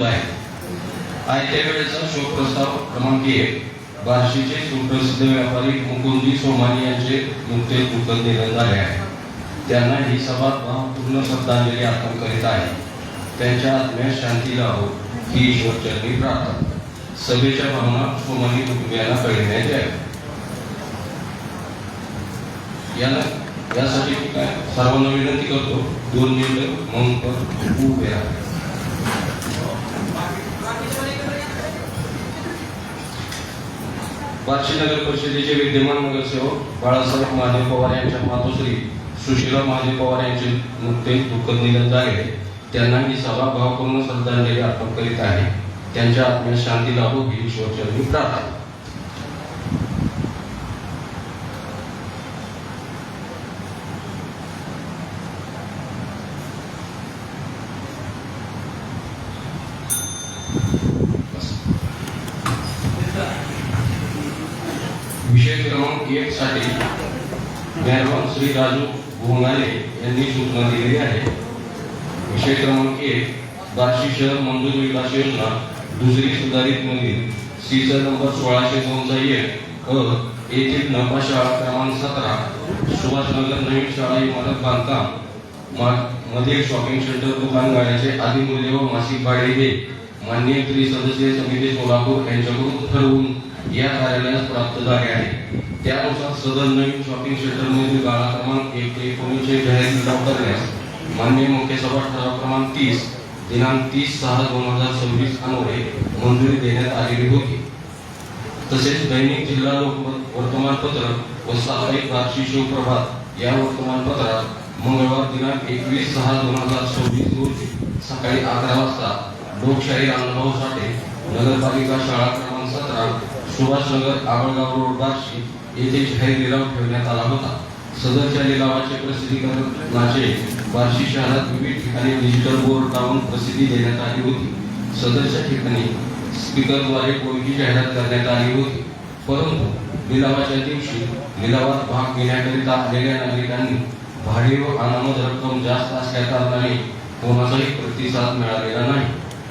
आहे. आयत्या वेळेचा शोक प्रस्ताव क्रमांक 1 बार्शीचे सुप्रसिद्ध व्यापारी मुकुंदजी सोमानी यांचे नुकतेच दुःखद निधन झाले आहे. त्यांना ही सभा भावपूर्ण श्रद्धांजली अर्पण करीत आहे. त्यांच्या आत्म्यास शांती लाभो ही ईश्वरचरणी प्रार्थना. सभेच्या भावना सोमानी कुटुंबियांना कळविण्यात यासाठी काय सर्वांना विनंती करतो, 2 मिनिट मौन पर उभे राहा. बार्शी नगर परिषदेचे विद्यमान नगरसेवक बाळासाहेब महादेव पवार यांच्या मातोश्री सुशीला महादेव पवार यांचे नुकतेच दुःखद निधन झाले. त्यांना ही सभा भावपूर्ण श्रद्धांजली अर्पण करीत आहे. त्यांच्या आत्म्यास शांती लाभो ही ईश्वरचरणी प्रार्थना. विषय क्रमांक 1 साठी मेहरबान श्री राजू भोंगाले यांनी सूचना दिलेली आहे. विषय क्रमांक 1 बार्शी शहर मंजूर विकास योजना दुसरी सुधारित मधील सीजर नंबर 1602/1 येथील नफा शाळा क्रमांक 17 सुभाषनगर नवीन शाळा इमारत बांधकाम मधील शॉपिंग सेंटर दुकान गाड्याचे आधी मूल्य व मासिक भाडे हे माननीय त्रिसदस्यीय समिती सोलापूर यांच्याकडून ठरवून या कार्यालयास प्राप्त झाले आहे. त्यानुसार सदर नवीन शॉपिंग सेंटर मधील गाळा क्रमांक 1 ते 19 जाहीर लिलाव करण्यास माननीय मुख्य सभा ठराव क्रमांक 30 दिनांक 30/6/2026 अन्वये मंजुरी देण्यात आलेली होती. तसेच दैनिक जिल्हा वर्तमानपत्र व साप्ताहिक बार्शी शिवप्रभात या वर्तमानपत्रात मंगळवार दिनांक 21/6/2026 रोजी सकाळी 11 वाजता लोकशाही अनुभव साठे नगरपालिका शाळा क्रमांक 17 सुभाषनगर आवळगाव रोड बार्शी येथे जाहीर लिलाव ठेवण्यात आला होता. सदरच्या लिलावाचे प्रसिद्धीकरणाचे बार्शी शहरात विविध ठिकाणी डिजिटल बोर्ड लावून प्रसिद्धी देण्यात आली होती. सदरच्या ठिकाणी स्पीकरद्वारे कोणती जाहिरात करण्यात आली होती. परंतु लिलावाच्या दिवशी लिलावात भाग घेण्याकरिता आलेल्या नागरिकांनी भाडे व अनामत रक्कम जास्त असल्या कारणाने कोणाचाही प्रतिसाद मिळालेला नाही.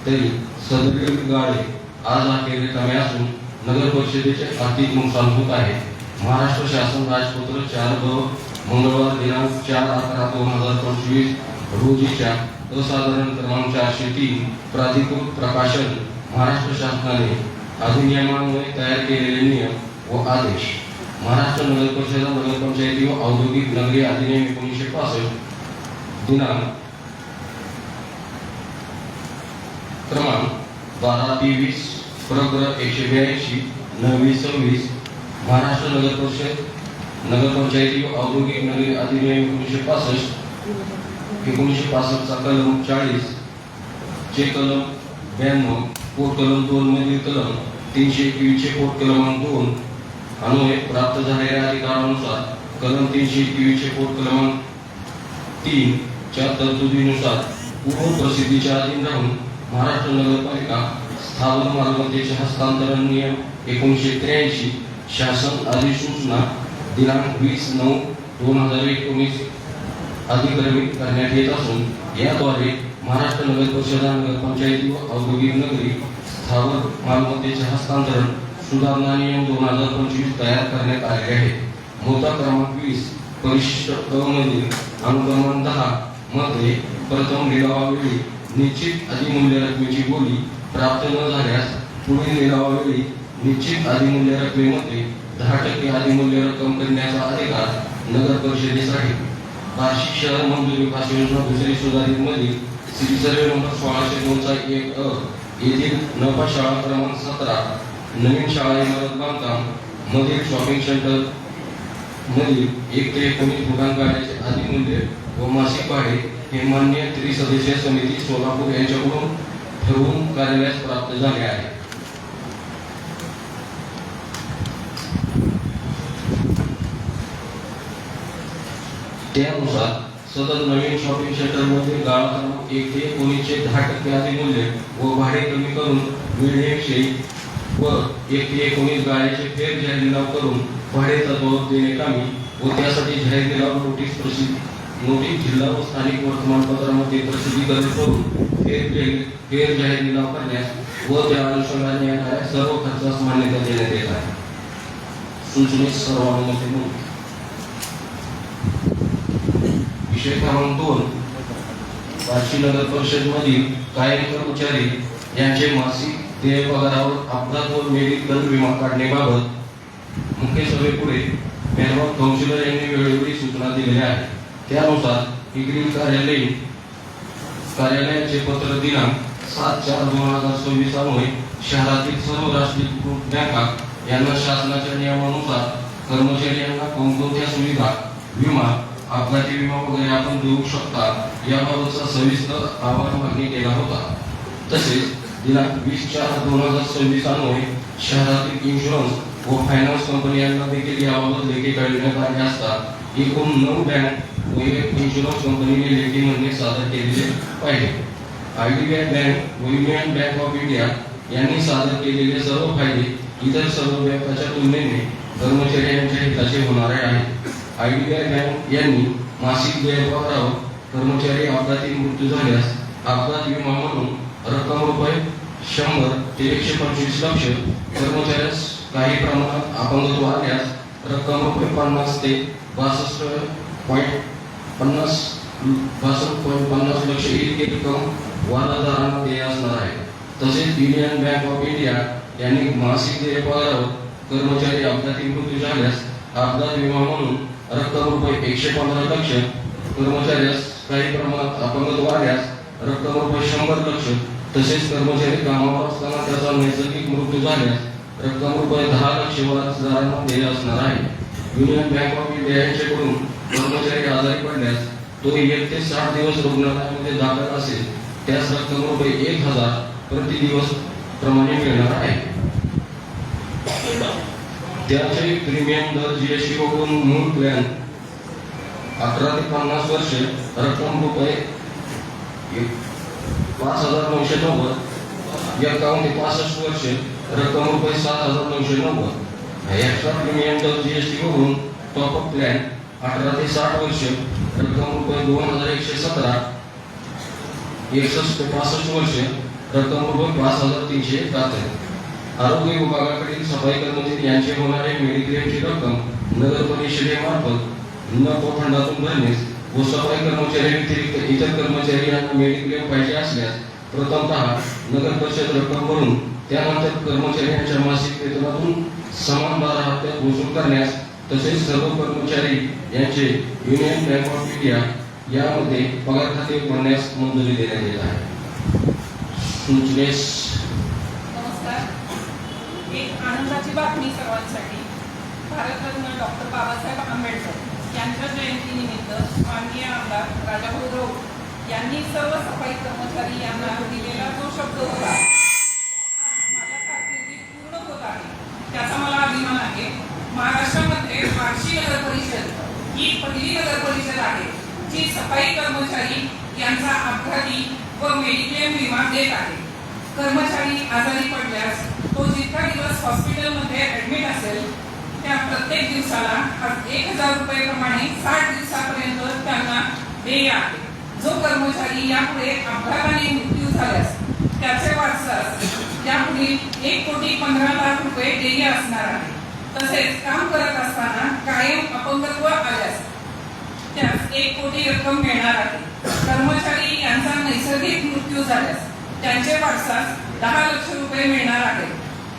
तरी सदरील गाळे आज अखेर रिकामे असून नगर परिषदेचे आर्थिक नुकसान होत आहे. महाराष्ट्र शासन राजपत्र 4/2 मंगळवार दिनांक 4/11/2025 रोजीच्या असाधारण क्रमांक 403 प्राधिकृत प्रकाशन महाराष्ट्र शासनाने अधिनियमान्वये तयार केलेले नियम व आदेश महाराष्ट्र नगर परिषद नगरपंचायती व औद्योगिक नगरी अधिनियम 1965 दिनांक क्रमांक 12/20 प्रकरण 182 9/26 महाराष्ट्र नगर परिषद नगरपंचायती व औद्योगिक नगरी अधिनियम 1965 चा कलम 40 चे कलम 92 पोट कलम 2 मधील कलम 321 चे पोट क्रमांक 2 अन्वये प्राप्त झालेल्या अधिकारानुसार कलम 321 चे पोट क्रमांक 3 च्या तरतुदीनुसार पूर्व प्रसिद्धीच्या अधीन राहून महाराष्ट्र नगरपालिका स्थावर मालमत्तेचे हस्तांतरण नियम 1983 शासन अधिसूचना दिनांक 20/9/2019 अधिक्रमित करण्यात येत असून याद्वारे महाराष्ट्र नगर परिषद नगरपंचायती व औद्योगिक नगरी स्थावर मालमत्तेचे हस्तांतरण सुधारणा नियम 2025 तयार करण्यात आले आहे. मुद्दा क्रमांक 20 परिशिष्ट क मधील अनुक्रमांक 10 मध्ये प्रथम लिलावावेळी निश्चित अधिमूल्य रकमेची बोली प्राप्त न झाल्यास पुढील लिलावावेळी निश्चित अधिमूल्य रकमेमध्ये 10% अधिमूल्य रक्कम करण्याचा अधिकार नगर परिषदेसाठी बार्शी शहर मंजूर विकास योजना दुसरी सुधारित मधील श्री सर्वे नंबर 1602/1 येथील नफा शाळा क्रमांक 17 नवीन शाळा इमारत बांधकाम मधील शॉपिंग सेंटर मधील 1 ते 19 दुकान गाड्याचे अधिमूल्य व मासिक भाडे हे मान्य त्रिसदस्यीय समिती सोलापूर यांच्याकडून ठरवून कार्यालयास प्राप्त झाले आहे. त्यानुसार सदर नवीन शॉपिंग सेंटर मध्ये गाळा क्रमांक 1 ते 19 चे 10% अधिमूल्य व भाडे कमी करून वेळेविषयी व 1 ते 19 गाळ्याचे फेर जाहीर लिलाव करून भाडे तत्त्वावर देणे कामी व त्यासाठी जाहीर लिलाव नोटीस नोटीस जिल्हा व स्थानिक वर्तमानपत्रामध्ये प्रसिद्धीकरण करून फेर जाहीर लिलाव करण्यास व त्या अनुषंगाने येणाऱ्या सर्व खर्चास मान्यता देण्यात येत आहे. सूचनेस सर्वानुमते नोंद. विषय क्रमांक 2. बार्शी नगर परिषद मधील कायम कर्मचारी यांचे मासिक देय पगारावर अपघात व मेडिकल विमा काढण्याबाबत मुख्य सभेपुढे मेहरबान काउन्सिलर यांनी वेळोवेळी सूचना दिलेल्या आहेत. त्यानुसार ग्रीन कार्यालयाचे पत्र दिनांक 7/4/2026 अन्वये शहरातील सर्व राष्ट्रीयकृत बँका यांना शासनाच्या नियमानुसार कर्मचारी यांना कोणकोणत्या सुविधा, विमा, अपघाती विमा वगैरे आपण देऊ शकता याबाबतचा सविस्तर अहवाल मागणी केला होता. तसेच दिनांक 20/4/2026 अन्वये शहरातील इन्शुरन्स व फायनान्स कंपनी यांना देखील याबाबत लेखी कळविण्यात आले असता एकूण 9 बँक व इन्शुरन्स कंपनीने लेखी म्हणणे सादर केलेले पाहिजे. IDBI बँक व युनियन बँक ऑफ इंडिया यांनी सादर केलेले सर्व फायदे इतर सर्व बँकांच्या तुलनेने कर्मचाऱ्यांच्या हिताचे होणारे आहेत. IDBI बँक यांनी मासिक देय पगारावर कर्मचारी अपघाती मृत्यू झाल्यास अपघात विमा म्हणून रक्कम ₹100 ते 125 लक्ष, कर्मचाऱ्यास काही प्रमाणात अपंगत्व आल्यास रक्कम ₹50 ते 62.50 लक्ष इतकी रक्कम वारसदारांना देय असणार आहे. तसेच युनियन बँक ऑफ इंडिया यांनी मासिक देय पगारावर कर्मचारी अपघाती मृत्यू झाल्यास अपघात विमा म्हणून रक्कम ₹115 लक्ष, कर्मचाऱ्यास काही प्रमाणात अपंगत्व आल्यास रक्कम ₹100 लक्ष, तसेच कर्मचारी कामावर असताना त्याचा नैसर्गिक मृत्यू झाल्यास रक्कम ₹10 लक्ष वारसदारांना देय असणार आहे. युनियन बँक ऑफ इंडिया यांच्याकडून कर्मचारी आजारी पडल्यास तो 1 ते 60 दिवस रुग्णालयामध्ये दाखल असेल त्यास रक्कम ₹1000 प्रति दिवस प्रमाणे मिळणार आहे. त्याचे प्रीमियम दर GST वगळून मूळ प्लॅन 18 ते 50 वर्ष रक्कम ₹5,990, 51 ते 65 वर्ष रक्कम ₹7,990. एक्स्ट्रा प्रीमियम दर GST वगळून टॉपअप प्लॅन 18 ते 60 वर्ष रक्कम ₹2,117, 61 ते 65 वर्ष रक्कम ₹5,371. आरोग्य विभागाकडील सफाई कर्मचारी यांचे होणारे मेडिक्लेमची रक्कम नगर परिषदेमार्फत नको फंडातून भरण्यास व सफाई कर्मचारी व्यतिरिक्त इतर कर्मचारी यांना मेडिक्लेम पाहिजे असल्यास प्रथमतः नगर परिषद रक्कम भरून त्यानंतर कर्मचाऱ्यांच्या मासिक वेतनातून समान 12 हप्त्यात वसूल करण्यास, तसेच सर्व कर्मचारी यांचे युनियन बँक ऑफ इंडिया यामध्ये पगार खाते उघडण्यास मंजुरी देण्यात येत आहे. सूचनेस एक आनंदाची बातमी सर्वांसाठी. भारतरत्न डॉक्टर बाबासाहेब आंबेडकर यांच्या जयंतीनिमित्त माननीय आमदार राजाभाऊ राऊत यांनी सर्व सफाई कर्मचारी यांना दिलेला जो शब्द होता आज माझ्या कारकिर्दीत पूर्ण होत आहे, त्याचा मला अभिमान आहे. महाराष्ट्रामध्ये बार्शी नगर परिषद ही पहिली नगर परिषद आहे जी सफाई कर्मचारी यांचा अपघाती व मेडिक्लेम विमा देत आहे. कर्मचारी आजारी पडल्यास तो जितका दिवस हॉस्पिटलमध्ये ऍडमिट असेल त्या प्रत्येक दिवसाला 1,000 रुपये प्रमाणे 60 दिवसापर्यंत त्यांना देय आहे. जो कर्मचारी यापुढे अपघाताने मृत्यू झाल्यास त्याचे वारसास यापुढील 1,15,00,000 रुपये देय असणार आहे. तसेच काम करत असताना कायम अपंगत्व आल्यास त्यास 1 कोटी रक्कम मिळणार आहे. कर्मचारी यांचा नैसर्गिक मृत्यू झाल्यास त्यांचे वारसास 10 लक्ष रुपये मिळणार आहे.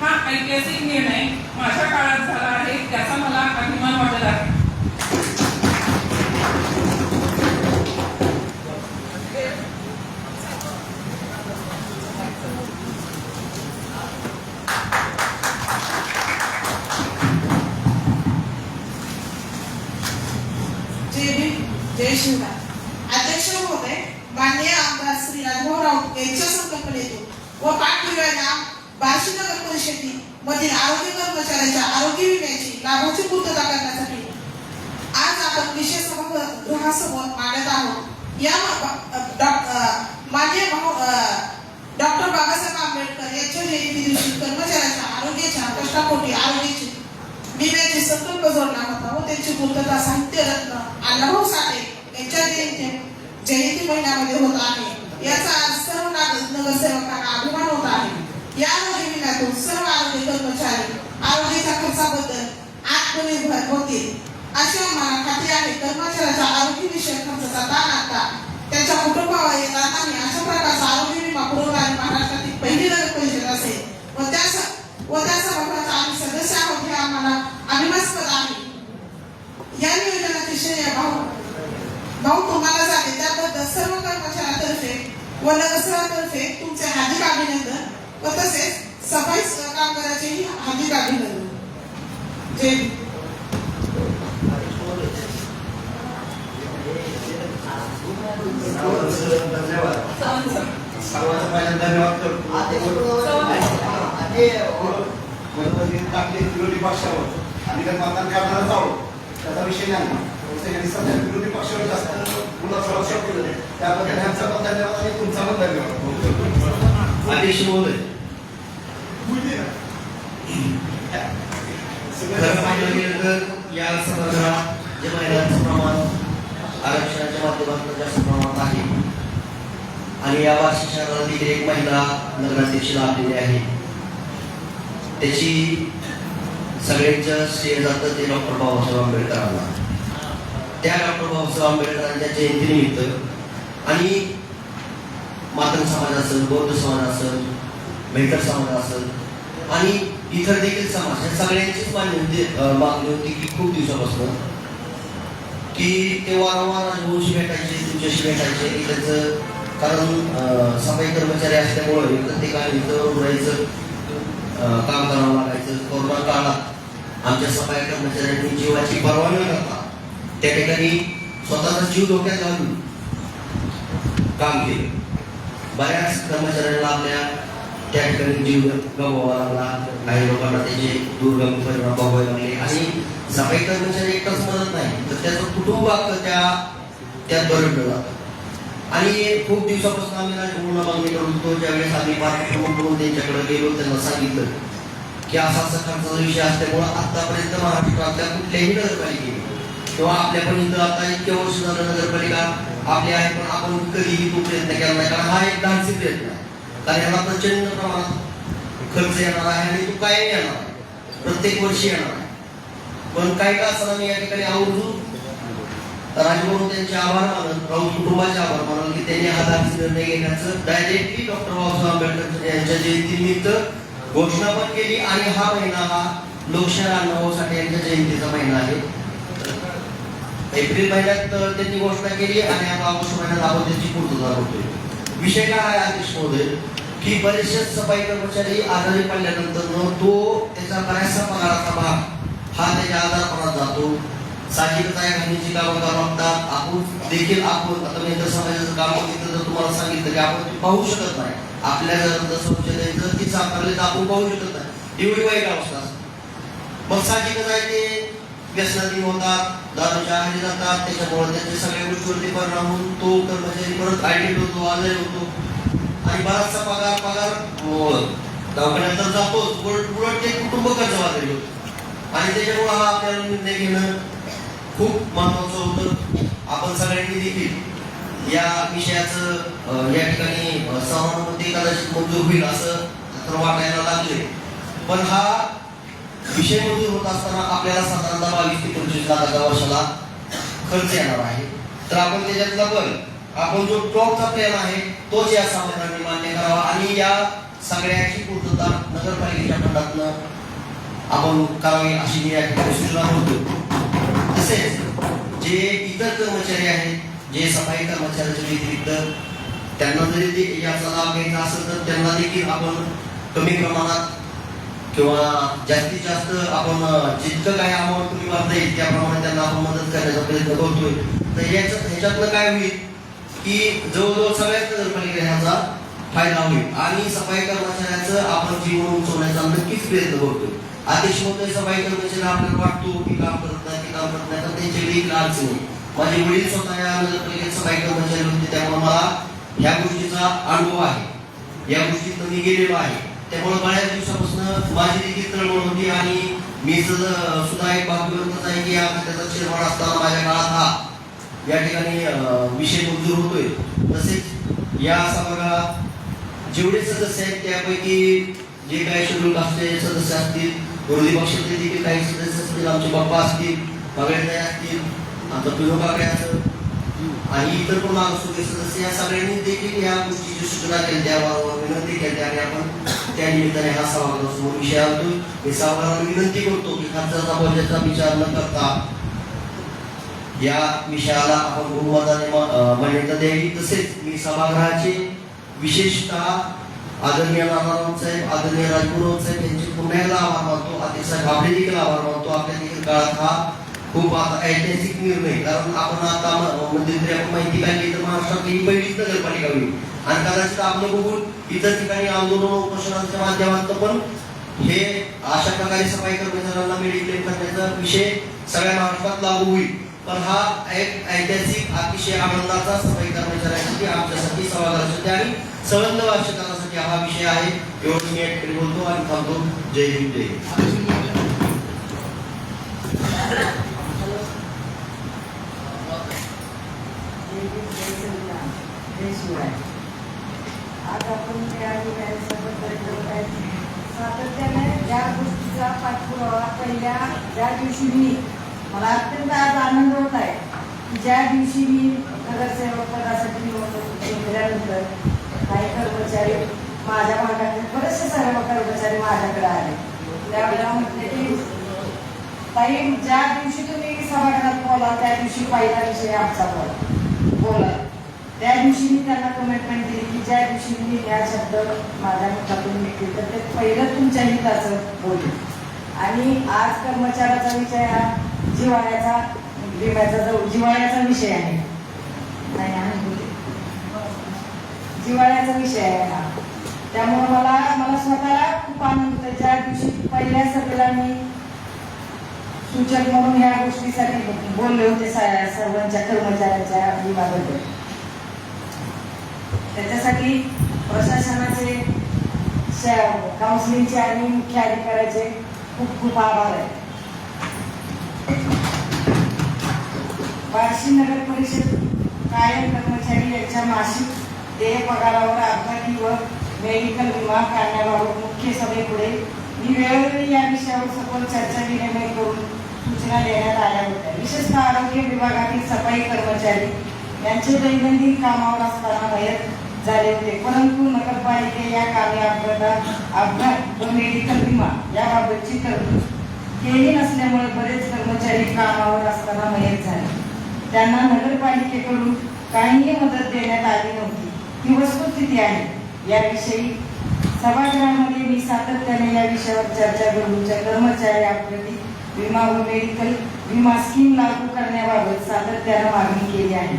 हा ऐतिहासिक निर्णय माझ्या काळात झाला आहे, त्याचा मला अभिमान वाटत आहे. जय शिवराय. अध्यक्ष महोदय, माननीय आमदार श्री राजाभाऊ राऊत यांच्या संकल्पनेतून व पाठपुराव्याने बार्शी नगर परिषद मधील आरोग्य कर्मचाऱ्यांच्या आरोग्य विम्याची लाभाची पूर्तता करण्यासाठी आज आपण विशेष सभागृहासमोर मांडत आहोत. या माननीय डॉक्टर बाबासाहेब आंबेडकर यांच्या जयंती दिवशी कर्मचाऱ्यांच्या आरोग्याच्या कष्टापोटी आरोग्याची विम्याची संकल्प जोडला होता व त्यांची पूर्तता साहित्य रत्न अण्णाभाऊ साठे यांच्या जयंती महिन्यामध्ये होत आहे, याचा आज सर्व नगरसेवकांना अभिमान होत आहे। या योजनेतून सर्व आरोग्य कर्मचारी आरोग्याच्या खर्चाबद्दल आत्मनिर्भर होतील अशी आम्हाला खात्री आहे। कर्मचाऱ्याच्या आरोग्यविषयक खर्चाचा ताण आता त्यांच्या कुटुंबावर येणार नाही अशा प्रकारचा आरोग्य विमा पुरवणारी महाराष्ट्रातील पहिली नगर परिषद असेल व त्या सभागृहाचा आम्ही सदस्य आहोत हे आम्हाला अभिमानास्पद आहे। या नियोजनाचे श्रेय भाऊ तुम्हाला जाते, त्याबद्दल सर्व कर्मचाऱ्यांतर्फे व नगरसेवकांतर्फे तुमचे हार्दिक अभिनंदन व तसेच सफाई कामगारांचेही हार्दिक अभिनंदन। जय हिंद। धन्यवाद सर्वांना पहिल्यांदा धन्यवाद टाकले विरोधी पक्षावर आणि जर मतदान करणारच आहोत त्याचा विषय नाही, सध्या विरोधी पक्षावर जास्त केलं त्याबद्दल ह्यांचा पण धन्यवाद आणि तुमचा पण धन्यवाद। अध्यक्ष महोदय, खरं पाहिलं गेलं तर या सभागृहात जे महिलांचं प्रमाण आरक्षणाच्या माध्यमातून जास्त प्रमाणात आहे आणि या वार्षिक शहराला देखील एक महिला नगराध्यक्ष लाभलेली आहे। त्याची सगळ्यांचं श्रेय जातं ते डॉक्टर बाबासाहेब आंबेडकरांना। त्या डॉक्टर बाबासाहेब आंबेडकरांच्या जयंतीनिमित्त आणि मातंग समाज असेल, बौद्ध समाज असेल, मेहतर समाज असेल आणि इतर देखील समाज या सगळ्यांचीच मागणी होती की खूप दिवसापासून की ते वारंवार राजवंशी भेटायचे, तुमच्याशी भेटायचे की त्याचं कारण सफाई कर्मचारी असल्यामुळे प्रत्येकाने इथं राहायचं काम करावं लागायचं। कोरोना काळात आमच्या सफाई कर्मचाऱ्यांनी जीवाची पर्वा न करता त्या ठिकाणी स्वतःचा जीव धोक्यात घालून काम केलं। बऱ्याच कर्मचाऱ्यांना आपल्या त्या ठिकाणी जीव गमवावा लागला, काही लोकांना त्याचे दुर्गम परिणाम भोगावे लागले आणि सफाई कर्मचारी एकटाच मदत नाही तर त्याचं कुटुंब त्यात बरडलं जातं। आणि खूप दिवसापासून आम्ही राजभवनाला मागणी करत होतो, ज्यावेळेस आम्ही प्रमुख म्हणून त्यांच्याकडे गेलो त्यांना सांगितलं की असा खर्चाचा विषय असल्यामुळे आतापर्यंत महाराष्ट्रातल्या कुठल्याही नगरपालिकेने किंवा आपल्या पण इथं आता इतके वर्ष झालं नगरपालिका आपली आहे पण आपण कधीही तो प्रयत्न केला नाही, कारण हा एक धाडसी प्रयत्न आहे। कारण याला प्रचंड प्रमाणात खर्च येणार आहे आणि तो कायम येणार आहे, प्रत्येक वर्षी येणार आहे। पण काही का असताना मी या ठिकाणी आवर्जून राजभवन त्यांचे आभार मानत, राऊत कुटुंबाचे आभार मानत की त्यांनी हा धाडसी निर्णय घेण्याचं डायरेक्टली डॉक्टर बाबासाहेब आंबेडकर यांच्या जयंतीनिमित्त घोषणा पण केली आणि हा महिना हा लोकशाही अण्णाभाऊ साठे यांच्या जयंतीचा महिना आहे। एप्रिल महिन्यात त्यांनी घोषणा केली आणि आता ऑगस्ट महिन्यात आपण त्याची पूर्तता करतोय। विषय काय आहे अध्यक्ष महोदय की बरेचसे सफाई कर्मचारी आजारी पडल्यानंतर तो त्याचा बऱ्याचसा पगाराचा भाग हा त्याच्या आजारपणात जातो। साहजिकच आहे, घाणीची कामं करावं लागतात। आपण देखील आता मी जर समाजाचं काम बघितलं तर तुम्हाला सांगितलं की आपण ते पाहू शकत नाही, आपल्या जर शौचालयाचं ती साकारले तर आपण पाहू शकत नाही, एवढी वाईट अवस्था असते। मग साहजिकच आहे ते व्यसनाधीन होतात, दारूच्या आहारी जातात, त्याच्यामुळे त्यांच्या सगळ्या गोष्टीवरती परिणाम होऊन तो कर्मचारी परत ऍडमिट होतो, आजारी होतो आणि बराचसा पगार दवाखान्यात तर जातोच, उलट ते कुटुंब कर्जबाजारी होतं आणि त्याच्यामुळे हा आपल्याला निर्णय घेणं खूप महत्वाचं होतं। आपण सगळ्यांनी देखील या विषयाचं या ठिकाणी सहानुभूती कदाचित मंजूर होईल असं तर वाटायला लागले, पण हा विषय मंजूर होत असताना आपल्याला साधारणतः 22 ते 25 लाखाच्या वर्षाला खर्च येणार आहे। तर आपण त्याच्यातला पण आपण जो टॉपचा प्लॅन आहे तोच या सभागृहाने मान्य करावा आणि या सगळ्याची पूर्तता नगरपालिकेच्या फंडातनं आपण करावी अशी मी या ठिकाणी सूचना करतो। तसेच जे इतर कर्मचारी आहेत, जे सफाई कर्मचाऱ्यांच्या व्यतिरिक्त त्यांना जरी याचा लाभ घ्यायचा असेल तर त्यांना देखील आपण कमी प्रमाणात किंवा जास्तीत जास्त आपण जितकं काही अमाऊंट तुम्ही भरता येईल त्याप्रमाणे त्यांना आपण मदत करण्याचा प्रयत्न करतोय। तर ह्याच्यातनं काय होईल की जवळजवळ सगळ्याच नगरपालिका ह्याचा फायदा होईल आणि सफाई कर्मचाऱ्यांचं आपण जीवन उंचवण्याचा नक्कीच प्रयत्न करतोय। अध्यक्ष महोदय, सफाई कर्मचारी आपल्याला वाटतो की काम करत नाही तर त्यांची देखील अडचण आहे। माझे वडील स्वतः या नगरपालिकेत सफाई कर्मचारी होते, त्यामुळे मला या गोष्टीचा अनुभव आहे, या गोष्टीत मी गेलेलो आहे। त्यामुळे बऱ्याच दिवसापासून माझी देखील तळमळ होती आणि मी सुद्धा एक भाग्यवंतच आहे की त्याचा चेअरमन असताना माझ्या काळात हा या ठिकाणी विषय मंजूर होतोय. तसेच या सभागृहात जेवढे सदस्य आहेत त्यापैकी जे काही शेड्यूल कास्टचे सदस्य असतील, विरोधी पक्षातले देखील काही सदस्य असतील, आमचे बाप्पा असतील, बागडे असतील, आता पिलो काकडे असतील आणि इतर पण मागासवर्गीय सदस्य या सगळ्यांनी देखील या गोष्टीची सूचना केली, त्यावर विनंती केली आणि आपण त्या निमित्ताने हा सभागृहासमोर विषय आणतोय. मी सभागृहाला विनंती करतो की खासदारचा बजेटचा विचार न करता या विषयाला आपण बहुमताने मान्यता द्यावी. तसेच मी सभागृहाचे विशेषतः आदरणीय नानाराव साहेब, आदरणीय राजगुरू साहेब यांचे पुन्हा एकदा आभार मानतो. अध्यक्ष साहेब आपले देखील आभार मानतो. आपल्या देखील काळात हा खूप ऐतिहासिक निर्णय, कारण आपण आता मध्यंतरी आपण माहिती काढली तर महाराष्ट्रातली ही पहिलीच नगरपालिका होईल आणि कदाचित आपलं बघून इतर ठिकाणी आंदोलन उपोषणांच्या माध्यमातून पण हे अशा प्रकारे सफाई कर्मचाऱ्यांना मेडिक्लेम करण्याचा विषय सगळ्या महाराष्ट्रात लागू होईल. पण हा एक ऐतिहासिक अतिशय आनंदाचा सफाई कर्मचाऱ्यांसाठी, आमच्यासाठी, सभागृहासाठी आणि संबंध वार्षिकासाठी हा विषय आहे. एवढं मी एक बोलतो आणि थांबतो. जय हिंद, जय हिंद. आज आपण या सातत्याने या गोष्टीचा पाठपुरावा पहिल्या ज्या दिवशी मला अत्यंत आज आनंद होत आहे की ज्या दिवशी मी नगरसेवक पदासाठी निवडणूक जिंकल्यानंतर काही कर्मचारी माझ्या भागातले बरेचसे सर्व कर्मचारी माझ्याकडे आले. त्यावेळेला म्हटले की ताई, ज्या दिवशी तुम्ही सभागृहात बोला त्या दिवशी पहिला विषय आमचा बोला. त्या दिवशी मी त्यांना कमिटमेंट दिली की ज्या दिवशी मी या शब्द माझ्या मुखातून निघतील तर ते पहिलं तुमच्या हिताचं बोलू. आणि आज कर्मचाऱ्याचा विषय हा जिव्हाळ्याचा जिव्हाळ्याचा विषय आहे. जिव्हाळ्याचा विषय आहे हा. त्यामुळे मला स्वतःला खूप आनंद होतो. ज्या दिवशी पहिल्या सभेला मी सूचक म्हणून ह्या गोष्टीसाठी बोलले होते सर्वांच्या कर्मचाऱ्यांच्या विभागाबद्दल, त्याच्यासाठी प्रशासनाचे, काउन्सिलिंगचे आणि मुख्य अधिकाऱ्याचे खूप खूप आभार आहे. बार्शी नगर परिषद कायम कर्मचारी यांच्या मासिक देय पगारावर अपघाती व मेडिकल विमा काढण्याबाबत मुख्य सभेपुढे मी वेळोवेळी या विषयावर सखोल चर्चा विनिमय करून सूचना देण्यात आल्या होत्या. विशेषतः आरोग्य विभागातील सफाई कर्मचारी यांचे दैनंदिन कामावर असताना मयत झाले होते, परंतु नगरपालिके या कामी अपघात व मेडिकल विमा याबाबतची तरतूद केली नसल्यामुळे बरेच कर्मचारी कामावर असताना मयत झाले. त्यांना नगरपालिकेकडून काहीही मदत देण्यात आली नव्हती. ही वस्तुस्थिती आहे. याविषयी सभागृहामध्ये मी सातत्याने या विषयावर चर्चा करून कर्मचारी अपघाती विमा व मेडिकल विमा स्कीम लागू करण्याबाबत सातत्याने मागणी केली आहे.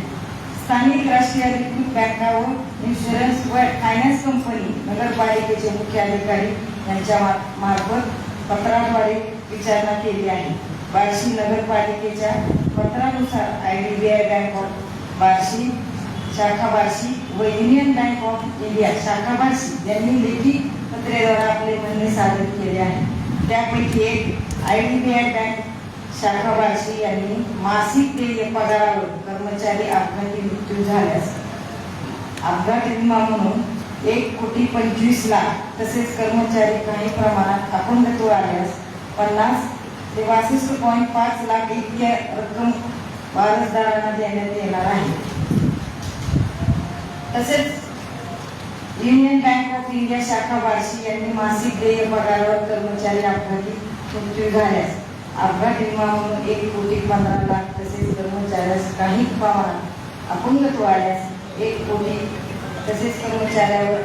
स्थानिक राष्ट्रीय अधिकृत बँका व इन्शुरन्स व फायनान्स कंपनी नगरपालिकेचे मुख्य अधिकारी यांच्या मार्फत पत्राद्वारे विचारणा केली आहे. बार्शी नगरपालिकेच्या पत्रानुसार IDBI बँक ऑफ बार्शी शाखा बार्शी व युनियन बँक ऑफ इंडिया शाखा बार्शी यांनी लेखी पत्रेद्वारे आपले म्हणणे सादर केले आहे. त्यापैकी एक IDBI बँक शाखा बार्शी यांनी मासिक देय पगारावर कर्मचारी अपघाती मृत्यू झाल्यास अपघात विमा म्हणून 1,25,00,000 तसेच कर्मचारी काही प्रमाणात अपंगत्व आल्यास 50 ते 62.5 लाख इतक्या रक्कम वारसदारांना देण्यात येणार आहे. तसेच युनियन बँक ऑफ इंडिया शाखा बार्शी यांनी मासिक देय पगारावर कर्मचारी अपघाती मृत्यू झाल्यास अपघात विमा म्हणून 1,15,00,000 तसेच कर्मचाऱ्यास काही प्रमाणात अपंगत्व आल्यास 1 कोटी तसेच कर्मचाऱ्यावर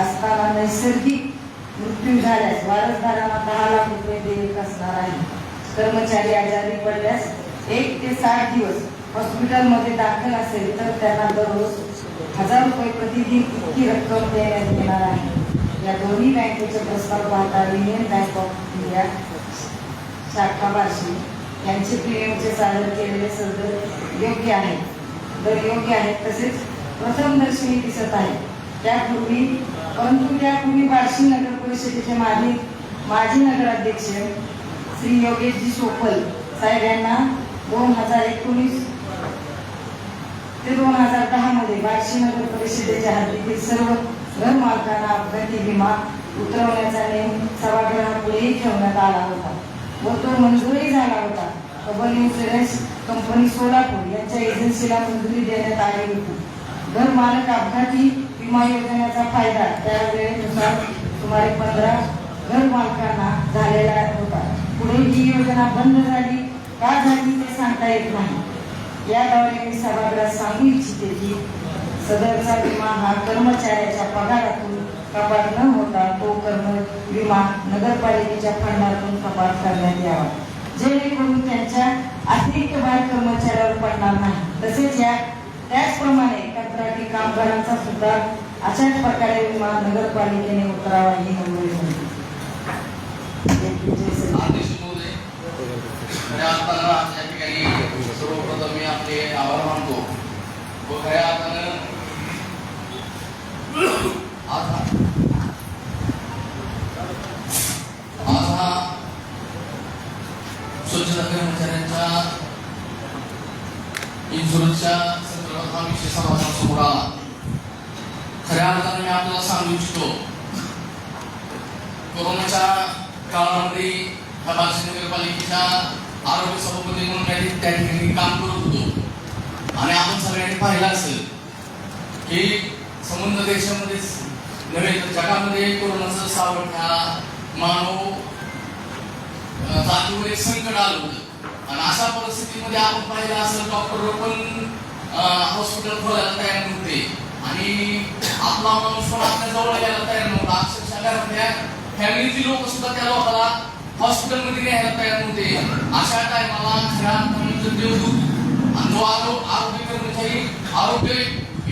असताना नैसर्गिक मृत्यू झाल्यास वारसदारांना 10 लाख रुपये देयक असणार आहे. कर्मचारी आजारी पडल्यास 1 ते 60 दिवस हॉस्पिटलमध्ये दाखल असेल तर त्यांना दररोज 1000 रुपये प्रतिदिन इतकी रक्कम देण्यात येणार आहे. या दोन्ही बँकेचे प्रस्ताव पाहता युनियन बँक ऑफ इंडिया शाखा बार्शी यांचे प्रीमियमचे सादर केलेले सदर योग्य आहे, दर योग्य आहेत तसेच प्रथम दर्शनी दिसत आहे. परंतु त्यापूर्वी बार्शी नगर परिषदेचे माजी नगराध्यक्ष श्री योगेशजी सोपल साहेब यांना 2019 ते 2010 मध्ये बार्शी नगर परिषदेच्या हद्दीतील सर्व घर मालकांना अपघाती विमा उतरवण्याचा नेम सभागृहापुढेही ठेवण्यात आला होता व तो मंजूरही झाला होता. कबल इन्शुरन्स कंपनी सोलापूर यांच्या एजन्सीला मंजुरी देण्यात आली होती. घर मालक अपघाती विमा योजनेचा फायदा त्या वेळेनुसार सुमारे 15 घर मालकांना झालेला होता. पुढे ही योजना बंद झाली का झाली ते सांगता येत नाही. याद्वारे मी सभागृहात सांगू इच्छिते की सदरचा विमा हा कर्मचाऱ्याच्या पगारातून कपात न होता तो विमा नगरपालिकेच्या फंडातून कपात करण्यात यावा, जेणेकरून त्यांच्या अतिरिक्त भार कर्मचाऱ्यावर पडणार नाही. तसेच त्याचप्रमाणे कंत्राटी कामगारांचा सुद्धा अशाच प्रकारे विमा नगरपालिकेने उतरावा ही नम्र विनंती. आदेश महोदय, खऱ्या अर्थानं या ठिकाणी सर्वप्रथम मी आपले आभार मानतो व खऱ्या अर्थानं आज हा स्वच्छता कर्मचाऱ्यांच्या इन्शुरन्सच्या संदर्भात हा विषय सर्वांसमोर आला. खऱ्या अर्थानं मी आपल्याला सांगू इच्छितो, कोरोनाच्या काळामध्ये ह्या बार्शी नगरपालिकेच्या आरोग्य सभापती म्हणून त्या ठिकाणी काम करत होतो आणि आपण सगळ्यांनी पाहिलं असेल की संबंध देशामध्येच नव्हे तर जगामध्ये कोरोनाचं सावट ह्या मानव जातीवर एक संकट आलं होतं आणि अशा परिस्थितीमध्ये आपण पाहिलं असेल डॉक्टर पण हॉस्पिटल खोलायला तयार नव्हते आणि आपला माणूस पण आपल्या जवळ यायला तयार नव्हता. अक्षरशः घरातल्या फॅमिलीची लोक सुद्धा त्या लोकांना हॉस्पिटलमध्ये न्यायला तयार नव्हते. अशा टायमाला खऱ्या देवदूत आणि जो आरोग्य कर्मचारी आरोग्य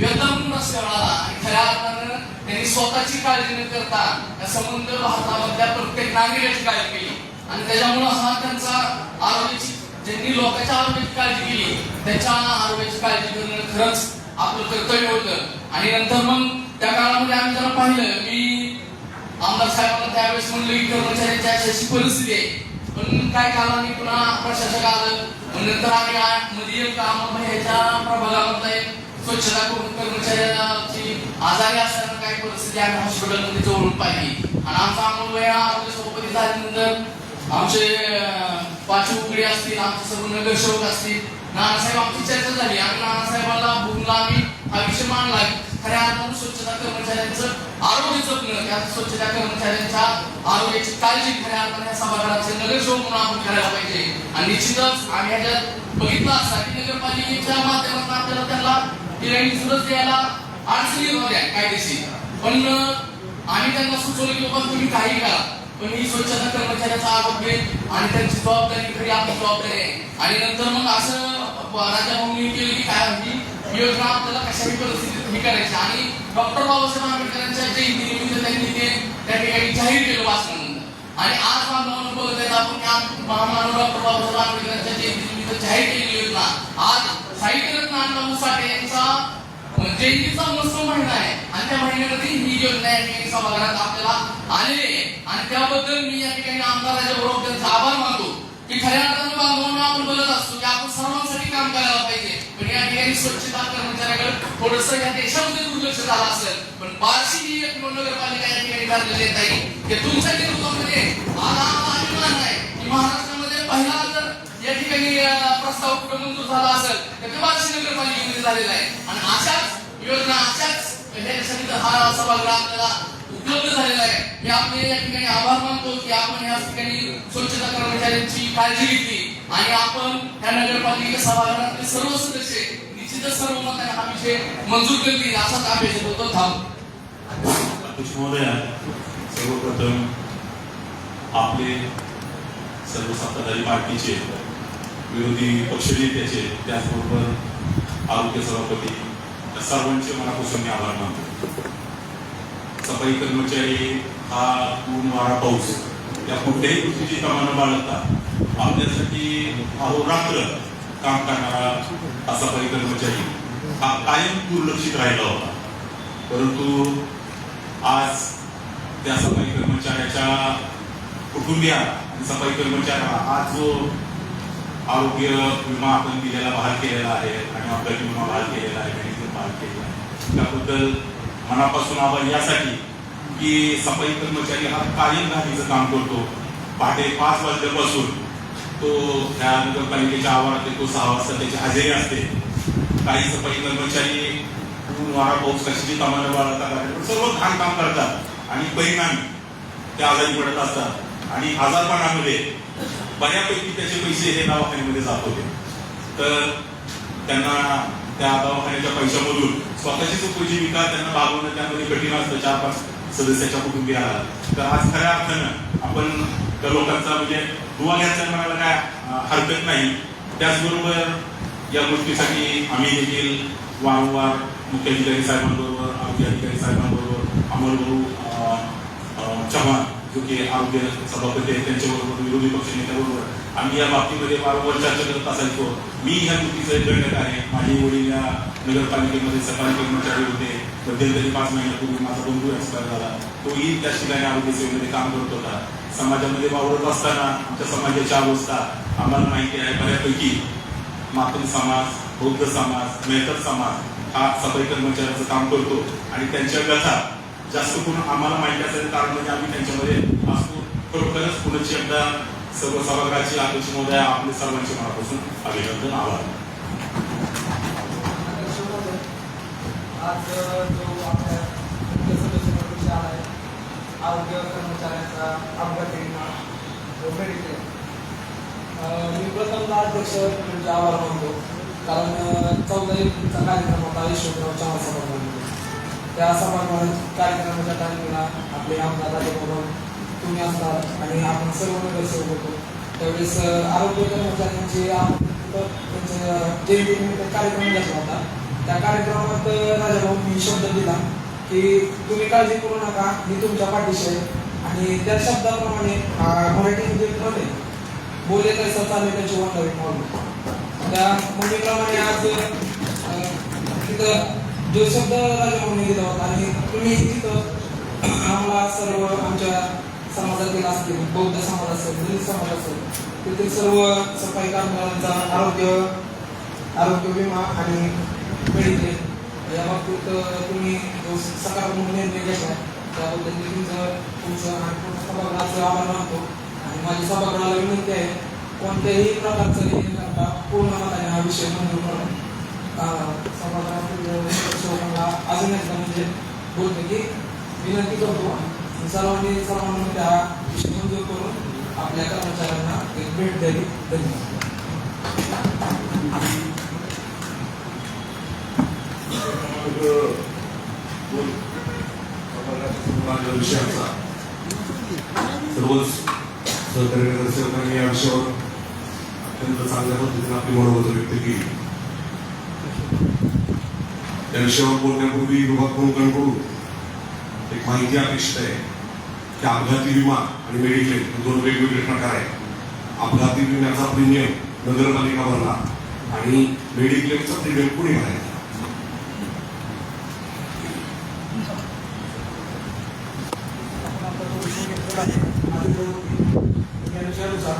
योद्धा रस्त्यावर आला आणि खऱ्या अर्थानं त्यांनी स्वतःची काळजी न करता या संबंध भारतामधल्या प्रत्येक नागरिकाची काळजी केली आणि त्याच्यामुळे हा त्यांचा आरोग्याची ज्यांनी लोकांच्या आरोग्याची काळजी केली त्यांच्या आरोग्याची काळजी करणं खरंच आपलं कर्तव्य होतं. आणि नंतर मग त्या काळामध्ये आम्ही जरा पाहिलं, मी आमदार साहेबांना त्यावेळेस म्हणलं की कर्मचाऱ्यांची अशी परिस्थिती आहे, पण काय कालाने पुन्हा प्रशासक आलं. नंतर आम्ही मध्ये एक ह्याच्या प्रभागामधला एक स्वच्छता कर्मचाऱ्याची आजारी असताना काही परिस्थिती आम्ही हॉस्पिटलमध्ये जवळून पाहिली आणि आमचा अमोल आरोग्य सभापती झाल्यानंतर आमचे पाचवी उघडे असतील, आमचे सर्व नगरसेवक असतील, नानासाहेब आमची चर्चा झाली आणि नानासाहेबांना बोलून आम्ही हा विषय मांडला. खऱ्या अर्थानं स्वच्छता कर्मचाऱ्यांचं आरोग्य जपणं, त्या स्वच्छता कर्मचाऱ्यांच्या आरोग्याची काळजी खऱ्या अर्थानं या सभागृहाचे नगरसेवक म्हणून आपण करायला पाहिजे. आणि निश्चितच आम्ही ह्याच्यात बघितलं असता की नगरपालिकेच्या माध्यमातून आपल्याला त्यांना इन्शुरन्स द्यायला अडचणी येत होत्या कायदेशीर, पण आम्ही त्यांना सुचवलं की बाबा तुम्ही काही करा, पण ही स्वच्छता कर्मचाऱ्याचं आरोग्य आणि त्यांची जबाबदारी खरी आपली जबाबदारी आहे. आणि नंतर मग असं राजाभाऊंनी केलं की काय ही योजना आपल्याला कशाही परिस्थितीत हे करायची आणि डॉक्टर बाबासाहेब आंबेडकरांच्या जयंतीनिमित्त त्यांनी ते त्या ठिकाणी जाहीर केलं वाचनानंतर. आणि आज बांधवांना बघत आहेत आपण की महामानव डॉक्टर बाबासाहेब आंबेडकरांच्या जयंतीनिमित्त जाहीर केलेली योजना आज साहित्यरत्न अण्णाभाऊ साठे यांचा जयंतीचा महोत्सव महिना आहे आणि त्या महिन्यामध्ये ही योजना या ठिकाणी सभागृहात आपल्याला आलेली आहे. आणि त्याबद्दल मी या ठिकाणी आमदाराच्या बरोबर त्यांचा आभार मानतो की खऱ्या अर्थानं बांधवांना आपण बोलत असतो की आपण सर्वांसाठी काम करायला पाहिजे, पण या ठिकाणी स्वच्छता कर्मचाऱ्याकडे थोडंसं या देशामध्ये दुर्लक्ष झालं असेल, पण बार्शी ही एक नगरपालिका या ठिकाणी ठरलेली आहे की तुमच्या नेतृत्वामध्ये आज आम्हाला अभिमान आहे की महाराष्ट्रामध्ये पहिला जर या ठिकाणी प्रस्ताव कुठं मंजूर झाला असेल तर ते बार्शी नगरपालिकेमध्ये झालेला आहे. आणि अशाच योजना अशाच ह्याच्यासाठी हा सभागृह आपल्याला उपलब्ध झालेला आहे. मी आपले या ठिकाणी आभार मानतो की आपण या ठिकाणी स्वच्छता कर्मचाऱ्यांची काळजी घेतली आणि आपण या नगरपालिका सभागृहातले सर्व सदस्य निश्चितच सर्व मताने हा विषय मंजूर करतील असाच अपेक्षित होतो. अध्यक्ष महोदय, सर्वप्रथम आपले सर्व सत्ताधारी पार्टीचे विरोधी पक्षनेत्याचे त्याचबरोबर आरोग्य सभापती सर्वांचे मनापासून मी आभार मानतो. सफाई कर्मचारी हा ऊन वारा पाऊस या कुठल्याही गोष्टीची कामानं बाळगता आपल्यासाठी अहोरात्र काम करणारा हा सफाई कर्मचारी हा कायम दुर्लक्षित राहिला होता. परंतु आज त्या सफाई कर्मचाऱ्याच्या कुटुंबिया आणि सफाई कर्मचाऱ्याला आज जो आरोग्य विमा आपण दिलेला बहाल केलेला आहे आणि अपघाती विमा बहाल केलेला आहे, मेडिक्लेम बहाल केलेला आहे. त्याबद्दल मनापासून आभार यासाठी की सफाई कर्मचारी हा कायम घालीचं काम करतो. पहाटे 5 वाजल्यापासून तो त्या नगरपालिकेच्या आवारात येतो, 6 वाजता त्याची हजेरी असते. काही सफाई कर्मचारी ऊन वारा पाऊस कशाची कामाला बाळगतात, सर्व घाण काम करतात आणि परिणामी ते आजारी पडत असतात आणि आजारपणामध्ये बऱ्यापैकी त्याचे पैसे हे दवाखान्यामध्ये जात होते. तर त्यांना त्या दवाखान्याच्या पैशामधून स्वतःचीच उपजीविका त्यांना भागवणं त्यामध्ये कठीण असतं 4-5 सदस्याच्या कुटुंबियाला. तर आज खऱ्या अर्थानं आपण त्या लोकांचा म्हणजे दुवा घ्यायचा म्हणायला काय हरकत नाही. त्याचबरोबर या गोष्टीसाठी आम्ही देखील वारंवार मुख्याधिकारी साहेबांबरोबर, आरोग्य अधिकारी साहेबांबरोबर, अमोल चव्हाण जो की आरोग्य सभापती आहेत त्यांच्याबरोबर, विरोधी पक्षनेत्याबरोबर आम्ही या बाबतीमध्ये वारंवार चर्चा करत असायचो. मी ह्या गोष्टीचा एक घटक आहे. माझे वडील या नगरपालिकेमध्ये सफाई कर्मचारी होते. मध्यंतरी 5 महिन्यापूर्वी माझा बंधू एक्सपायर झाला. तोही त्या ठिकाणी आरोग्य सेवेमध्ये काम करत होता. समाजामध्ये वावरत असताना आमच्या समाजाची अवस्था आम्हाला माहिती आहे बऱ्यापैकी. मातंग समाज, बौद्ध समाज, मेहतर समाज हा सफाई कर्मचाऱ्याचं काम करतो आणि त्यांच्या कथा जास्त करून आम्हाला माहिती असेल कारण म्हणजे आम्ही त्यांच्यामध्ये असतो. खरोखरच पुढची एकदा सर्व सभागृहाची अध्यक्ष महोदय आपले सर्वांचे मनापासून अभिनंदन, आभार. आज जो आपल्या मुख्य सदस्य विषय आला आहे आरोग्य कर्मचाऱ्यांचा अपघाती विमा मेडिक्लेम, मी प्रथमतः अध्यक्ष म्हणजे आभार मानतो. कारण 14 एप्रिलचा कार्यक्रम होता यशवंतराव चव्हाण सभागृहामध्ये. त्या सभागृहात कार्यक्रमाच्या टायमिंगला आपले आमदार राजेभाऊ तुम्ही असतात आणि आपण सर्व नगरसेवक होतो. त्यावेळेस आरोग्य कर्मचाऱ्यांची त्यांच्या जयंतीनिमित्त कार्यक्रम घेतला होता. त्या कार्यक्रमात राजाभाऊंनी शब्द दिला की तुम्ही काळजी करू नका, मी तुमच्या पाठीशी आहे. आणि त्या शब्दाप्रमाणे मराठीमध्ये म्हणे बोले तैसा चाले त्याची वंडावी मावली. त्या म्हणीप्रमाणे आज तिथं जो शब्द राजाभाऊंनी दिला होता आणि तुम्ही तिथं आम्हाला सर्व आमच्या समाजातील असतील, बौद्ध समाज असेल, दलित समाज असेल, तेथील सर्व सफाई कामगारांचा आरोग्य विमा आणि मेडिक्लेम या बाबतीत तुम्ही जो सकारात्मक निर्णय घेतला त्याबद्दल तुमचं आणि सभागृहाचं आभार मानतो. आणि माझी सभागृहाला विनंती आहे कोणत्याही प्रकारचं हे न करता पूर्ण मताने हा विषय मंजूर करून सभागृहातील सेवकांना अजून एकदा म्हणजे बोलतो की विनंती करतो सर्वांनी हा विषय मंजूर करून आपल्या कर्मचाऱ्यांना एक भेट द्यावी. धन्यवाद. विषयाचा सर्वच सहकारी नगरसेवकांनी या विषयावर अत्यंत चांगल्या पद्धतीने आपली मनोगत व्यक्त केली. त्या विषयावर बोलण्यापूर्वी विभाग प्रमुखांकडून एक माहिती अपेक्षित आहे की अपघाती विमा आणि मेडिक्लेम हे 2 वेगवेगळे प्रकार आहेत. अपघाती विम्याचा प्रीमियम नगरपालिका भरला आणि मेडिक्लेमचा प्रीमियम कुणी भरायचा. त्यानुसार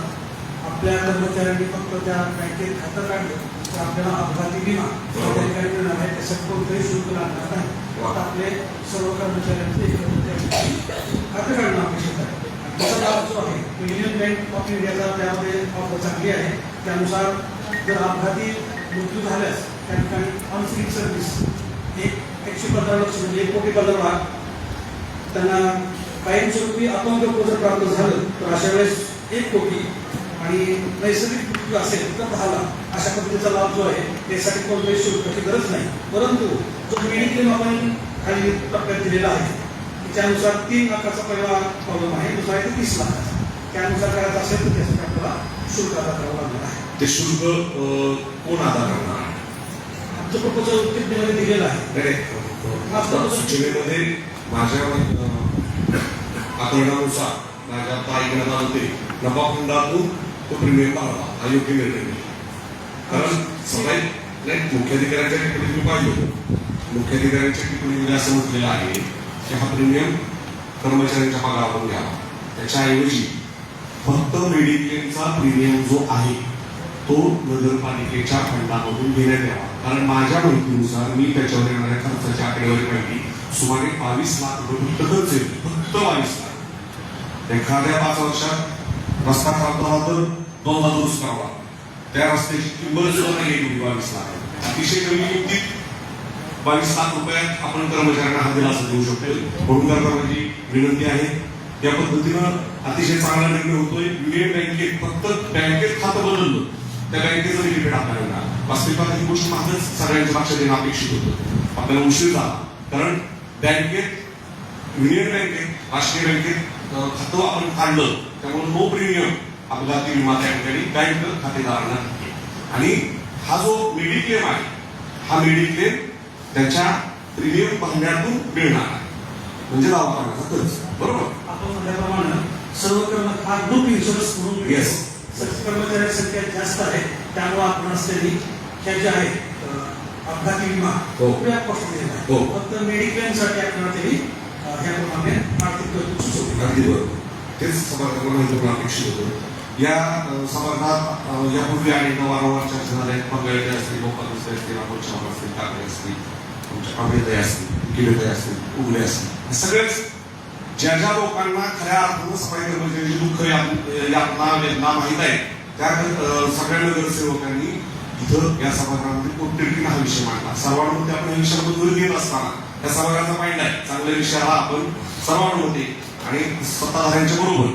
आपल्या कर्मचाऱ्यांनी फक्त त्या बँकेत खातं काढलं तर आपल्याला अपघाती विमा मिळणार आहे. त्याच्यात कोणतंही शुल्क लागणार नाही. आपले सर्व कर्मचाऱ्यांचे खातं काढणं अपेक्षित आहे. त्याचा लाभ जो आहे तो युनियन बँक ऑफ इंडियाचा त्यामध्ये ऑफर चांगली आहे. त्यानुसार जर अपघाती मृत्यू झाल्यास त्या ठिकाणी अनसिक सर्व्हिस 115 लक्ष म्हणजे 1 कोटी 15 लाख त्यांना कायमस्वरूपी अपंग जर प्राप्त झालं तर अशा वेळेस 1 कोटी आणि नैसर्गिक मृत्यू असेल तर 10 लाख अशा पद्धतीचा लाभ जो आहे त्यासाठी कोणत्याही शुल्काची गरज नाही. परंतु जो मेडिक्लेम आपण खाली टप्प्यात दिलेला आहे त्यानुसार 3 लाखाचा पहिला प्रॉब्लेम आहे, दुसरा आहे 30 लाखाचा. त्यानुसार करायचं असेल तर त्यासाठी आपल्याला शुल्क अदा करावं लागणार आहे. ते शुल्क कोण अदा करणार? आमचं प्रपोजल उत्तेजनेमध्ये दिलेलं आहे. सूचनेमध्ये माझ्या आकलनानुसार माझ्या ऐकण्यात आलं ते नफा फंडातून तो प्रीमियम भरावा हा योग्य निर्णय. कारण सफाई नाही मुख्याधिकाऱ्यांच्या टिप्पणीत मी पाहिजे होतो. मुख्याधिकाऱ्यांच्या टिप्पणीमध्ये असं म्हटलेलं आहे की हा प्रीमियम कर्मचाऱ्यांच्या पगारातून घ्यावा. त्याच्याऐवजी फक्त मेडिक्लेमचा प्रीमियम जो आहे तो नगरपालिकेच्या फंडामधून घेण्यात यावा. कारण माझ्या माहितीनुसार मी त्याच्यावर येणाऱ्या खर्चाची आकडेवारी पाहिली, सुमारे 22 लाख रुपये फक्त खर्च येतो, फक्त 22 लाख. एखाद्या 5 वर्षात रस्ता खराब झाला तर 2 दुरुस्त करावा, त्या रस्त्याची किंमत सुद्धा नाही येईल 22 लाख. अतिशय कमी किमतीत 22 लाख रुपयात आपण कर्मचाऱ्यांना हा दिलासा देऊ शकतो. म्हणून माझी विनंती आहे, या पद्धतीनं अतिशय चांगला निर्णय होतोय. युनियन बँकेत फक्त बँकेत खातं बदललं, त्या बँकेचं लिमिटेड आपल्याला वास्तविकता ही गोष्ट मात्रच सगळ्यांच्या लक्षात येणं अपेक्षित होतं. आपल्याला उशीर झाला, कारण बँकेत युनियन बँकेत राष्ट्रीय बँकेत खातं आपण काढलं, त्यामुळे नो प्रीमियम अपघाती विमा त्या ठिकाणी बँक खातेदारांना आहे. आणि हा जो मेडिक्लेम आहे, हा मेडिक्लेम त्याच्या प्रीमियम भरण्यातून मिळणार आहे, म्हणजे दवाखान्याचा खर्च. बरोबर आपण म्हटल्याप्रमाणे सर्व हा ग्रुप इन्शुरन्स म्हणून येस कर्मचाऱ्यांची संख्या जास्त आहे, त्यामुळे आपण असलेली ह्या ज्या आहेत अपघाती विमा या कॉस्ट दिलेला आहे. फक्त मेडिक्लेमसाठी आपल्याला तरी ह्याप्रमाणे आर्थिक तरतूद सुचवली. अगदी बरोबर, तेच सभागृहात अपेक्षित होतं. या सभागृहात यापूर्वी अनेकदा वारंवार चर्चा झाल्या. मंगळते असतील, लोकांचे असतील, आपण चव्हाण असतील, काकडे असतील, तुमच्या अभिनय असतील, किरदय असतील, उगले असतील, सगळेच ज्या ज्या लोकांना खऱ्या अर्थानं सफाई कर्मचाऱ्यांची दुःख यातना वेदना माहीत आहे, त्या सगळ्या नगरसेवकांनी इथं या सभागृहामध्ये पोटतिडकीनं हा विषय मांडला. सर्वांमध्ये आपण या विषयाबद्दल घेत असताना या सभागृहाचा मांडला आहे. चांगल्या विषयाला आपण सर्वांमध्ये आणि सत्ताधाऱ्यांच्या बरोबर,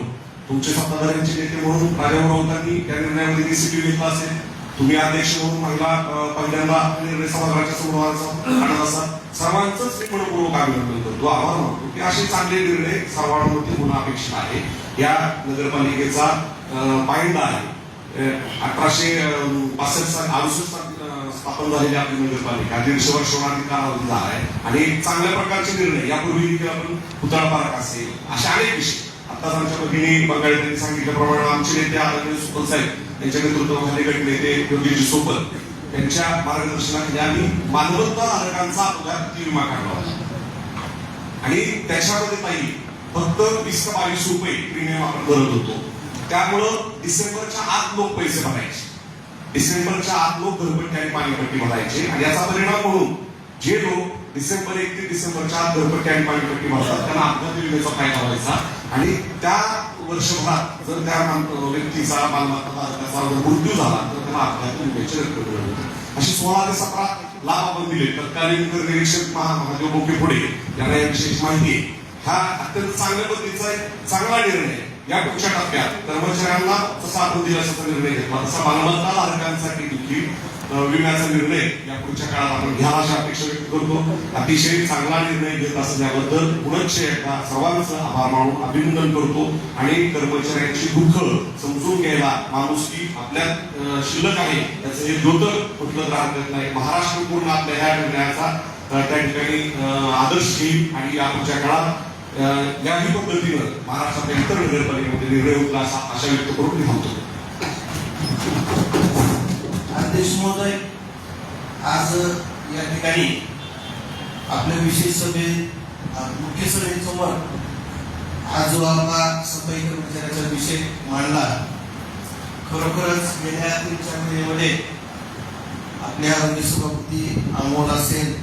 तुमचे सत्ताधाऱ्यांचे नेते म्हणून राजाभाऊ राऊतांनी या निर्णयामध्ये इनिशिएटिव्ह घेतला असेल, तुम्ही अध्यक्ष म्हणून महिला पहिल्यांदा निर्णय सभागृहाच्या समोर आणत असाल, सर्वांचंच मी मनपूर्वक अभिनंदन करतो, आभार मानतो की असे चांगले निर्णय सर्वांमध्ये होणं अपेक्षित आहे. या नगरपालिकेचा पायंडा आहे 1865 साली स्थापन झालेली आपली नगरपालिका 150 वर्ष होण्याचा कालावधी झाला आहे आणि चांगल्या प्रकारचे निर्णय यापूर्वी देखील आपण पुतळा पार्क असेल, अशा अनेक विषय आताच आमच्या भगिनी बंगाळी सांगितल्याप्रमाणे आमचे नेते आदरणीय सुपल साहेब यांच्या नेतृत्वाखाली गट नेते योगेश सोबत त्यांच्या मार्गदर्शनाखाली आम्ही मानवता धारकांचा अपघाती विमा काढला होता आणि त्याच्यामध्ये काही फक्त 20 ते 22 रुपये प्रीमियम आपण भरत होतो. त्यामुळं डिसेंबरच्या आत लोक पैसे भरायचे, डिसेंबरच्या आत लोक घरपट्टी आणि पाणीपट्टी भरायचे आणि याचा परिणाम म्हणून जे लोक डिसेंबर 1 ते डिसेंबरच्या आत घरपट्टी आणि पाणीपट्टी भरतात त्यांना अपघाती विम्याचा फायदा व्हायचा आणि त्या वर्षभरात जर त्या व्यक्तीचा मालमत्ता मृत्यू झाला तर त्याला अपघाती विम्याची रक्कम मिळते. अशी 16 ते 17 लाभ आपण दिले. तत्कालीन निरीक्षक महादेव बोके पुढे यांना या विषयीची माहिती आहे. हा अत्यंत चांगल्या पद्धतीचा एक चांगला निर्णय. या पुढच्या टप्प्यात कर्मचाऱ्यांना जसा आपण दिलासाचा निर्णय घेतला तसा मालमत्ता धारकांसाठी देखील विम्याचा निर्णय या पुढच्या काळात आपण घ्यावा अशी अपेक्षा व्यक्त करतो. अतिशय चांगला निर्णय घेत असल्याबद्दल पुनश्च एकदा सर्वांचं आभार मानून अभिनंदन करतो आणि कर्मचाऱ्यांची दुःख समजून घ्यायला माणुसकी आपल्यात शिल्लक आहे त्याचं हे द्योतक म्हटलं राहत नाही. महाराष्ट्र पूर्ण आपल्या ह्या निर्णयाचा त्या ठिकाणी आदर्श घेईल आणि या पुढच्या काळात याही पद्धतीनं महाराष्ट्रातल्या इतर नगरपालिकेमध्ये निर्णय होईल असा आशा व्यक्त करून मी थांबतो. अध्यक्ष महोदय, आज या ठिकाणी आपल्या विशेष सभेत मुख्य सभेसमोर आज जो आपला सफाई कर्मचाऱ्याचा विषय मांडला, खरोखरच गेल्या 3-4 महिन्यामध्ये आपल्या आरोग्य सभापती अमोल असेल,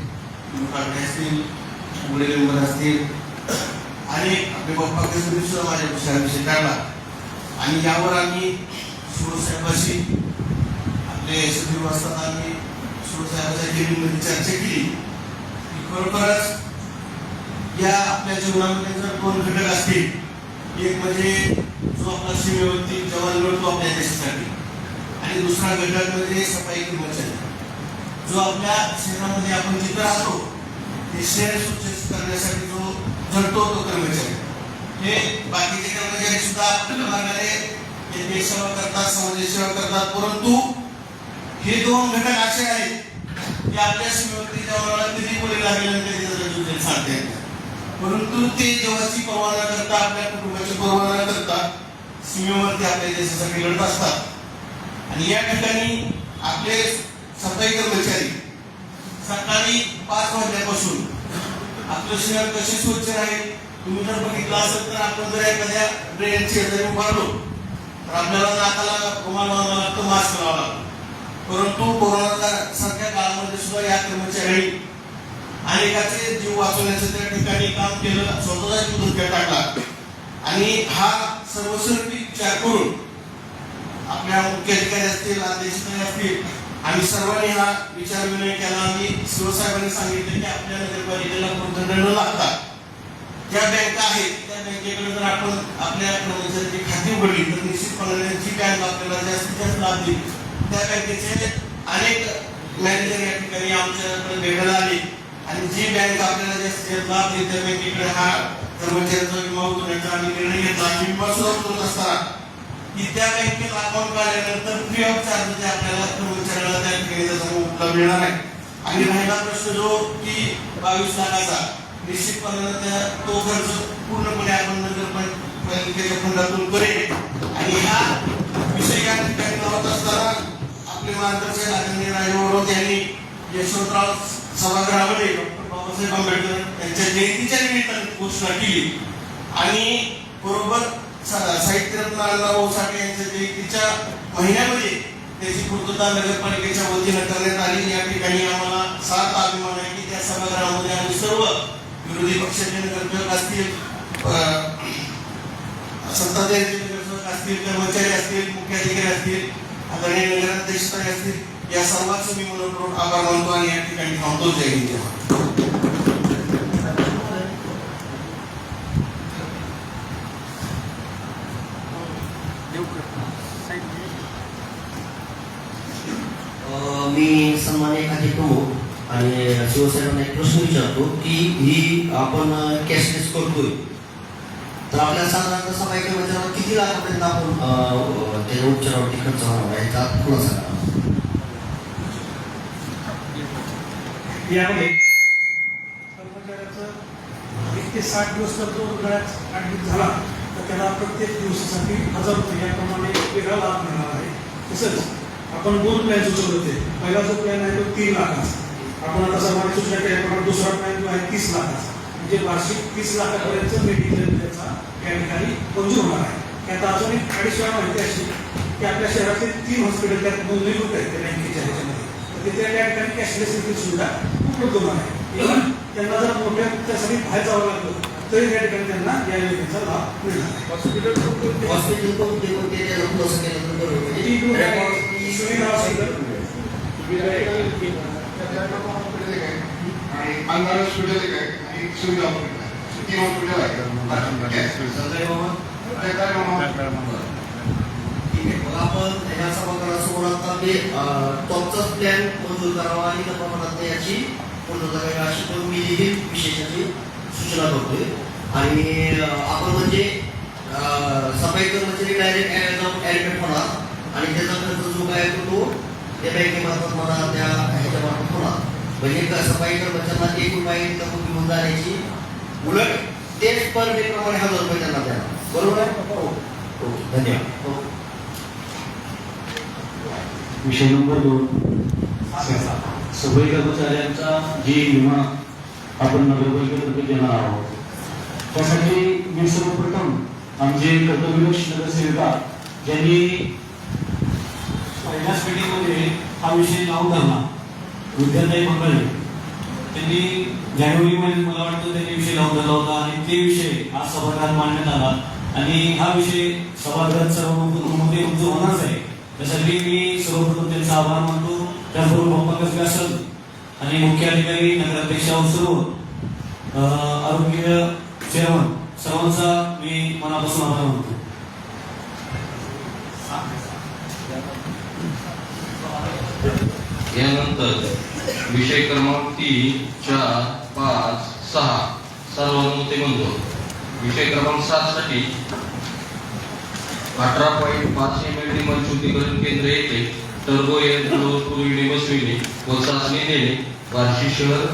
काकडे असतील, उघडे मेंबर असतील आणि आपले बाप्पा कसबी सुद्धा माझ्या विषय काढला आणि यावर आम्ही शिवसाहेबाशी आपले सजीव असताना आम्ही शिवसाहेबाच्या केबिनमध्ये चर्चा केली की खरोखरच या आपल्या जीवनामध्ये जर 2 घटक असतील, एक म्हणजे जो आपला सीमेवरती जवान लढतो आपल्या देशासाठी आणि दुसरा घटक म्हणजे सफाई कर्मचारी जो आपल्या शहरामध्ये आपण जिथं राहतो ते शहर स्वच्छ करण्यासाठी जो झटतो तो कर्मचारी. हे बाकीचे कर्मचारी सुद्धा आपल्या मार्गाने देशसेवा करतात, समाजसेवा करतात, परंतु हे 2 घटक असे आहेत की आपल्या सीमेवरती जवानाला कधी गोळी लागेल आणि कधी त्याचा जीव सांगता येत नाही, परंतु ते जीवाची पर्वा न करता, आपल्या कुटुंबाची पर्वा न करता सीमेवरती आपल्या देशासाठी लढत असतात. आणि या ठिकाणी आपले सफाई कर्मचारी सकाळी 5 वाजल्यापासून आपलं शहर कसे स्वच्छ राहील. तुम्ही जर बघितलं असेल तर आपण जर एखाद्या ड्रेनच्या शेजारी उभारलो तर आपल्याला नाकाला रुमाल बांधावा लागतो, मास्क लावावा लागतो. परंतु कोरोना सारख्या काळामध्ये सुद्धा या कर्मचाऱ्यांनी अनेकाचे जीव वाचवण्याचं त्या ठिकाणी काम केलं, स्वतःचा जीव धोक्यात टाकला. आणि हा सर्वस्वी विचार करून आपल्या मुख्याधिकारी असतील, अध्यक्ष असतील, आम्ही सर्वांनी हा विचार विनिमय केला. आम्ही शिवसाहेबांनी सांगितलं की आपल्या नगरपालिकेला पूर्ण न लागता ज्या बँका आहेत त्या बँकेकडे जर आपण आपल्या कर्मचाऱ्यांची खाती उघडली तर निश्चितपणे जी बँक आपल्याला जास्तीत जास्त लाभ देईल त्या बँकेचे अनेक मॅनेजर या ठिकाणी आमच्याकडे भेटायला आले आणि जी बँक आपल्याला जास्तीत जास्त लाभ देईल त्या बँकेकडे हा कर्मचाऱ्यांचा विमा उतरण्याचा आम्ही निर्णय घेतला. आम्ही विमा सुद्धा उतरत असताना की त्या बँकेत अकाउंट काढल्यानंतर फ्री ऑफ चार्ज जे आपल्याला कर्मचाऱ्याला त्या ठिकाणी त्याचा उपलब्ध मिळणार आहे. आणि राहिला प्रश्न जो की 22 लाखाचा, निश्चितपणे तो खर्च पूर्णपणे आपण नगरपालिकेच्या फंडातून करेल. आणि हा विषय या ठिकाणी लावत असताना आपले मार्गदर्शक आदरणीय राजेवरोत यांनी यशवंतराव सभागृहामध्ये डॉक्टर बाबासाहेब आंबेडकर यांच्या जयंतीच्या निमित्ताने घोषणा केली. आणि बरोबर साहित्यरत्न अण्णाभाऊ साठे यांच्या जयंतीच्या महिन्यामध्ये त्याची पूर्तता नगरपालिकेच्या वतीनं करण्यात आली. या ठिकाणी आम्हाला सार्थ अभिमान आहे की त्या सभागृहामध्ये आम्ही सर्व विरोधी पक्षाचे नगरसेवक असतील, सत्ताधारी नगरसेवक असतील, कर्मचारी असतील, मुख्याधिकारी असतील, आदरणीय नगराध्यक्ष असतील, या सर्वांचं मी मनपूर्वक आभार मानतो आणि या ठिकाणी थांबतो. जय हिंद, जय महाराष्ट्र. मी सन्माननीय खाते प्रमुख आणि शिवसेनेला एक प्रश्न विचारतो की ही आपण कॅशलेस करतोय तर आपल्याला साधारणतः सफाई कर्मचाऱ्यांना किती लाखापर्यंत आपण त्याच्या उपचारावरती खर्च होणार आहे याचा खुलासा करा. यामध्ये कर्मचाऱ्याचं 1 ते 60 दिवस जर तो रुग्णालयात ऍडमिट झाला तर त्याला प्रत्येक दिवसासाठी 1000 रुपये याप्रमाणे वेगळा लाभ मिळणार आहे. तसंच आपण 2 प्लॅन सुचवले होते. पहिला जो प्लॅन आहे तो 3 लाखाचा, आपण आता सर्वांनी सूचना केल्याप्रमाणे दुसरा प्लॅन जो आहे 30 लाखाचा, म्हणजे वार्षिक 30 लाखापर्यंत मेडिकल त्याचा या ठिकाणी मंजूर होणार आहे. त्यात अजून एक ॲडिशनल माहिती अशी की आपल्या शहरातले 3 हॉस्पिटल त्यात नोंदणीकृत आहेत त्या बँकेच्या ह्याच्यामध्ये, तर तिथे त्या ठिकाणी कॅशलेस देखील सुविधा उपलब्ध होणार आहे. इव्हन त्यांना जर मोठ्या त्यासाठी बाहेर जावं लागलं तरी त्या ठिकाणी त्यांना या योजनेचा लाभ मिळणार आहे. हॉस्पिटल कोणते त्याचा खुलासा केला तर बरोबर सुविधा हॉस्पिटल आणि अंधार हॉस्पिटल एक आहे आणि सुविधा हॉस्पिटल आहे. 3 हॉस्पिटल आहे. ठीक आहे. मग आपण ह्या सभागृहासमोर आता ते टॉपचाच प्लॅन मंजूर करावा आणि त्या प्रमाणात याची पूर्तता करावी अशी पण मी देखील विशेषाची सूचना करतोय. आणि आपण म्हणजे सफाई कर्मचारी डायरेक्ट जाऊन ऍडमिट होणार आणि त्याचा खर्च जो काय तो त्या बँकेमार्फत मला त्या ह्याच्यामार्फत होणार. म्हणजे सफाई कर्मचाऱ्यांना 1 रुपये घेऊन जाण्याची उलट तेच पर डे प्रमाणे 1000 रुपये त्यांना द्या. बरोबर आहे? हो. धन्यवाद. विषय नंबर 2 सफाई कर्मचाऱ्यांचा जी विमा आपण नगरपालिकेतर्फे देणार आहोत त्यासाठी मी सर्वप्रथम आमचे कर्तव्यदक्ष नगरसेविका ज्यांनी पहिल्याच मीटिंगमध्ये हा विषय लावून धरला, विद्याताई मंगळे, त्यांनी जानेवारी महिन्यात मला वाटतं त्यांनी विषय लावून धरला होता आणि ते विषय आज सभागृहात मांडण्यात आला आणि हा विषय सभागृहात सर्वांमध्ये मंजूर होणारच आहे. त्यासाठी मी सर्वप्रथम त्यांचा आभार मानतो. त्याचबरोबर बाप्पा कसबे असेल आणि मुख्य अधिकारी, नगराध्यक्षावर सर्व आरोग्य चेअरमन सर्वांचा मी मनापासून आभार मानतो. यानंतर विषय क्रमांक 3, 4, 5, 6 सर्वानुमते मंजूर. विषय क्रमांक 7 साठी 18.5 ml मलशुद्धीकरण केंद्र येथे टर्बो यंत्र बसविणे व चाचणी देणे. बार्शी शहर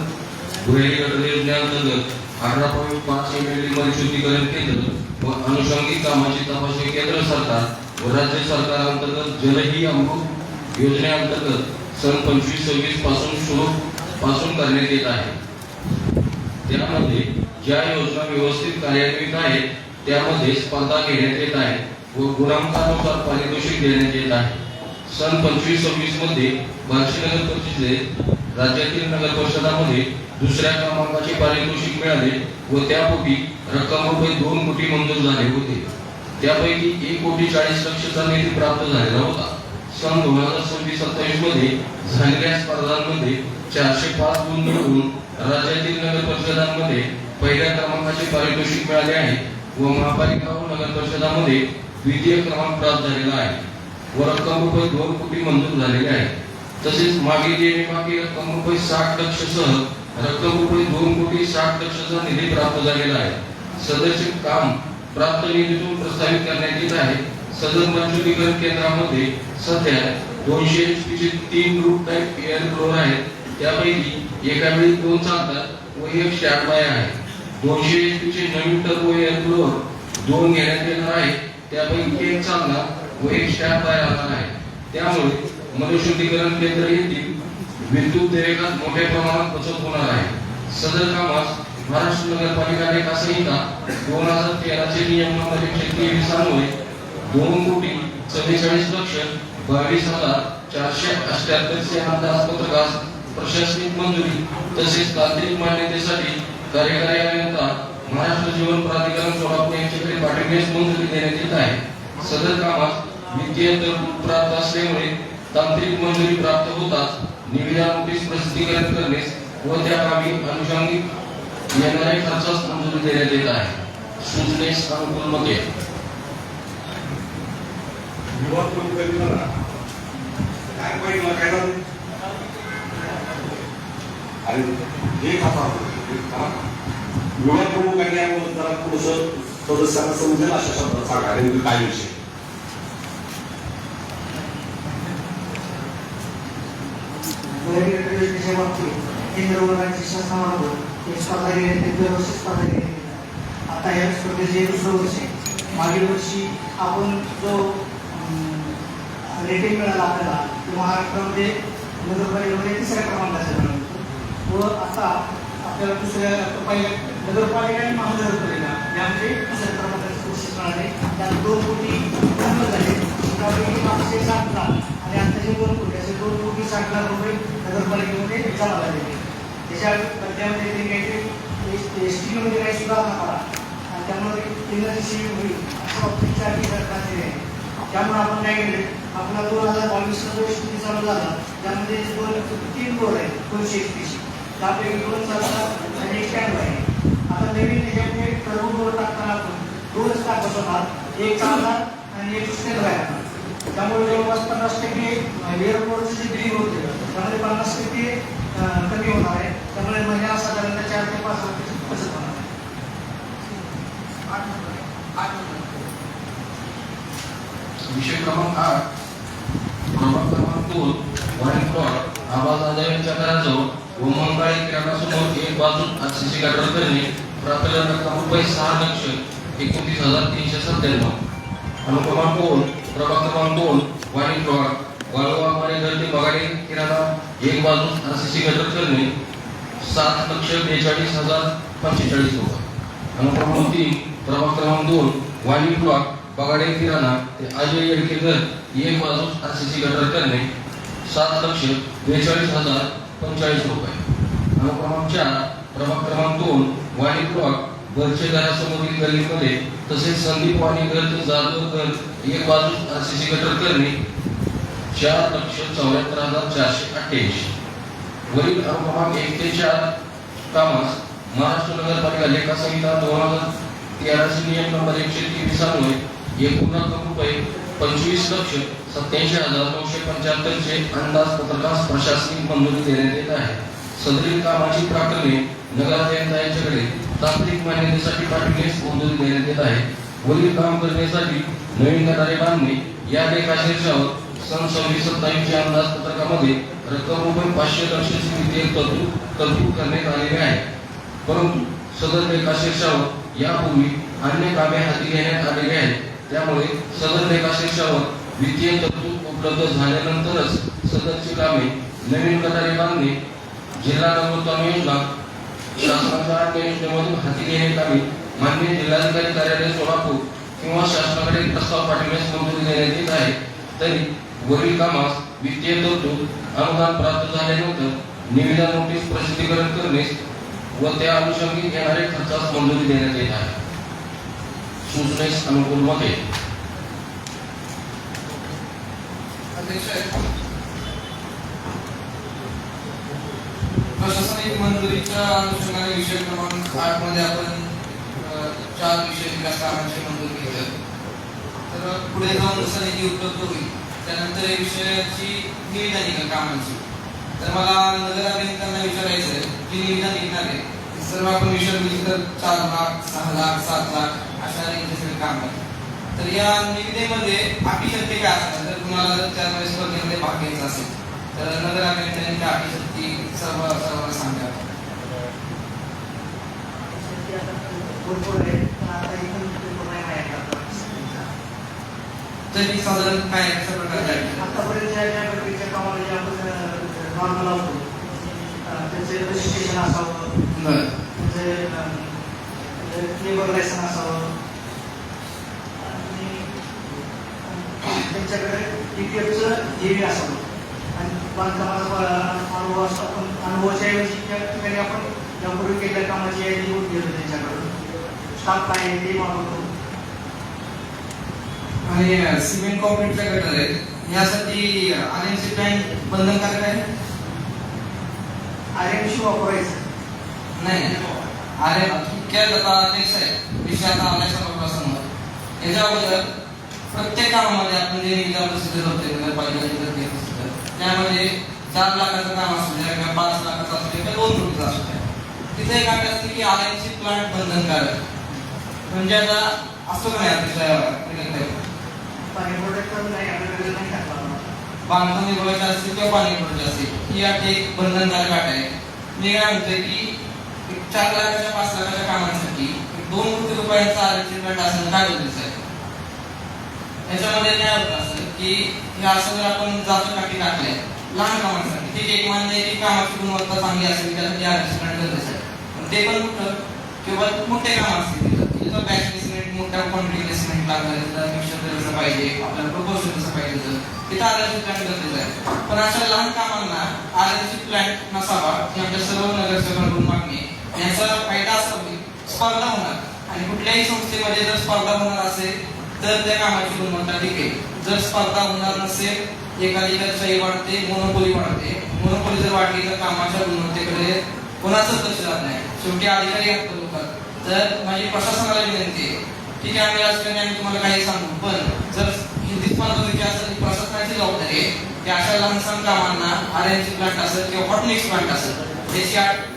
गुन्हेगारी गट योजनेअंतर्गत 18.5 ml मलशुद्धीकरण केंद्र व अनुषंगिक कामाची तपासणी केंद्र सरकार व राज्य सरकार अंतर्गत जलही अमृत योजनेअंतर्गत सन 25-26 पासून करण्यात येत आहे. त्यामध्ये ज्या योजना व्यवस्थित कार्यान्वित आहेत त्यामध्ये स्पर्धा घेण्यात येत आहे. व गुणांकानुसार पारितोषिक देण्यात येत आहे. सन 25-26 मध्ये बार्शी नगर परिषदेत राज्यातील नगर परिषदामध्ये दुसऱ्या क्रमांकाचे पारितोषिक मिळाले व त्यापोटी रक्कम रुपये 2 कोटी मंजूर झाले होते. त्यापैकी 1,40,40,00,000चा निधी प्राप्त झालेला होता. सन 2026-27 मध्ये झालेल्या स्पर्धांमध्ये 405 गुण मिळवून राज्यातील नगर परिषदांमध्ये पहिल्या क्रमांकाचे पारितोषिक मिळाले आहे व महापालिका व नगर परिषदामध्ये द्वितीय क्रमांक प्राप्त झालेला आहे व रक्कम रुपये 2 कोटी मंजूर झालेली आहे. तसेच मागील देणेमागे रक्कम रुपये 60 लक्ष सह रक्कम रुपये 2,60,00,000चा निधी प्राप्त झालेला आहे. सदरचे काम प्राप्त निधीतून प्रस्तावित करण्यात येत आहे. सदर मजबुतीकरण केंद्रामध्ये सध्या 200 HP चे 3 रूट टाईप एअर ब्लोअर आहेत. त्यापैकी एका वेळी 2 चालतात व एक स्टँड बाय आहे. 200 HP चे नवीन टर्बो एअर ब्लोअर 2 घेण्यात येणार आहे. त्यापैकी एक चालणार व एक स्टँड बाय राहणार आहे. त्यामुळे मनुष्यशुद्धीकरण केंद्र येथील विद्युत देयकात मोठ्या प्रमाणात बचत होणार आहे. सदर कामास महाराष्ट्र नगरपालिका लेखा संहिता 2013 चे नियम नंबर 123 अन्वये 2,44,22,478 चे अंदाजपत्रकास प्रशासनिक मंजुरी तसेच तांत्रिक मान्यतेसाठी कार्यकारी अभियंता महाराष्ट्र जीवन प्राधिकरण सोलापूर यांच्याकडे पाठविण्यास मंजुरी देण्यात येत आहे. सदर कामास वित्तीय तरतूद प्राप्त असल्यामुळे तांत्रिक मंजुरी प्राप्त होताच निविदा नोटीस प्रसिद्धीकरण करण्यास व त्या कामी अनुषंगिक येणाऱ्या खर्चास मंजुरी देण्यात येत आहे. सूचनेस अनुकूल मते विवाद कोणी करीना काय पाहिजे काय झालं आणि एक हाता विवाद प्रमुख करण्यामुळे जरा थोडंसं सदस्यांना समजेल अशा शब्दात सांगा नेमकं काय विषय. योजनेच्या बाबतीत केंद्र व राज्य शासनामार्फत एक स्पर्धा घेण्यात येते. दरवर्षी स्पर्धा घेण्यात येते. आता या स्पर्धेचे दुसरं वर्ष आहे. मागील वर्षी आपण जो रेटिंग मिळाला आपल्याला तो महाराष्ट्रामध्ये नगरपालिकेमध्ये 3ऱ्या क्रमांकाचा मिळाला व आता आपल्याला पहिल्या नगरपालिका आणि महानगरपालिका यामध्ये 3ऱ्या क्रमांकाचे बक्षीस मिळाले. त्यात 2 कोटी मंजूर झाले. त्यापैकी 560 लाख आणि आताचे 2 कोटी असे 2,60,00,000 रुपये नगरपालिकेमध्ये जमा झालेले. त्याच्या त्यामध्ये ते काहीतरी एसटीमध्ये काही सुधारणा करा आणि त्यामुळे केंद्राची सेवी होईल असं बाबतीच्या सरकारचे आहे. त्यामुळे आपण काय केले आपला 2022ला जो एसटी चालू झाला त्यामध्ये 3 रोड आहेत 200 एसटीची त्यापैकी 2 चालतात आणि 1 स्टँड आहे. आता नवीन त्याच्यामध्ये टर्बो रोड टाकताना आपण 2च टाकत होणार, 1 चालणार आणि 1 स्टँड राहणार. त्यामुळे जवळपास 50% एअरपोर्टचे जे बिलिंग होते त्यामध्ये 50% कमी होणार आहे. त्यामुळे महिन्याला साधारणतः 4 ते 5 लाख बचत होणार आहे. विषय क्रमांक 8 प्रभाग क्रमांक 2 वाईन प्लॉट आवाज आदायांच्या घराजवळ व मंगळी किराणा समोर एक बाजू आरसीसी गटर करणे प्राप्त रक्कम रुपये 6,29,397. अनुक्रमांक 2 प्रभाग क्रमांक 2 वाईन प्लॉट वाळूवामारे घरते बगाडे किराणा एक बाजू आरसीसी गटर करणे 7,42,045 रुपये. अनुक्रमांक 3 प्रभाग क्रमांक 2 वाईन प्लॉट बगाडे किराणा ते अजय येडके घर एक बाजू आरसीसी गटर करणे 7,42,045 रुपये. अनुक्रमांक 4 प्रभाग क्रमांक 2 वाणी प्लॉट घरचे घरासमोरील गल्लीमध्ये तसेच संदीप वाणी घर ते जाधव घर एक बाजू आरसीसी गटर करणे 4,74,488. वरील अनुक्रमांक 1 ते 4 कामास महाराष्ट्र नगरपालिका लेखा संहिता 2013 नियम नंबर 123 अन्वये एकूण रक्कम रुपये 25,87,975 चे अंदाजपत्रकास प्रशासनिक मंजुरी देण्यात येत आहे. सदरील कामाची प्रकरणे नगराध्यक्ष यांच्याकडे तांत्रिक मान्यतेसाठी पाठविण्यास मंजुरी देण्यात येत आहे. वरील काम करण्यासाठी नवीन गटारे बांधणे या लेखाशीर्षावर सन 26-27 च्या अंदाजपत्रकामध्ये रक्कम रुपये 500 लक्षाची वित्तीय तरतूद करण्यात आलेली आहे. परंतु सदर लेखाशीर्षावर यापूर्वी अन्य कामे हाती घेण्यात आलेली आहेत. त्यामुळे सदर लेखाशीर्षावर वित्तीय तरतूद उपलब्ध झाल्यानंतरच सदरची कामे नवीन गटारे बांधणे जिल्हा नगरोत्थान योजना शासनाच्या योजनेमधून हाती घेण्यात आली. माननीय जिल्हाधिकारी कार्यालय सोलापूर किंवा शासनाकडे प्रस्ताव पाठविण्यास मंजुरी देण्यात येत आहे, तरी वरील कामास वित्तीय तरतूद अनुदान प्राप्त झाल्यानंतर निविदा नोटीस प्रसिद्धीकरण करणे व त्या अनुषंगी येणाऱ्या खर्चास मंजुरी देण्यात येत आहे. सूचनेस अनुकूल मते. प्रशासनिक मंजुरीच्या अनुषंगाने विषय क्रमांक 8 मध्ये आपण 4 विषय विकास कामांची मंजुरी घेतली. तर पुढे जाऊन जसं निधी उपलब्ध होईल त्यानंतर या विषयाची निविदा निघेल कामांची. तर मला नगर अभियंत्यांना विचारायचं आहे की निविदा निघणार आहे सर्व आपण विषय दिली तर 4 लाख 6 लाख 7 लाख अशा रेंजचे काम आहे. तर या निविदेमध्ये अटी शर्ती काय असणार जर तुम्हाला त्या स्पर्धेमध्ये भाग घ्यायचा असेल तर नगर अभियंत्यांनी त्या अटी शर्ती सर्वांना सांगा. तरी साधारण काय कशा प्रकारचे आतापर्यंत ज्या प्रकारच्या कामाला जे आपण नॉर्मल लावतो त्याचे रजिस्ट्रेशन असावं, त्याचे लेबर लायसन असावं आणि त्यांच्याकडे EPFचं हे असावं आणि बांधकामाचा अनुभव असतो. आपण अनुभवाच्या ऐवजी त्या ठिकाणी आपण यापूर्वी केलेल्या कामाची यादी घेऊन घेतो त्यांच्याकडून स्टाफ काय आहे ते मागवतो. आणि सिमेंट कॉन्क्रीटच्या गटर आहेत यासाठी RMC प्लॅन बंधनकारक आहे. RMC वापरायचं नाही विषय आता आलाय समोर याच्या अगोदर प्रत्येक कामामध्ये आपण जे निविदा प्रसिद्ध करतोय नगरपालिका त्यामध्ये 4 लाखाचं काम असू द्या किंवा 5 लाखाचं असू द्या किंवा 2 कोटीचं असू द्या तिथे एक अट असते की RMC प्लांट बंधनकारक. म्हणजे आता असं काय बांधकाम विभागाचे असतील किंवा पाणी पुरवठ्याचे असतील ही अट एक बंधनकारक अट आहे. मी काय म्हणतोय की 4 लाखाच्या 5 लाखाच्या कामांसाठी 2 कोटी रुपयांचा RMC प्लांट असणं काय गरजेचं आहे. याच्यामध्ये काय होतं असं की हे असं जर आपण जास्त टाकी टाकल्या लहान कामांसाठी ठीक आहे मान्य आहे की कामाची गुणवत्ता चांगली असेल त्यासाठी RMC प्लांट गरजेचं आहे. पण ते पण कुठं केवळ मोठे काम असतील तिथं बॅच सिमेंट मोठ्या क्वांटिटीचे सिमेंट लागणार मिक्सर करायचं पाहिजे आपल्याला प्रपोर्शन कसं पाहिजे तिथं RMC प्लांट गरजेचं आहे. पण अशा लहान कामांना RMC प्लांट नसावा ही आमच्या सर्व नगरसेवकांकडून मागणी आहे. याचा फायदा असा होईल स्पर्धा होणार आणि कुठल्याही संस्थेमध्ये जर स्पर्धा होणार असेल तर त्या कामाची गुणवत्ता टिकेल. जर स्पर्धा होणार नसेल एकाधिकारशाही वाढते, मोनोपोली वाढते. मोनोपोली जर वाढली तर कामाच्या गुणवत्तेकडे कोणाचंच लक्ष जात नाही. शेवटी अधिकारी हक्क होतात. तर माझी प्रशासनाला विनंती आहे ठीक आहे आम्ही राजकारणी आम्ही तुम्हाला काही सांगू पण जर हिंदी स्पर्धा होती असेल प्रशासनाची जबाबदारी आहे की अशा लहानसहान कामांना RMC प्लांट असेल किंवा हॉट मिक्स प्लांट असेल त्याची अट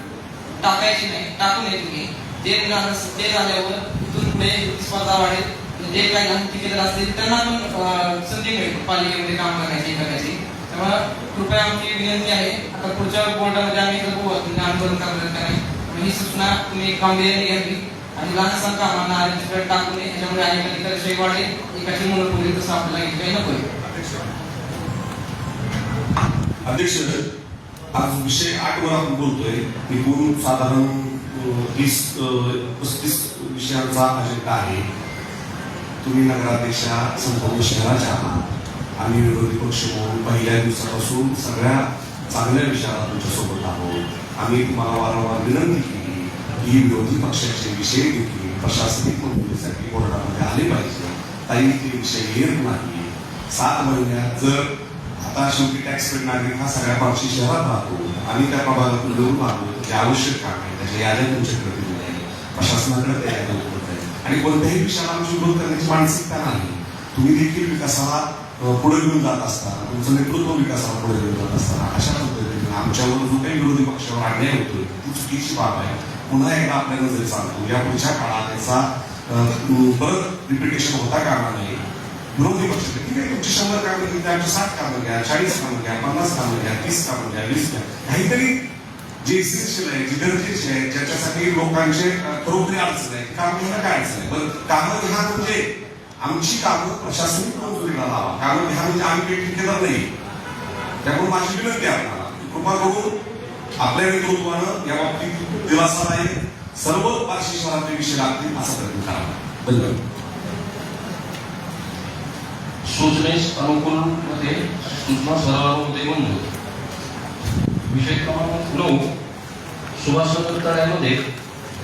टाकायची नाही. टाकू नये तुम्ही ते झाल्यावर इथून पुढे स्पर्धा वाढेल. जे काही लहान ठेकेदार असतील त्यांना पण संधी मिळेल पालिकेमध्ये काम करण्याची करण्याची. त्यामुळे कृपया आमची विनंती आहे आता पुढच्या बोर्डामध्ये आम्ही म्हणजे आंदोलन करणार नाही. ही सूचना तुम्ही गांभीर्याने घ्यावी आणि लहान कामांना RMC प्लांट टाकू नये. याच्यामुळे अधिकारीशाही वाढेल एकाची मोनोपोली तसं आपल्याला इथे नको. अध्यक्ष आज विषय 8 वर आपण बोलतोय एकूण साधारण 30-35 विषयांचा अजेंडा आहे. तुम्ही नगराध्यक्षा संपूर्ण शहराच्या आहात. आम्ही विरोधी पक्ष म्हणून पहिल्या दिवसापासून सगळ्या चांगल्या विषयाला तुमच्यासोबत आहोत. आम्ही तुम्हाला वारंवार विनंती केली की विरोधी पक्षाचे विषय देखील प्रशासनिक मंजुरीसाठी बोर्डामध्ये आले पाहिजे. काही ते विषय येत नाही. 7 महिन्यात जर आता शेवटी टॅक्स पेड नागरिक हा सगळ्या पावशी शहरात राहतो आणि त्या प्रभागातून निवडून आलो ते आवश्यक काम आहे. त्याच्या याद्या तुमच्याकडे दिली आहे प्रशासनाकडे त्या याद्या उपलब्ध आहे आणि कोणत्याही विषयाला आमची विरोध करण्याची मानसिकता नाही. तुम्ही देखील विकासाला पुढे घेऊन जात असताना तुमचं नेतृत्व विकासाला पुढे घेऊन जात असताना अशा पद्धतीने आमच्यावर जो काही विरोधी पक्षावर अन्याय होतोय ती चुकीची बाब आहे. पुन्हा एकदा आपल्या नजरेत सांगतो या पुढच्या काळात त्याचा परत रिपिटेशन होता कामा नये. विरोधी पक्ष ठीक आहे तुमची 100 कामं घ्या, आमची 60 कामं घ्या, 40 कामं घ्या, 50 कामं घ्या, 30 कामं घ्या, 20 घ्या, काहीतरी जे इसेन्शियल आहे जे गरजेचे आहे ज्याच्यासाठी लोकांचे खरोखरी अडचण आहे काम घेणं काय अडचण आहे. पण कामं घ्या म्हणजे आमची कामं प्रशासनिक मंजुरीला लावा. कामं घ्या म्हणजे आम्ही काही ठेकेदार नाही. त्यामुळे माझी विनंती आहे आपल्याला कृपा करून आपल्या नेतृत्वानं या बाबतीत दिलासा राहील. सर्व बार्शी शहरातले विषय लागतील असा प्रयत्न करावा. धन्यवाद. सूचनेस अनुकूल मध्ये सूचना सर्वांमध्ये मंजूर. विषय क्रमांक 9 सुभाषनगर तळ्यामध्ये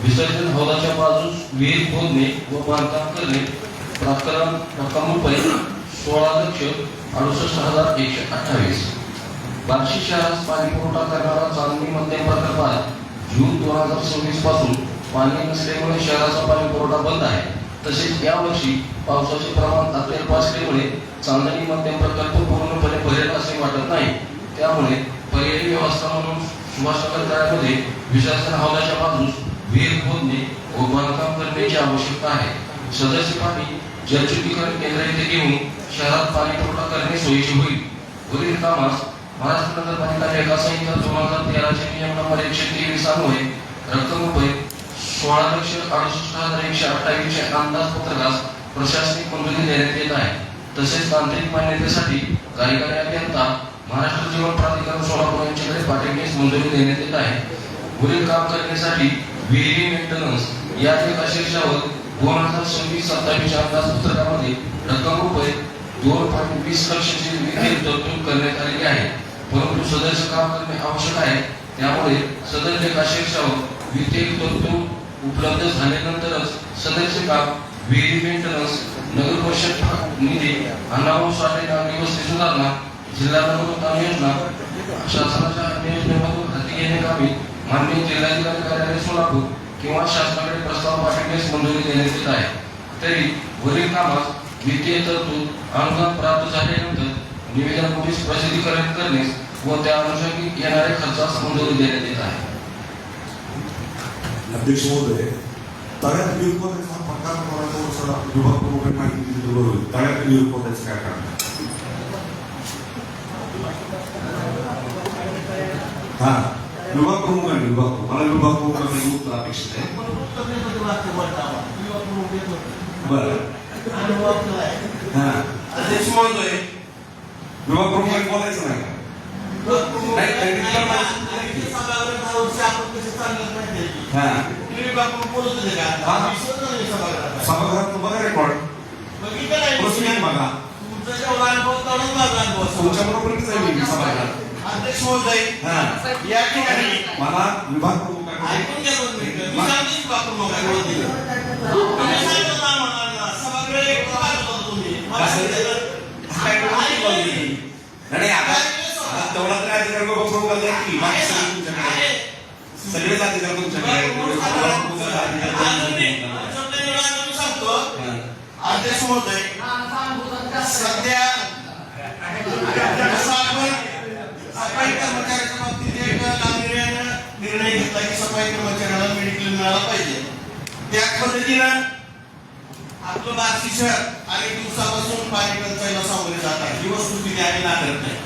विसर्जन हौदाच्या बाजूस विहीर खोदणे व बांधकाम करणे प्रकरण रक्कम रुपये 16,68,128. बार्शी शहरास पाणी पुरवठा करणारा चांदणी मध्यम प्रकल्पात जून 2026 पासून पाणी नसल्यामुळे शहराचा पाणी पुरवठा बंद आहे. तसेच यावर्षी पावसाचे प्रमाण अत्यल्प असल्यामुळे चांदणी मध्यम प्रकल्प पूर्णपणे भरेल असे वाटत नाही. त्यामुळे पर्यायी व्यवस्था म्हणून सुभाषनगर तळ्यामध्ये विसर्जन हौदाच्या बाजूस विहीर खोदणे व बांधकाम करण्याची आवश्यकता आहे. सदस्य पाणी जलशुद्धीकरण केंद्र येथे घेऊन शहरात पाणी पुरवठा करणे सोयीचे होईल. वरील कामास महाराष्ट्र नगरपालिका लेखा संहिता 2013 चे नियम नंबर 123 अन्वये रक्कम रुपये 16,68,128 चे अंदाजपत्रकास प्रशासनिक मंजुरी देण्यात येत आहे. तसेच तांत्रिक मान्यतेसाठी कार्यकारी अभियंता महाराष्ट्र जीवन प्राधिकरण सोलापूर यांच्याकडे पाठवण्यास मंजुरी देण्यात येत आहे. वरील काम करण्यासाठी विहिरी मेंटेनन्स या एका शीर्षावर 2026-27 अंदाजपत्रकामध्ये रक्कम रुपये 2.20 लक्षाची विक्री तरतूद करण्यात आलेली आहे. परंतु सदस्य काम करणे आवश्यक आहे. त्यामुळे सदर एका शीर्षावर वित्तीय तरतूद उपलब्ध झाल्यानंतरच सदस्य काम विहिरी मेंटेनन्स नगर परिषद निधी अण्णाभाऊ साठे नागरी वस्ती सुधारणा जिल्हा नगरोत्थान योजना शासनाच्या अन्य योजनेमधून हाती घेण्याकामी माननीय जिल्हाधिकारी कार्यालय सोलापूर किंवा शासनाकडे प्रस्ताव पाठवण्यास मंजुरी देण्यात येत आहे. तरी वरील कामास वित्तीय तरतूद अनुदान प्राप्त झाल्यानंतर निवेदन पोलीस प्रसिद्धीकरण करण्यास व त्या अनुषंगी येणाऱ्या खर्चास मंजुरी देण्यात येत आहे. अध्यक्ष महोदय, तळ्यात निरुपणाचा प्रकार थोडासा विभाग प्रमुखांनी माहिती दिली बरोबर. तळ्यात निरुपणाचं काय कारण? हा विभाग प्रमुखांनी मला विभाग प्रमुखांनी उत्तर अपेक्षित आहे. बरं हा अध्यक्ष महोदय, विभाग प्रमुखांनी बोलायचं नाही का? सभागृहात बघा रेकॉर्ड बघा तुमच्या बरोबरच आहे मी सभागृहात. अध्यक्ष महोदय, या ठिकाणी मला विभाग प्रमुखांकडे नाही आता तेवढा तर अधिकार विभाग प्रमुखाला की बाकी सगळेच अधिकार तुमच्याकडे. अध्यक्ष महोदय, सध्या सफाई कर्मचाऱ्याच्या बाबतीत एक गांभीर्यानं निर्णय घेतला की सफाई कर्मचाऱ्याला मेडिकल मिळाला पाहिजे. त्याच पद्धतीनं आपलं बार्शी शहर अनेक दिवसापासून पाणी टंचाईला सामोरे जात आहे. ही वस्तुस्थिती आम्ही नाकारत नाही.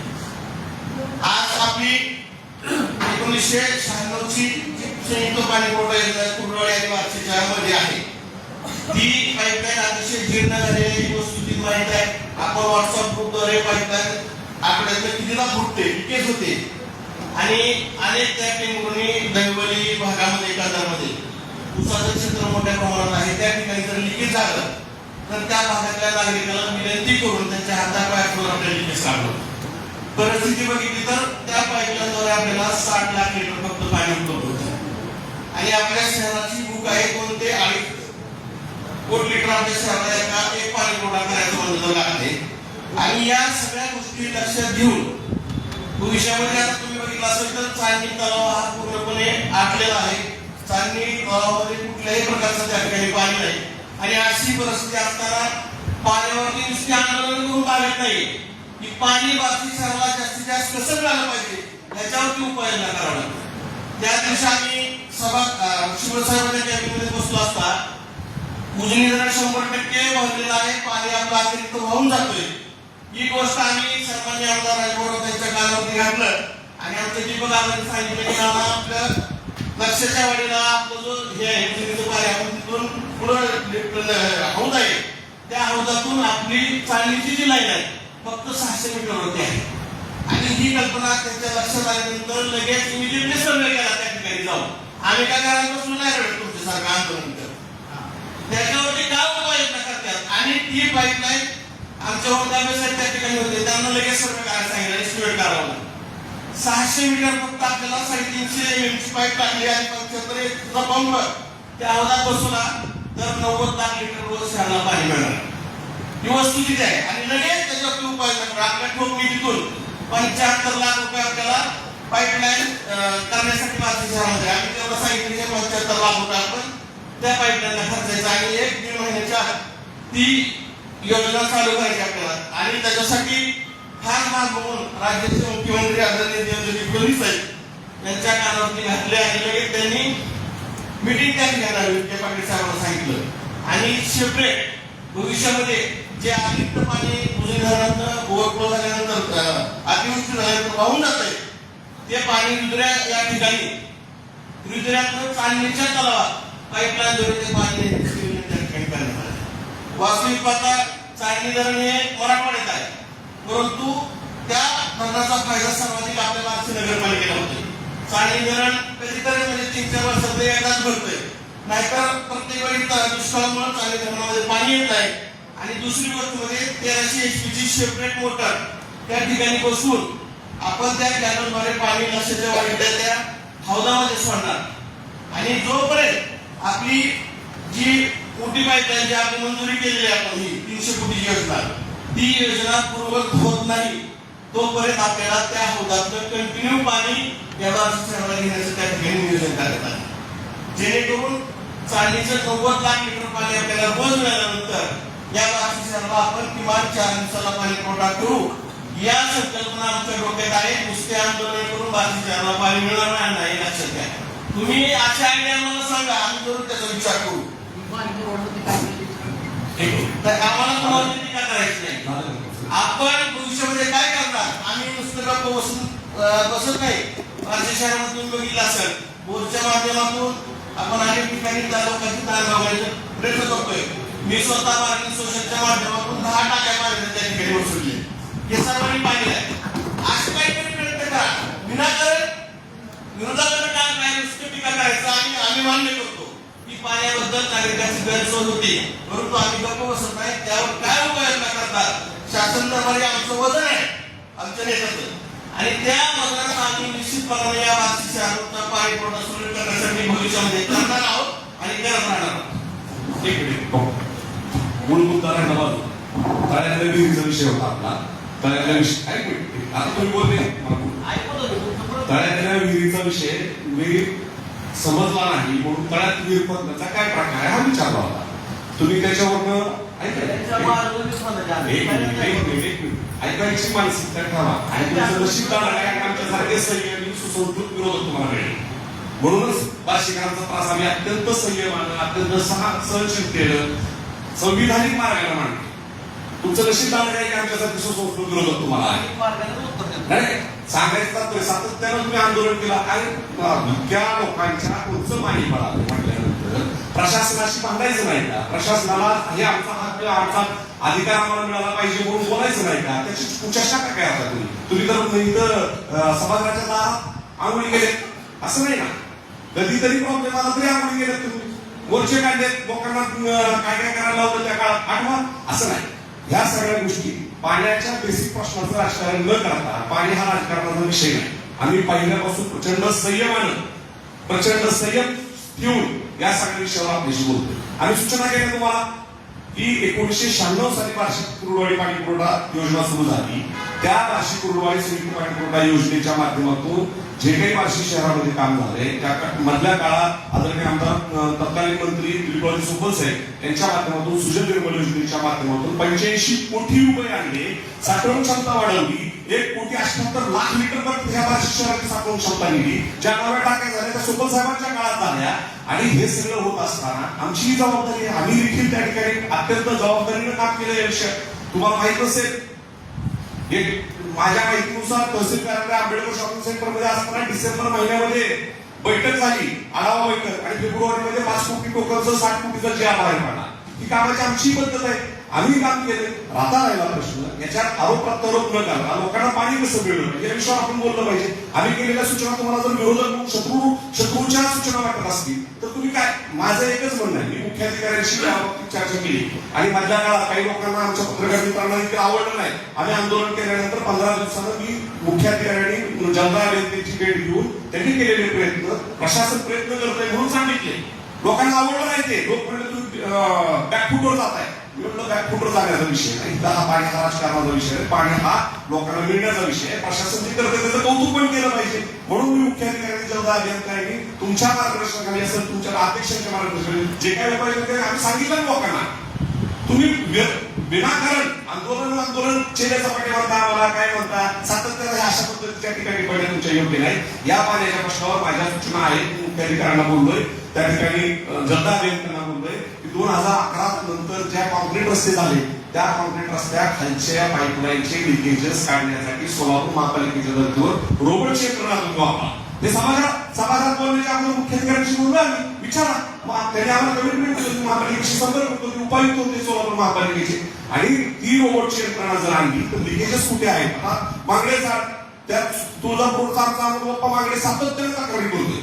आज आपली 1996 ची संयुक्त पाणी पुरवठा योजना कुर्डवाडी आणि बार्शीच्या मध्ये आहे. ती पाईपलाईन अतिशय जीर्ण झालेली वस्तुस्थिती माहित आहे. आपण व्हॉट्सअप ग्रुपद्वारे पाईपलाईन आकड्यातलं कितीला फुटते केस होते आणि अनेक त्या टेंबुर्णी दैवली भागामध्ये कदामध्ये उसाचं क्षेत्र मोठ्या प्रमाणात आहे. त्या ठिकाणी जर लिकेज झालं तर त्या भागातल्या नागरिकांना विनंती करून त्यांच्या हातापायावर आपल्याला लिकेज काढलं. परिस्थिती बघितली तर त्या पाईपलाईनद्वारे आपल्याला 60 लाख लिटर फक्त पाणी उपलब्ध होतं आणि आपल्या शहराची भूक आहे 2 ते 2.5 कोटी लिटर आपल्या शहराला एक पाणी पुरवठा करायचं म्हणलं लागते. आणि या सगळ्या गोष्टी लक्षात घेऊन भविष्यामध्ये आता तुम्ही बघितलं असेल तर चांदणी तलाव हा पूर्णपणे आटलेला आहे. चांदणी तलावामध्ये कुठल्याही प्रकारचं त्या ठिकाणी पाणी नाही आणि अशी परिस्थिती असताना पाण्यावरती नुसते आंदोलन करून भागत नाही की पाणी बाकी शहराला जास्तीत जास्त कसं मिळालं पाहिजे याच्यावरती उपाययोजना करावा लागतो. त्या दिवशी आम्ही शिवसाहेबांच्या कॅबिनेटमध्ये बसलो असता उजनी जरा 100% वाहलेला आहे. पाणी आपलं अतिरिक्त वाहून जातोय. ही गोष्ट आम्ही सन्मान्य आमदार राजभर त्यांच्या कानावरती घातलं आणि आमच्या दीपक आबांनी सांगितलं की आपलं लक्षाच्या वाडीला आपलं जो हे आहे उजनीचं पाणी आपण तिथून पुढं हौद आहे त्या हौदातून आपली चालणीची जी लाईन आहे फक्त 600 मीटरवरती आहे. आणि ही कल्पना त्यांच्या लक्षात आल्यानंतर लगेच इमिजिएटली सर्वे केला त्या ठिकाणी जाऊन. आम्ही काय घरापासून नाही रडत तुमच्यासारखं आंदोलन त्याच्यावरती काय उपाययोजना करतात आणि ती पाईपलाईन आमच्या होमगार्ड साहेब त्या ठिकाणी होते, त्यांना लगेच सर्व करायला सांगितलं, एस्टिमेट करावं. 600 मीटर फक्त आपल्याला 350 mm ची पाईप टाकली आणि 75 पंप त्या हौदात बसवला तर 90 लाख लिटर रोज शहराला पाणी मिळणार. ही वस्तुस्थिती आहे आणि लगेच त्याच्यावरती उपाययोजना करा. आपल्या ठोक निधीतून 75 लाख रुपये आपल्याला पाईपलाईन करण्यासाठी भारतीय शहरामध्ये आम्ही तेवढं सांगितलं की 75 लाख रुपये आपण त्या पाईपलाईनला खर्चायचं आणि 1-1.5 महिन्याच्या ती योजना चालू करायची आपल्याला. आणि त्याच्यासाठी फार भाग म्हणून राज्याचे मुख्यमंत्री आदरणीय देवेंद्र फडणवीस साहेब यांच्या कानावरती घातले आणि लगेच त्यांनी मीटिंग त्या ठिकाणी विखे पाटील साहेबांना सांगितलं आणि सेपरेट भविष्यामध्ये जे अतिरिक्त पाणी उजनी धरणात ओव्हरफ्लो झाल्यानंतर अतिवृष्टी झाल्यानंतर वाहून जात आहे ते पाणी रुद्र्या या ठिकाणी रुद्र्यातून चांदणीच्या तलावात पाईपलाईनद्वारे ते पाणी त्या ठिकाणी करण्यात आले. वास्तविक पाहता चांदणी धरण हे मराठवाड्यात आहे, परंतु त्या धरणाचा फायदा सर्वाधिक आपल्या बार्शी नगरपालिकेला होतोय. चांदणी धरण कधीतरी म्हणजे 3-4 वर्षात एकदाच भरतोय, नाहीतर प्रत्येक वेळी दुष्काळामुळे चांदणी धरणामध्ये पाणी येत आहे. आणि दुसरी गोष्ट म्हणजे 1300 HP ची सेपरेट मोटर त्या ठिकाणी बसवून आपण त्या कॅनलद्वारे पाणी लक्षाच्या वाढीच्या त्या हौदामध्ये सोडणार. आणि जोपर्यंत आपली जी मोठी पाईपलाईन जी आपण मंजुरी केलेली आहे आपण ही 300 कोटीची योजना, ती योजना पूर्ववत होत नाही तोपर्यंत आपल्याला त्या हौदातून कंटिन्यू पाणी या बार्शी शहराला घेण्याचं त्या ठिकाणी नियोजन करण्यात आलं. जेणेकरून चांदणीचं 90 लाख लिटर पाणी आपल्याला रोज मिळाल्यानंतर या बार्शी शहराला आपण किमान 4 दिवसाला पाणी पुरवठा करू या संकल्पना आमच्या डोक्यात आहे. नुसते आंदोलन करून बार्शी शहराला पाणी मिळणार नाही लक्षात घ्या. तुम्ही अशा आयडिया मला सांगा, आम्ही जरूर त्याचा विचार करू. आम्हाला तुम्हाला टीका करायची नाही. आपण भविष्यामध्ये काय करणार, आम्ही नुसतं गप्प बसत नाही. बार्शी शहरामधून बघितलं असेल बोरच्या माध्यमातून आपण अनेक ठिकाणी त्या लोकांची ताण लावण्याचा प्रयत्न करतोय. मी स्वतः बार्शी सोशलच्या माध्यमातून 10 टाक्या पाण्याच्या त्या ठिकाणी बसवले. हे सर्वांनी पाहिलं आहे. असं काहीतरी प्रयत्न करा. विनाकारण विरोधाकडे काय नुसतं टीका करायचं आणि आम्ही मान्य करतो की पाण्याबद्दल नागरिकांची गैरसोय होती, परंतु आम्ही गप्प बसत नाही. त्यावर काय उपाययोजना करतात शासन दरबारी आमचं वजन आहे आमच्या नेत्याचं आणि त्या वजनात आम्ही निश्चितपणाने या बार्शी शहराचा पाणी पुरवठा सुरळीत करण्यासाठी भविष्यामध्ये करणार आहोत आणि करत राहणार आहोत. एक मिनिट मूलभूत राहिला बाजू तळ्यातल्या विहिरीचा विषय होता आपला. तळ्यातल्या विषय ऐक मिनिट आता तुम्ही बोलले तळ्यातल्या विहिरीचा विषय विहीर समजला नाही म्हणून तळ्यात विहीर पडण्याचा काय प्रकार आहे हा विचारला होता. तुम्ही त्याच्यावरनं ऐकायची मानसिकता ठेवा आणि तुमचं नशीब आहे आमच्यासारखे संयमी सुसंस्कृत विरोधक तुम्हाला मिळेल. म्हणूनच बार्शीकरांचा त्रास आम्ही अत्यंत संयमानं अत्यंत सहनशील केलं, संविधानिक मार्गाने मांडले. तुमचं नशीब आहे की आमच्यासारखे सुसंस्कृत विरोधक तुम्हाला आहे. सांगायचं तात्पर्य सातत्यानं तुम्ही आंदोलन केलं आणि इतक्या लोकांच्या तुमचं माही पडालं म्हटल्यानंतर प्रशासनाशी भांडायचं नाही का, प्रशासनाला हे आमचा हक्क आमचा अधिकार आम्हाला मिळाला पाहिजे म्हणून बोलायचं नाही का, त्याची कुचर्षा का काय आता तुम्ही तर इथं सभागृहाच्या दारात आंघोळी गेले असं नाही ना. कधीतरी प्रॉब्लेम आला तरी आंघोळी गेले तुम्ही, मोर्चे काढले लोकांना काय काय करायला लावलं त्या काळात आठवा असं नाही. ह्या सगळ्या गोष्टी पाण्याच्या बेसिक प्रश्नाचं राजकारण न करता पाणी हा राजकारणाचा विषय नाही. आम्ही पहिल्यापासून प्रचंड संयम ठेवून या सगळ्या विषयावर आपल्याशी बोलतो. आम्ही सूचना केल्या तुम्हाला की 1996 साली बार्शी कुर्डुवाडी पाणी पुरवठा योजना सुरू झाली. त्या बार्शी कुर्डुवाडी संयुक्त पाणी पुरवठा योजनेच्या माध्यमातून जे काही बार्शी शहरामध्ये काम झाले त्या मधल्या काळात आदरणीय आमदार तत्कालीन मंत्री दिलीपरावजी सोपल साहेब यांच्या माध्यमातून सुजल निर्मल योजनेच्या माध्यमातून 85 कोटी रुपये आणले, साठवण क्षमता वाढवली, 1,78,00,000 लिटर ह्या बार्शी शहराची साठवण क्षमता नेली. ज्या नव्या टाक्या झाल्या त्या सोपल साहेबांच्या काळात झाल्या. आणि हे सगळं होत असताना आमची ही जबाबदारी आहे. आम्ही देखील त्या ठिकाणी अत्यंत जबाबदारीनं काम केलं. या विषयात तुम्हाला माहित असेल माझ्या माहितीनुसार तहसील कार्यालय आंबेडकर शॉपिंग सेंटर मध्ये असताना डिसेंबर महिन्यामध्ये बैठक झाली, आढावा बैठक, आणि फेब्रुवारीमध्ये 5 कोटी टोकनचं 60 कोटीचा जी बाहेर पडला. ही कामाची आमची पद्धत आहे. आम्ही काम केले. राहता राहिला प्रश्न, याच्यात आरोप प्रत्यारोप न करता लोकांना पाणी कसं मिळलं पाहिजे या विषयावर आपण बोललं पाहिजे. आम्ही केलेल्या सूचना तुम्हाला जर विरोधक शत्रूच्या सूचना वाटत असतील तर तुम्ही काय, माझं एकच म्हणणं आहे, मी मुख्याधिकाऱ्यांशी याबाबतीत चर्चा केली आणि मधल्या काळात काही लोकांना आमच्या पत्रकार मित्रांना इतकं आवडलं नाही. आम्ही आंदोलन केल्यानंतर 15 दिवसानं मी मुख्याधिकाऱ्यांनी जलदा अभियंत्याची भेट घेऊन त्यांनी केलेले प्रयत्न, प्रशासन प्रयत्न करत आहे म्हणून सांगितले. लोकांना आवडलं नाही ते. लोक म्हणले तुम्ही बॅकफुटवर जात आहे. मी म्हणलं बॅकफुटवर जाण्याचा विषय नाही, हा पाण्याचा राजकारणाचा विषय आहे. पाणी हा लोकांना मिळण्याचा विषय आहे. प्रशासन जे करते त्याचं कौतुक पण केलं पाहिजे. म्हणून मी मुख्याधिकाऱ्यांनी जलदा अभियंत्यांनी तुमच्या मार्गदर्शनाखाली असेल, तुमच्या अध्यक्षांच्या मार्गदर्शनाखाली जे काही उपाय होते आम्ही सांगितलं लोकांना. तुम्ही विनाकारण आंदोलन चेहऱ्याचा पाठीमारता आम्हाला काय म्हणता, सातत्याने अशा पद्धतीच्या ठिकाणी पडणे तुमच्या योग्य नाही. या पाण्याच्या प्रश्नावर माझ्या सूचना आहेत. मुख्याधिकाऱ्यांना बोललोय, त्या ठिकाणी जलदा अभियंत्यांना बोललोय की 2011 नंतर ज्या कॉन्क्रीट रस्ते झाले त्या कॉन्क्रीट रस्त्या खालच्या पाईपलाईनचे लिकेजेस काढण्यासाठी सोलापूर महापालिकेच्या धर्तीवर रोबोटची यंत्रणा तुम्ही वापरा. ते समाजात बोलण्याच्या अगोदर मुख्याधिकाऱ्यांशी बोललो आम्ही, विचारा. मग त्यांनी आम्हाला कमिटमेंट केलं, महापालिकेशी संपर्क होतो, उपायुक्त होते सोलापूर महापालिकेचे, आणि ती रोबोटची यंत्रणा जर आणली तर लिकेजेस कुठे आहेत. आता मागडेचा त्यात तुळजापूरचा बाप्पा मागडे सातत्याने तक्रारी करतोय,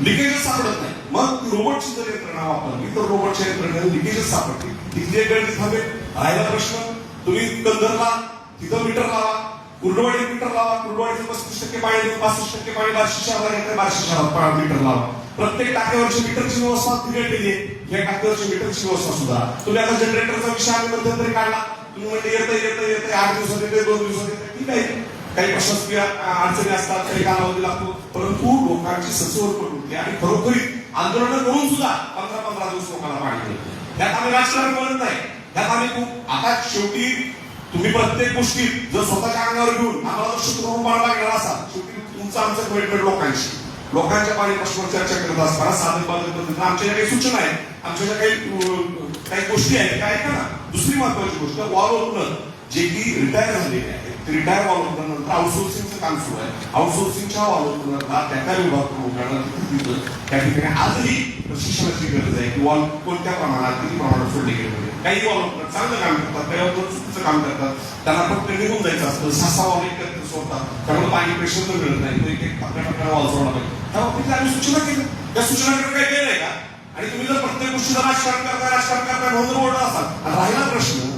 लिकेजेस सापडत नाही. मग रोबोटची जर यंत्रणा वापरली तर रोबोटच्या यंत्रणेने लिकेजेस सापडतील. तिथले गर्दी थांबेल. राहिला प्रश्न, तुम्ही कंदरला तिथं मीटर लावा, कुर्डवाडी मीटर लावा, कुर्डवाडीचं 35% पाणी देऊन 65% पाणी बार्शी शहराला येतं, बार्शी शहरात मीटर लावा. प्रत्येक टाक्यावरची मीटरची व्यवस्था बिघडलेली आहे. या टाक्यावरची मीटरची व्यवस्था सुद्धा. तुम्ही आता जनरेटरचा विषय आम्ही मध्यंतरी काढला, तुम्ही म्हणजे येतं 8 दिवसात येते, 2 दिवसात येते, ठीक आहे. काही प्रशासकीय अडचणी असतात, काही कालावधी लागतो, परंतु लोकांची सचवड होते आणि खरोखरी आंदोलन करून सुद्धा 15-15 दिवस लोकांना पाणी मिळतं. त्यात आम्ही राजकारण करत नाही. त्यात आम्ही खूप आता शेवटी तुम्ही प्रत्येक गोष्टी जर स्वतःच्या अंगावर घेऊन आम्हाला जर शत्रू बाळा लागणार असाल, शेवटी तुमचं आमचं कमिटमेंट लोकांच्या पाणी प्रश्नावर चर्चा करत असताना साधक पद्धतीने आमच्या काही सूचना आहेत, आमच्या ज्या काही गोष्टी आहेत काय ऐका ना. दुसरी महत्वाची गोष्ट, वॉल ओपनर जे की रिटायर झालेले आहेत, रिटायर वॉल ओपनर नंतर आउटसोर्सिंगचं काम सुरू आहे. आउटसोर्सिंगच्या वॉल ओपनरला त्या विभाग प्रमुखांना त्या ठिकाणी आजही प्रशिक्षणाची गरज आहे की वॉल कोणत्या प्रमाणात किती प्रमाणात सोडले गेले. काही वॉल ओपनर चांगलं काम करतात, काही वॉल चुकीचं काम करतात, त्यांना फक्त निघून जायचं असतं, 6-6 वॉल एकत्र सोडतात, त्यामुळे पाणी प्रेशर तर मिळत नाही. तो एक टप्प्याटप्प्याने वॉल सोडला पाहिजे. त्या बाबतीत आम्ही सूचना केली. त्या सूचनाकडे काही केलं आहे का? आणि तुम्ही जर प्रत्येक गोष्टीला राजकारण करता म्हणून जर ओढला असाल. राहिला प्रश्न,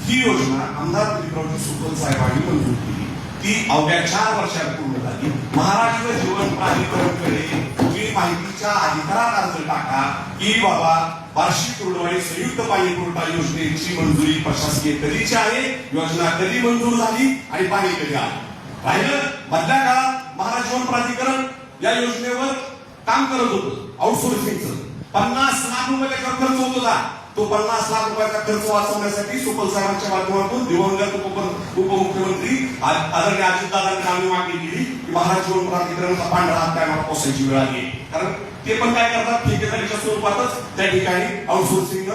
ही योजना आमदार दिलीपरावजी सुपल साहेबांनी मंजूर केली, ती अवघ्या 4 वर्षात पूर्ण झाली. महाराष्ट्र जीवन प्राधिकरणकडे तुम्ही माहितीच्या अधिकारात अर्ज टाका की बाबा बार्शी कुर्डवाडी संयुक्त पाणी पुरवठा योजनेची मंजुरी प्रशासकीय कधीची आहे, योजना कधी मंजूर झाली आणि पाणी कधी आलं. राहिलं मधल्या काळात महाराष्ट्र जीवन प्राधिकरण या योजनेवर काम करत होतं आउटसोर्सिंगचं. 50 लाख रुपये त्याच्यावर खर्च होत होता. तो 50 लाख रुपयाचा खर्च वाचवण्यासाठी सुपल साहेबांच्या माध्यमातून दिवंगत उपमुख्यमंत्री आदरणीय अजितदादांनी आम्ही मागणी केली की महाराष्ट्र जीवन प्राधिकरणचा पांढरा हात कायमाला पोसायची वेळ आली. कारण ते पण काय करतात, ठेकेदारीच्या स्वरूपातच त्या ठिकाणी आउटसोर्सिंग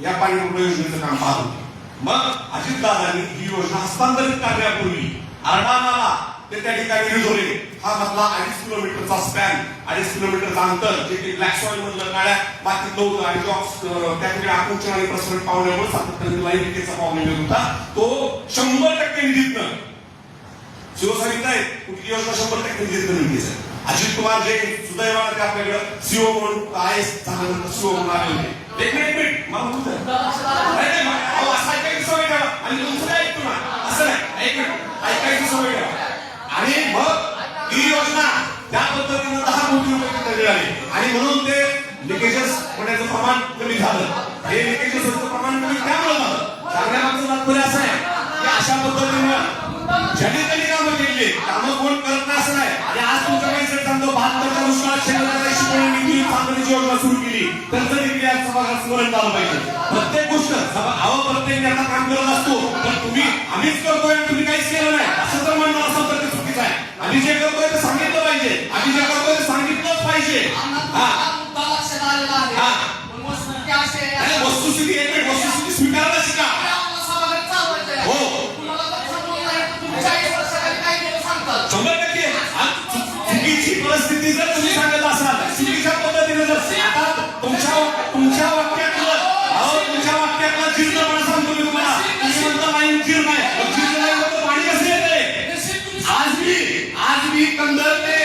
या पाणी पुरवठा योजनेचं काम पाहत होते. मग अजितदादांनी ही योजना हस्तांतरित करण्यापूर्वी आरडानाला ते त्या ठिकाणी रिझोले हा मधला 2.5 किलोमीटरचा स्पॅन, 2.5 किलोमीटरचा अंतर जे की ब्लॅक सॉइल मधलं काळ्या मातीत नव्हतं आणि त्या ठिकाणी आकुंचन आणि प्रसरण पावण्यामुळे सातत्याने लाईन लिकेजचा प्रॉब्लेम येत होता. तो 100% निधीतनं शिवसैनिक आहे, कुठली योजना 100% निधीतनं निधीच आहे. अजित कुमार जे सुदैवाने ते आपल्याकडे सीओ म्हणून IAS झाल्यानंतर सीओ म्हणून आले होते. एक मिनिट मला बोलू द्या. असं ऐकायची सवय ठेवा आणि तुमचं काय ऐकतो ना असं नाही. एक मिनिट ऐकायची सवय ठेवा. आणि मग ही योजना त्या पद्धतीनं 10 कोटी रुपये मिळाले आणि म्हणून ते लिकेजेस होण्याचं प्रमाण कमी झालं. हे लिकेजेस होण्याचं प्रमाण कमी त्यामुळे झालं. सांगण्यामागचं तात्पर्य असं आहे की अशा पद्धतीनं ज्यांनी त्यांनी कामं केली, कामं कोण करत नाही असं नाही. आणि आज तुमच्या काही सांगतो 72च्या दुष्काळात शेतकऱ्यांना शिकवणी चांगलीची योजना सुरू केली तर देखील या सभागृहात स्मरण झालं पाहिजे. प्रत्येक गोष्ट प्रत्येक नेता काम करत असतो तर तुम्ही आम्हीच करतोय तुम्ही काहीच केलं नाही असं जर म्हणणं असेल तर ते चुकीचं आहे. आम्ही जे करतोय ते सांगितलं पाहिजे, आम्ही जे करतोय ते सांगितलंच पाहिजे. वस्तुस्थिती एक मिनिट, वस्तुस्थिती स्वीकारायला शिका. हो 100% चुकीची परिस्थिती जर तुम्ही सांगत असाल, चुकीच्या पद्धतीने जर आता तुमच्या वाक्यातलं जिरणपणा सांगतो मी तुम्हाला. तुम्ही म्हणता लाईन जीर्ण आहे, जीर्ण नाही होतं पाणी कसं येतंय? आज मी कंदर ते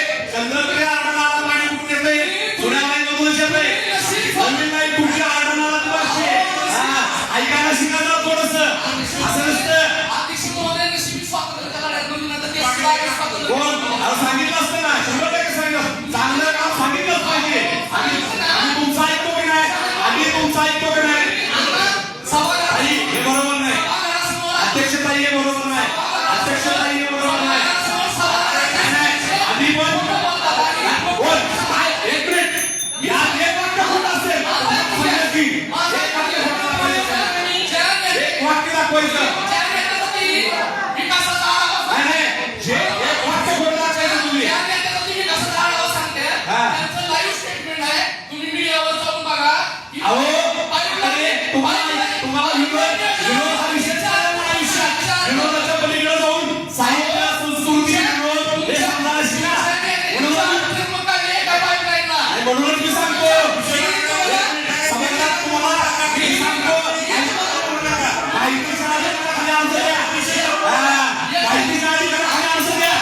आरडानाला पाणी कुठून येतंय? जुन्या लाईन मधूनच येतंय. नवीन लाईन तुमच्या आरडानाला पाहिजे. ऐकायला शिकायला थोडस असं नसतं. कोण सांगितलं असतं ना, 100% सांगितलं. चांगलं काम सांगितलंच पाहिजे. आणि तुमचं ऐकतो की नाही? आधी तुमचं ऐकतो की नाही? हे बरोबर नाही. अध्यक्षताई हे बरोबर नाही. अध्यक्षताई हे बरोबर नाही. आधी पण बोल. एक मिनिट. यात एक वाक्य खोटं असेल एक वाक्य दाखवायचं. जे एक वाक्य खोटं दाखवायचं तुम्ही. अहो तुम्हाला विनोद हा विषय चालला नाही आयुष्यात. विनोदाच्या पलीकडे जाऊन साहित्य संस्कृती विनोद हे समजायला शिका. म्हणूनच मी सांगतो समाजात तुम्हाला मी सांगतो माहितीच्या अधिकाराखाली अर्ज द्या. माहितीच्या अधिकाराखाली अर्ज द्या.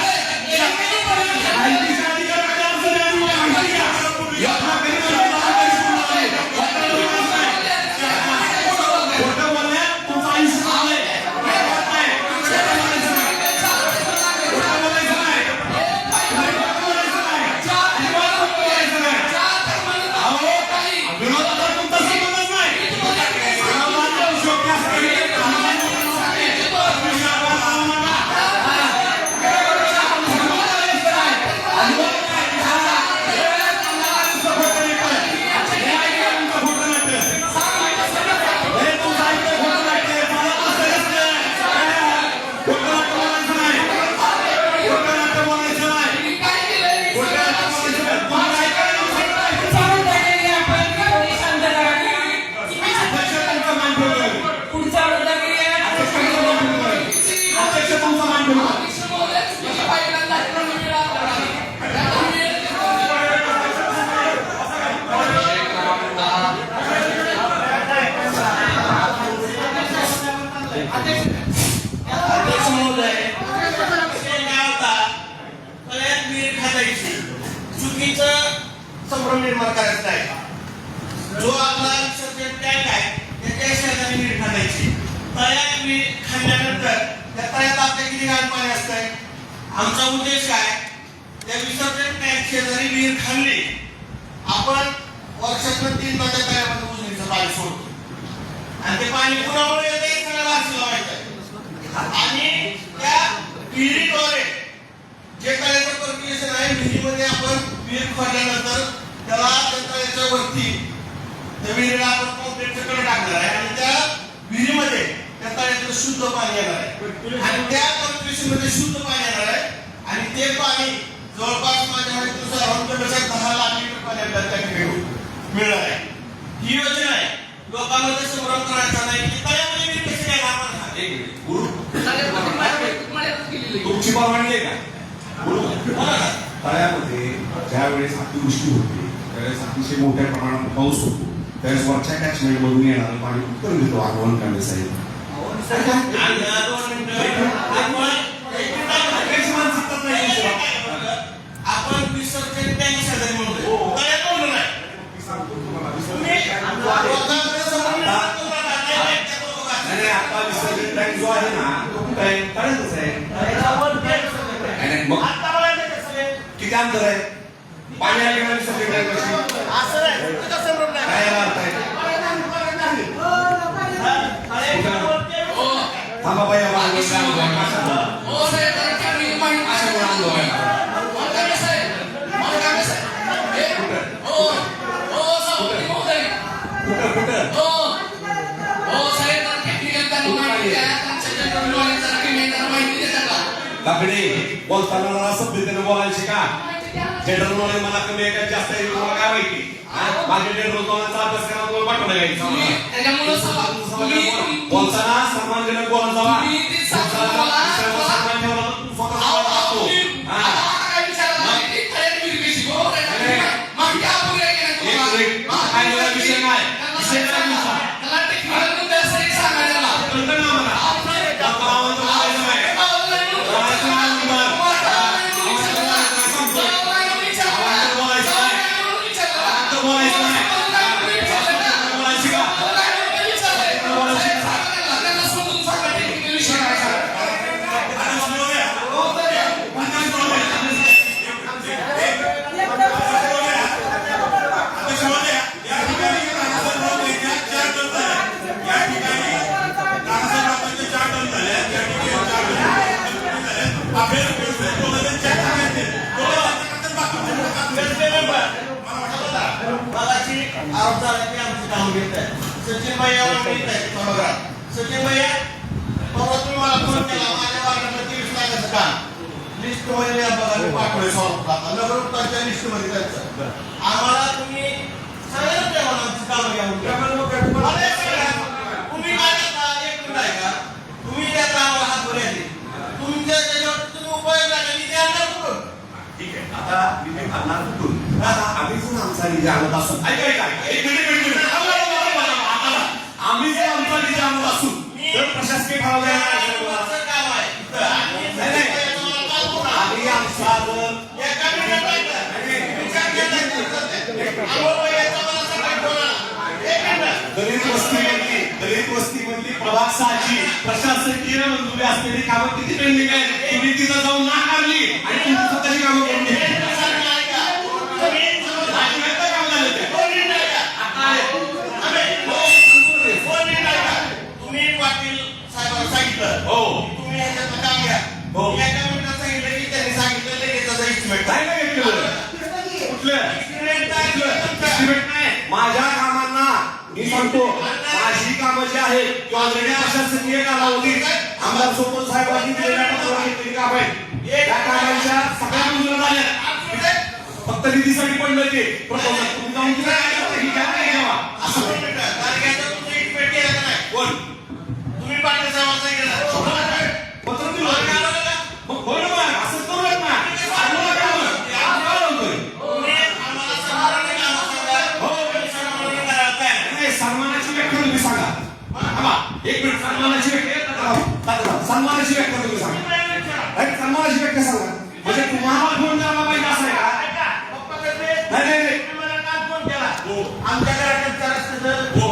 माहितीच्या अधिकाराखाली अर्ज द्या आणि माहिती घ्या. खोटं बोलण्यात तुमचं आयुष्य चाललंय. विरोधाचा तुमचा संबंधच नाही. विरोधाचा उद्योग अध्यक्ष महोदय, काय होता तळ्यात विहीर खांदायची चुकीचं संभ्रम निर्माण करायचं आहे. जो आपला विसर्जन टँक आहे त्याच्या शेजारी विहीर खांदायची. तळ्यात विहीर खांदल्यानंतर त्या तळ्यात आपल्या किती घाण पाणी असतंय. आमचा उद्देश काय, त्या विसर्जन टँक शेजारी विहीर खांदली. आपण वर्षातून 3 ताच्या तळ्यामध्ये उजनीचं पाणी सोडतो आणि ते पाणी कुणामुळे येतं हे सगळ्या वारशीला माहित आहे. आणि त्या विहिरीद्वारे जे तळ्याचं पर्क्युलेशन आहे, विहिरीमध्ये आपण विहीर खोदल्यानंतर त्याला त्या तळ्याच्या वरती त्या विहिरीला आपण कॉन्क्रीटचं कडे टाकणार आहे आणि त्या विहिरीमध्ये त्या तळ्यातलं शुद्ध पाणी येणार आहे आणि त्या पर्क्युलेशन मध्ये शुद्ध पाणी येणार आहे आणि ते पाणी जवळपास माझ्या माहितीनुसार 10 लाख लिटर पाणी आपल्याला त्या ठिकाणी मिळणार आहे. ही योजना आहे. लोकांमध्ये संभ्रम करायचा नाही की तळ्यामध्ये विहीर कशी काय लागणार. तुमची परवानगी आहे का? तळ्यामध्ये ज्या वेळेस अतिवृष्टी होते त्यावेळेस अतिशय मोठ्या प्रमाणात पाऊस होतो त्यावेळेस वरच्या कॅचमेंट मधून येणारं पाणी उत्तर देतो आगमन करण्यासाठी. आपण विसर्जन टँक शेजारी म्हणतो तळ्यात म्हणलं नाही. आता विसर्जन टँक जो आहे ना तो कुठं आहे? तळ्यातच आहे. मग किती अंतर आहे? पाणी आले का विसर्जन टँक काय अर्थ आहे? थांबा बाई लाकडे बोलताना सभ्यतेने बोलायचे का? जनरल नॉलेज मला कमी आहे का जास्त आहे तुम्हाला काय माहिती? माझ्या जनरल नॉलेजचा अभ्यास करा तुम्हाला पाठवलं काय? बोलताना सन्मानजनक बोलत जावा. विषय नाही आरोप झाला की आमची काम घेत आहे. सचिन भैया म्हणून आहेत सभागृहात. सचिन भैया परवा तुम्ही मला फोन केला माझ्या वार्डामध्ये 23 लाखाचं काम लिस्ट मध्ये बघा मी पाठवले नगरोत्ताच्या लिस्ट मध्ये जायचं. आम्हाला तुम्ही सांगायला द्या मला आमची कामं घ्या तुम्ही काय करता एक मिनिट आहे का तुम्ही त्या कामाला हात वर येते तुमच्या त्याच्यावर तुम्ही उपाय लागला निधी आणणार कुठून. ठीक आहे आता निधी आणणार कुठून आम्ही जर आमचा निधी आणत असू आम्ही जर आमचा निधी आणत असू तर प्रशासकीय काम आहे आम्ही आमचा दलित वस्तीमधली प्रवासाची प्रशासकीय मंजुरी असलेली कामं किती पेंडिंग आहे तुम्ही तिथं जाऊन नाकारली आणि तुम्ही स्वतःची कामं करून घेतली. तुम्ही पाटील साहेबांना सांगितलं हो तुम्ही ह्याच्यातलं काम घ्या हो. एका मिनिटात सांगितलं की त्यांनी सांगितलं लगेच त्याचा estimate काय नाही घेतलं कुठलं estimate नाही माझ्या कामांना मी सांगतो माझी कामं जी आहेत ती ऑलरेडी प्रशासकीय कालावधीत आमदार सोपन साहेबांनी दिलेल्या पत्रावर घेतलेली कामं आहेत त्या कामांच्या सगळ्या मंजुऱ्या झाल्या फक्त निधीसाठी पडलं ते प्रपोजल तुम्ही जाऊन तिथे काय करता ही घ्या नाही घ्यावा असं तुमचं estimate केलं का नाही कोण तुम्ही पाटील साहेबांना सांगितलं पत्र दिलं मग हो ना मग असंच करू नका ना आम्हाला काय होतं? आम्ही काय म्हणतोय तुम्ही आम्हाला सन्मानाने कामं सांगा हो सन्मानाने करायला तयार आहे. नाही सन्मानाची व्याख्या तुम्ही सांगा थांबा एक मिनिट सन्मानाची व्याख्या सन्मानाची व्याख्या तुम्ही सांगा अरे सन्मानाची व्याख्या सांगा म्हणजे तुम्हाला फोन करायला पाहिजे असं आहे का नाही नाही नाही तुम्ही मला का फोन केला आमच्या घराकडे रस्त्याचं हो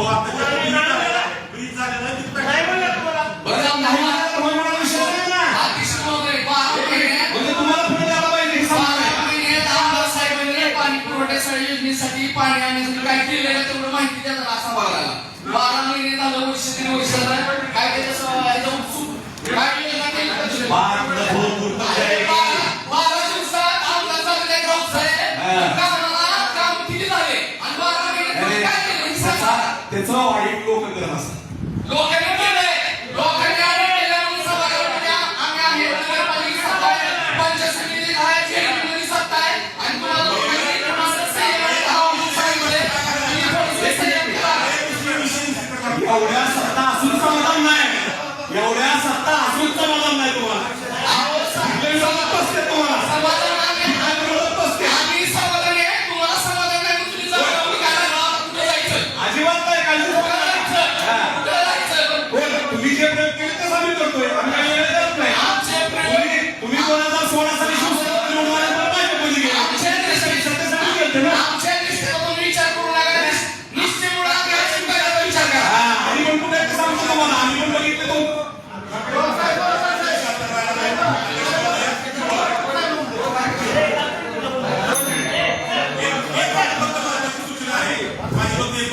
ब्रिज झालेलं आहे, तिथं नाही म्हणलं तुम्हाला बरं जाऊन नाही मला. तुम्हाला विषय नाही ना अध्यक्ष महोदय, 12 महिने म्हणजे तुम्हाला फोन करायला पाहिजे हे सांगा. 12 महिन्यात आमदार साहेबांनी पाणी पुरवठ्यासाठी योजनेसाठी पाणी आणण्यासाठी काय केलेलं तेवढं माहिती द्या जरा असा बघायला. 12 महिने झालं वर्ष 3 वर्ष झालं काय त्याचं उत्सुक काय योजना केली का तुम्ही? बाळाला फोन करतो आहे. 12 दिवसात आमदार झालेले गाव साहेब कामाला काम किती झाले आणि 12 महिने तुम्ही काय केलं हे सांगा. त्याचं ऑडिट लोक करत असतात लोकांनी केलंय लोकांनी आधी केलं म्हणून सभागृहामध्ये आम्ही आहे नगरपालिका सत्ता आहे पंचायत समिती आहे चेअरमनची सत्ता आहे आणि तुम्हाला लोकांनी तुम्हाला संयमाने राहावं सांगितलंय. तुम्ही थोडंसं संयम करा. एवढ्या सत्ता असून समाधान नाही एवढ्या सत्ता असून समाधान नाही तुम्हाला अहो, लय जमत असते तुम्हाला समाधान आहे. लय जमत असते. आम्ही समाधान आहे तुम्हाला समाधान आहे मग तुम्ही जागा विकायला लावा. कुठं जायचं अजिबात नाही काळजी करू कुठं नका. जायचं कुठं जायचं हो, तुम्ही जे प्रयोग केले तेच आम्ही करतोय आम्ही काही वेळ देत नाही आमचे प्रयोग तुम्ही 2016 साली शिवसेना निवडून आल्यानंतर भाजपमध्ये गेले. आमच्या दृष्टीने सत्तेसाठी गेलते ना. आमच्या दृष्टीने तुम्ही विचार करू नका निश्चितमुळे आम्ही अशी करायचा विचार करा. हा, आम्ही पण कुठे सांगतो तुम्हाला आम्ही पण बघितले तो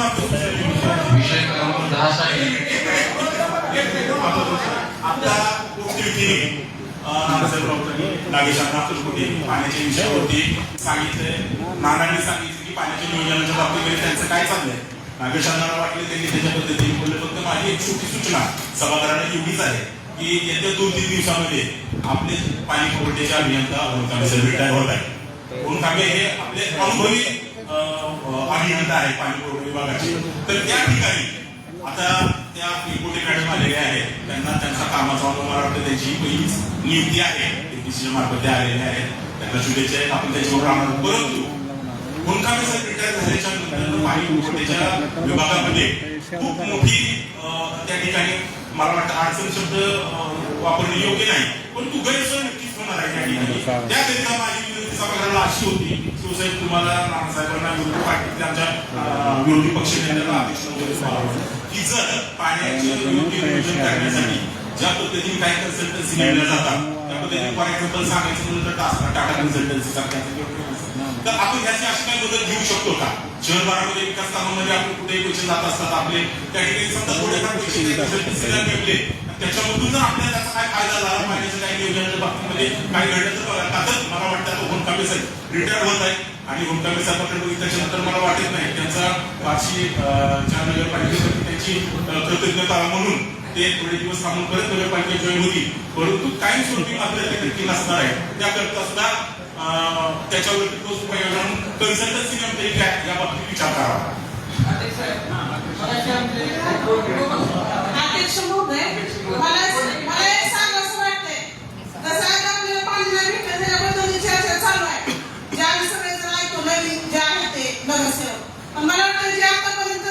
विषय क्रमांक 10 साठी आपल्या पोस्टविधीने नागेशांना कुठे पाण्याच्या विषयावरती सांगितलंय नानांनी सांगितलं की पाण्याच्या नियोजनाच्या बाबतीमध्ये त्यांचं काय चाललंय नागेशांना वाटले त्यांनी त्याच्या पद्धतीने बोलले फक्त माझी एक छोटी सूचना सभागृहाने एवढीच आहे की येत्या 2-3 दिवसामध्ये आपले पाणी पुरवठ्याचे अभियंता रिटायर होत आहे कोणकामे हे आपले अनुभवी अभियंता आहे पाणी पुरवठा विभागाचे तर त्या ठिकाणी आता त्या रिपोर्टिंग मॅडम आलेल्या आहेत त्यांना त्यांच्या कामाचा अनुभव मला वाटतं त्यांची पहिलीच नियुक्ती आहे एपीसीच्या मार्फत त्या आलेल्या आहेत त्यांना शुभेच्छा आहेत आपण त्याच्यावर राहणार परंतु कोणकामे जर रिटायर झाल्याच्या नंतर पाणी पुरवठ्याच्या विभागामध्ये खूप मोठी त्या ठिकाणी मला वाटतं अडचण शब्द वापरणे योग्य नाही पण तू गैरसोय नक्कीच होणार आहे त्या ठिकाणी त्याकरिता माझी विनंती सभागृहाला अशी होती शिवसाहेब तुम्हाला नानासाहेबांना विरोधी पार्टीतल्या आमच्या विरोधी पक्ष नेत्यांना अध्यक्ष की जर पाण्याचे योग्य नियोजन करण्यासाठी ज्या पद्धतीने काही कन्सल्टन्सी नेमल्या जातात त्या पद्धतीने फॉर एक्झाम्पल सांगायचं म्हणलं तर टाटा कन्सल्टन्सी सारख्या तर आपण ह्याची अशी काही मदत घेऊ शकतो का शहर भागामध्ये विकास कामामध्ये आपण कुठेही पैसे जात असतात आपले त्या ठिकाणी समजा थोडेफार पैसे कन्सल्टन्सीला मिळले त्याच्यामधून जर आपल्याला त्याचा काय फायदा झाला पाण्याच्या काही नियोजनाच्या बाबतीमध्ये काय घडलं तर बघा का तर मला वाटतं तो कोण कामे साहेब रिटायर होत आहे आणि ओमकार पत्र बघितल्याच्या नंतर मला वाटत नाही त्यांचा बार्शी नगरपालिकेसाठी त्यांची कृतज्ञता म्हणून ते थोडे दिवस थांबून परत नगरपालिका जॉईन होती, परंतु कायम स्वरूपी मात्र ते नक्की नसणार आहे. त्याकरता सुद्धा त्याच्यावरती ठोस उपाय म्हणून कन्सल्टन्सी या बाबतीत विचार करावा. अध्यक्ष महोदय, मला एक सांगावंसं वाटतंय, जसं आता आपल्याला पाणी नाही भेटलं त्याच्याबद्दल चर्चा चालू आहे, जे आम्ही सगळेजण ऐकतो नवीन जे आहे ते नगरसेवक. पण मला वाटतं जे आतापर्यंत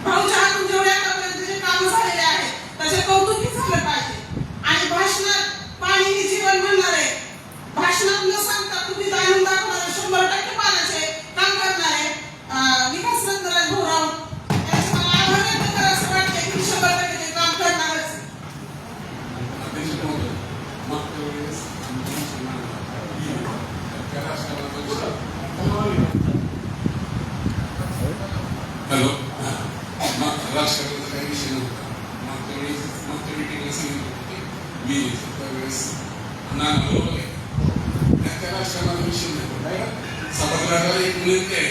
भाऊच्या हातून जेवढे आतापर्यंत जे कामं झालेले आहेत त्याचे कौतुकही झालं पाहिजे. आणि भाषणात पाणी हे जीवन म्हणणार आहे, भाषणात न सांगता तुम्ही जाणून दाखवणारे 100% पाण्याचे काम करणारे विकास रंगराज भाऊराव यांचे मला आभार व्यक्त करावंसं वाटतंय की 100% ते काम करणारच. हॅलो, राजकारणाचा काही विषय नव्हता. मागच्या मीटिंगला सांगितलं होतं मी त्यावेळेस बरोबर आहे, त्या राजकारणाचा विषय नाही. सभागृहाला एक विनंती आहे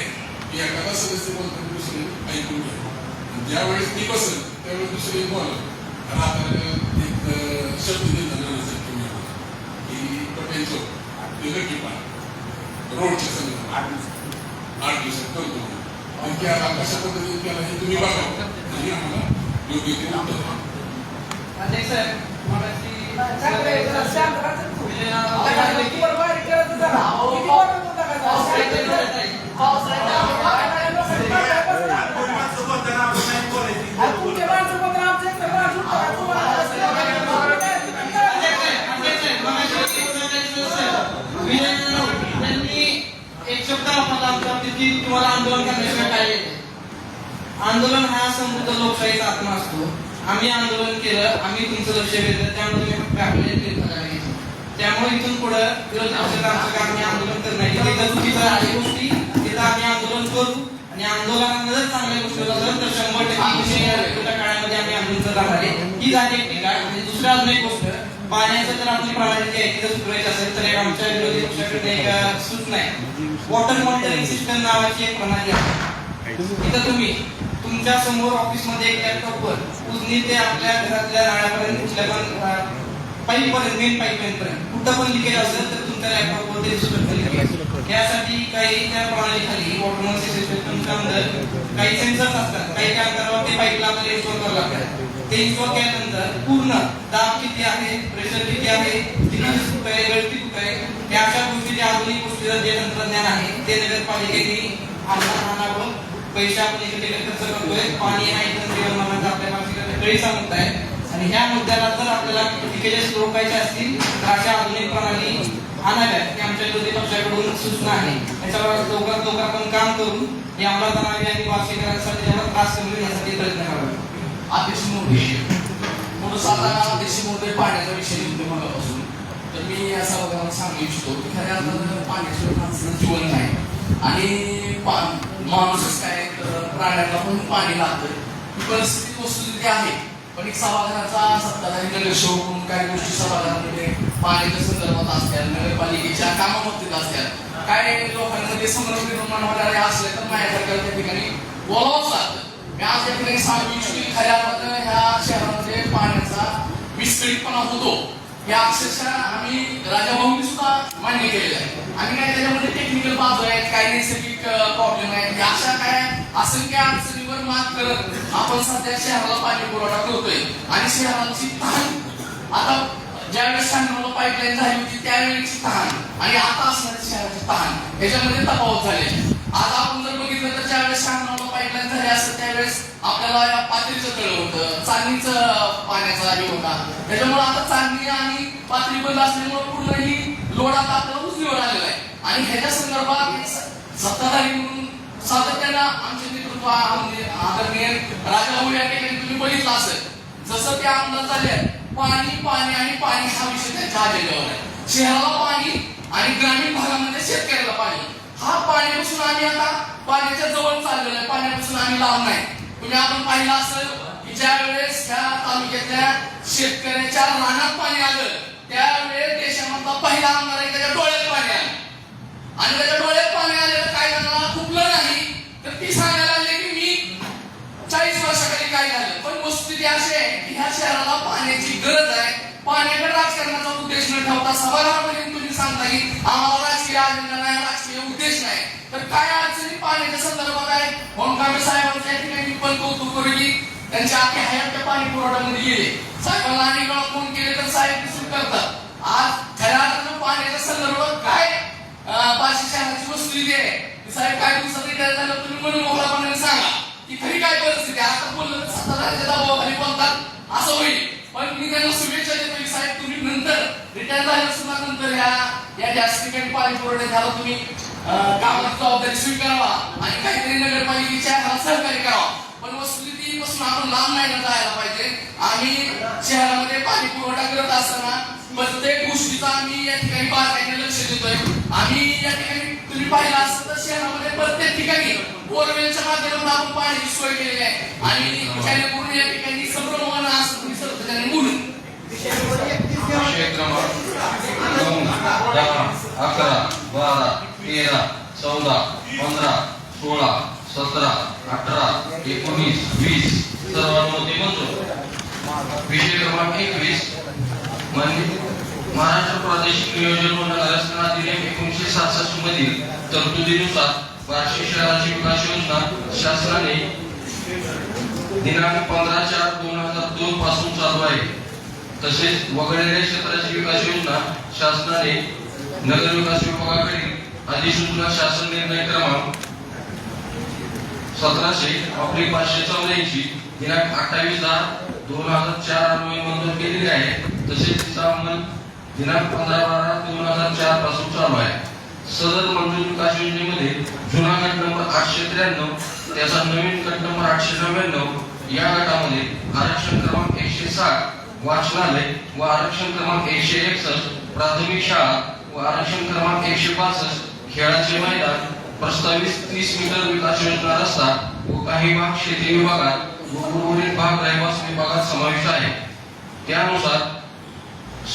की एखादा सदस्य बोलताना दुसरे ऐकून घ्या. ज्यावेळेस मी बसेल त्यावेळेस दुसरे बोला. एक शब्द दिला नानासाहेब तुम्ही की पटेल चौक ते नक्की पाहा रोडच्या संदर्भात 8 दिवसात करतो. आणखी आता कशा पद्धतीने केला हे तुम्ही बघा आणि आम्हाला योग्य ते उत्तर द्या. एक शब्द तुम्हाला आंदोलन करण्याशिवाय काय येते. आंदोलन हा समृद्ध लोकशाहीचा आत्मा असतो. आम्ही आंदोलन केलं, आम्ही तुमचं लक्ष वेधलं, त्यामुळे तुम्ही फक्त आपल्याला घेतलं. त्यामुळे इथून पुढे विरोधी पक्षाचं आमचं काम हे आंदोलन करण्याची जिथं चुकीचं आहे गोष्टी तिथं आम्ही आंदोलन करू. आणि आंदोलनामध्ये जर चांगल्या गोष्टी झाल्या तर 100% काळामध्ये आम्ही आंदोलन राहणार आहे. ही झाली एक ठिकाण. आणि दुसरी अजून एक गोष्ट, पाण्याचं जर आपली प्रणाली जी आहे तिथं सुधारायची असेल तर एक आमच्या विरोधी पक्षाकडे एक सूचना आहे. वॉटर मॉनिटरिंग सिस्टम नावाची एक प्रणाली आहे. तिथं तुम्ही तुमच्या समोर ऑफिसमध्ये एक लॅपटॉपवर उजनी ते आपल्या घरातल्या नाळ्यापर्यंत कुठल्या पण पाईपपर्यंत मेन पाईपलाईनपर्यंत कुठं पण लिकेज असेल तर तुमच्या लॅपटॉपवर ते दिसत लिकेज. यासाठी काही त्या प्रणालीखाली वॉटर मॉनिटरिंग सिस्टमच्या अंदर काही सेन्सर्स असतात. काही अंतरावर ते पाईपला आपल्याला इन्स्टॉल करावं लागतात. ते इन्स्टॉल केल्यानंतर पूर्ण दाब किती आहे, प्रेशर किती आहे, किती कुठं आहे, गळती कुठं आहे, या अशा गोष्टी आधुनिक गोष्टीचं जे तंत्रज्ञान आहे ते नगरपालिकेने आम्हाला आणावं. पैसे आपण इकडे खर्च करतोय, पाणी हा इतर जीवनामध्ये आपल्या माणसाकडे गळीचा मुद्दा आहे. आणि ह्या मुद्द्याला जर आपल्याला लिकेजेस रोखायचे असतील तर अशा आधुनिक प्रणाली आणाव्यात ही आमच्या विरोधी पक्षाकडून सूचना आहे. याच्यावर लवकरात लवकर आपण काम करून हे अंमलात आणावे आणि वार्षिकांसाठी ज्यांना त्रास कमी यासाठी प्रयत्न करावे. अध्यक्ष महोदय, म्हणून साधारण अध्यक्ष महोदय पाण्याचा विषय निघतो मगापासून, तर मी या सभागृहाला सांगू इच्छितो की खऱ्या अर्थानं पाण्याशिवाय माणसाचं जीवन नाही. आणि माणूसच काय तर प्राण्यांना पण पाणी लागतं. ही परिस्थिती वस्तुस्थिती आहे. पण एक सभागृहाचा सत्ताधारी नगरसेवक म्हणून काही गोष्टी सभागृहामध्ये पाण्याच्या संदर्भात असतात, नगरपालिकेच्या कामाबाबतीत असतात. काय लोकांमध्ये संभ्रम निर्माण होणारे असले तर माझ्यासारख्या त्या ठिकाणी बोलावंच लागतं. मी आज या ठिकाणी सांगू इच्छितो खऱ्या अर्थानं ह्या शहरामध्ये पाण्याचा विस्कळीतपणा होतो. या अक्षरशः आम्ही राजाभाऊंनी सुद्धा मान्य केलेलं आहे. आणि काय त्याच्यामध्ये टेक्निकल बाजू आहेत, काही नैसर्गिक प्रॉब्लेम आहेत. अशा काय असंख्य अडचणीवर मात करत आपण सध्या शहराला पाणी पुरवठा करतोय. आणि शहराची तहान आता ज्यावेळेस सांगण्याला पाईपलाईन झाली होती त्यावेळेची तहान आणि आता असणारी शहराची तहान याच्यामध्ये तफावत झाली. आज आपण जर बघितलं तर ज्यावेळेस सांगण्याला पाईपलाईन झाली असतं त्यावेळेस आपल्याला या पातळीचं तळ होतं, चांदणीचं पाण्याचा हे होता. त्याच्यामुळे आता चांदणी आणि पातळी बंद असल्यामुळे पूर्ण ही लोड आता आपल्याला उजवीवर आलेला आहे. आणि ह्याच्या संदर्भात सत्ताधारी म्हणून सातत्यानं आमचे नेतृत्व आदरणीय राजाभाऊ या ठिकाणी तुम्ही बघितलं असेल, जसं ते आमदार झाले पाणी पाणी आणि पाणी हा विषय त्यांच्या अजेंड्यावर आहे. शहराला पाणी आणि ग्रामीण भागामध्ये शेतकऱ्याला पाणी. हा पाण्यापासून आम्ही आता पाण्याच्या जवळ चाललेलो आहे, पाण्यापासून आम्ही लांब नाही. तुम्ही आपण पाहिलं असेल की ज्या वेळेस ह्या तालुक्यातल्या शेतकऱ्याच्या रानात पाणी आलं त्यावेळेस देशामधला पहिला आमदार आहे त्याच्या डोळ्यात पाणी आलं. आणि त्याच्या डोळ्यात पाणी शहराला पाण्याची गरज आहे. पाण्याकडे राजकारणाचा उद्देश न ठेवता सभागृहामध्ये तुम्ही सांगता की आम्हाला राजकीय अजेंडा नाही, राजकीय उद्देश नाही, तर काय अडचणी पाण्याच्या संदर्भात आहे. होमकामे साहेबांच्या या ठिकाणी पण कौतुक करू की त्यांच्या आधी हयातच्या पाणी पुरवठ्यामध्ये गेले. साहेबांना अनेक वेळा फोन केले तर साहेब रिसीव्ह करतात. आज खऱ्या अर्थानं पाण्याच्या संदर्भात काय बार्शी शहराची वस्तुस्थिती आहे, साहेब काय दिवसात रिटायर झालं तुम्ही म्हणून मोकळापणाने सांगा की खरी काय परिस्थिती आहे. आता बोललं तर सत्ताधाऱ्याच्या दबावाखाली बोलतात असं होईल, पण मी त्यांना शुभेच्छा देतो की साहेब तुम्ही नंतर रिटायर झाल्या सुद्धा नंतर या जास्त ठिकाणी पाणी पुरवठ्यात झाला तुम्ही कामाची जबाबदारी स्वीकारावा आणि काहीतरी नगरपालिकेच्या सहकार्य करावा. पण वस्तुस्थितीपासून आपण लांब नाही ना जायला पाहिजे. आम्ही शहरामध्ये पाणी पुरवठा करत असताना प्रत्येक गोष्टीचा आम्ही या ठिकाणी बारकाईने लक्ष देतोय. आम्ही या ठिकाणी तुम्ही पाहिलं असतं तर शहरामध्ये प्रत्येक ठिकाणी बोरवेलच्या माध्यमातून आपण पाण्याची सोय केलेली आहे आणि जेणेकरून या ठिकाणी संभ्रमण असं तुम्ही सर्वजणांनी बोलून विषय क्रमांक 9, 10, 11, 12, 13, 14, 15, 16, 17, 18, 19, 20 सर्वांमध्ये मंजूर. विषय क्रमांक 21 महाराष्ट्र प्रादेशिक नियोजन व नगररचना अधिनियम 1966 मधील तरतुदीनुसार बार्शी शहराची विकास योजना शासनाने दिनांक 15/4/2002 पासून चालू आहे. तसेच वगळलेल्या क्षेत्राची विकास योजना शासनाने नगर विकास विभागाकडील अधिसूचना शासन निर्णय क्रमांक 1700/584 दिनांक 28/10/2004 अन्वये मंजूर केलेली आहे. तसेच तिचा अंमल दिनांक 15/12/2004 पासून चालू आहे. सदर मंजूर विकास योजनेमध्ये जुना गट नंबर 893 त्याचा नवीन गट नंबर 899 या गटामध्ये आरक्षण क्रमांक 160 वाचनालय व आरक्षण क्रमांक 161 प्राथमिक शाळा व आरक्षण क्रमांक 165 खेळाचे मैदान, प्रस्तावित 30 मीटर विकास योजना रस्ता व काही भाग शेती विभागात व उर्वरित भाग रहिवासी विभागात समाविष्ट आहे. त्यानुसार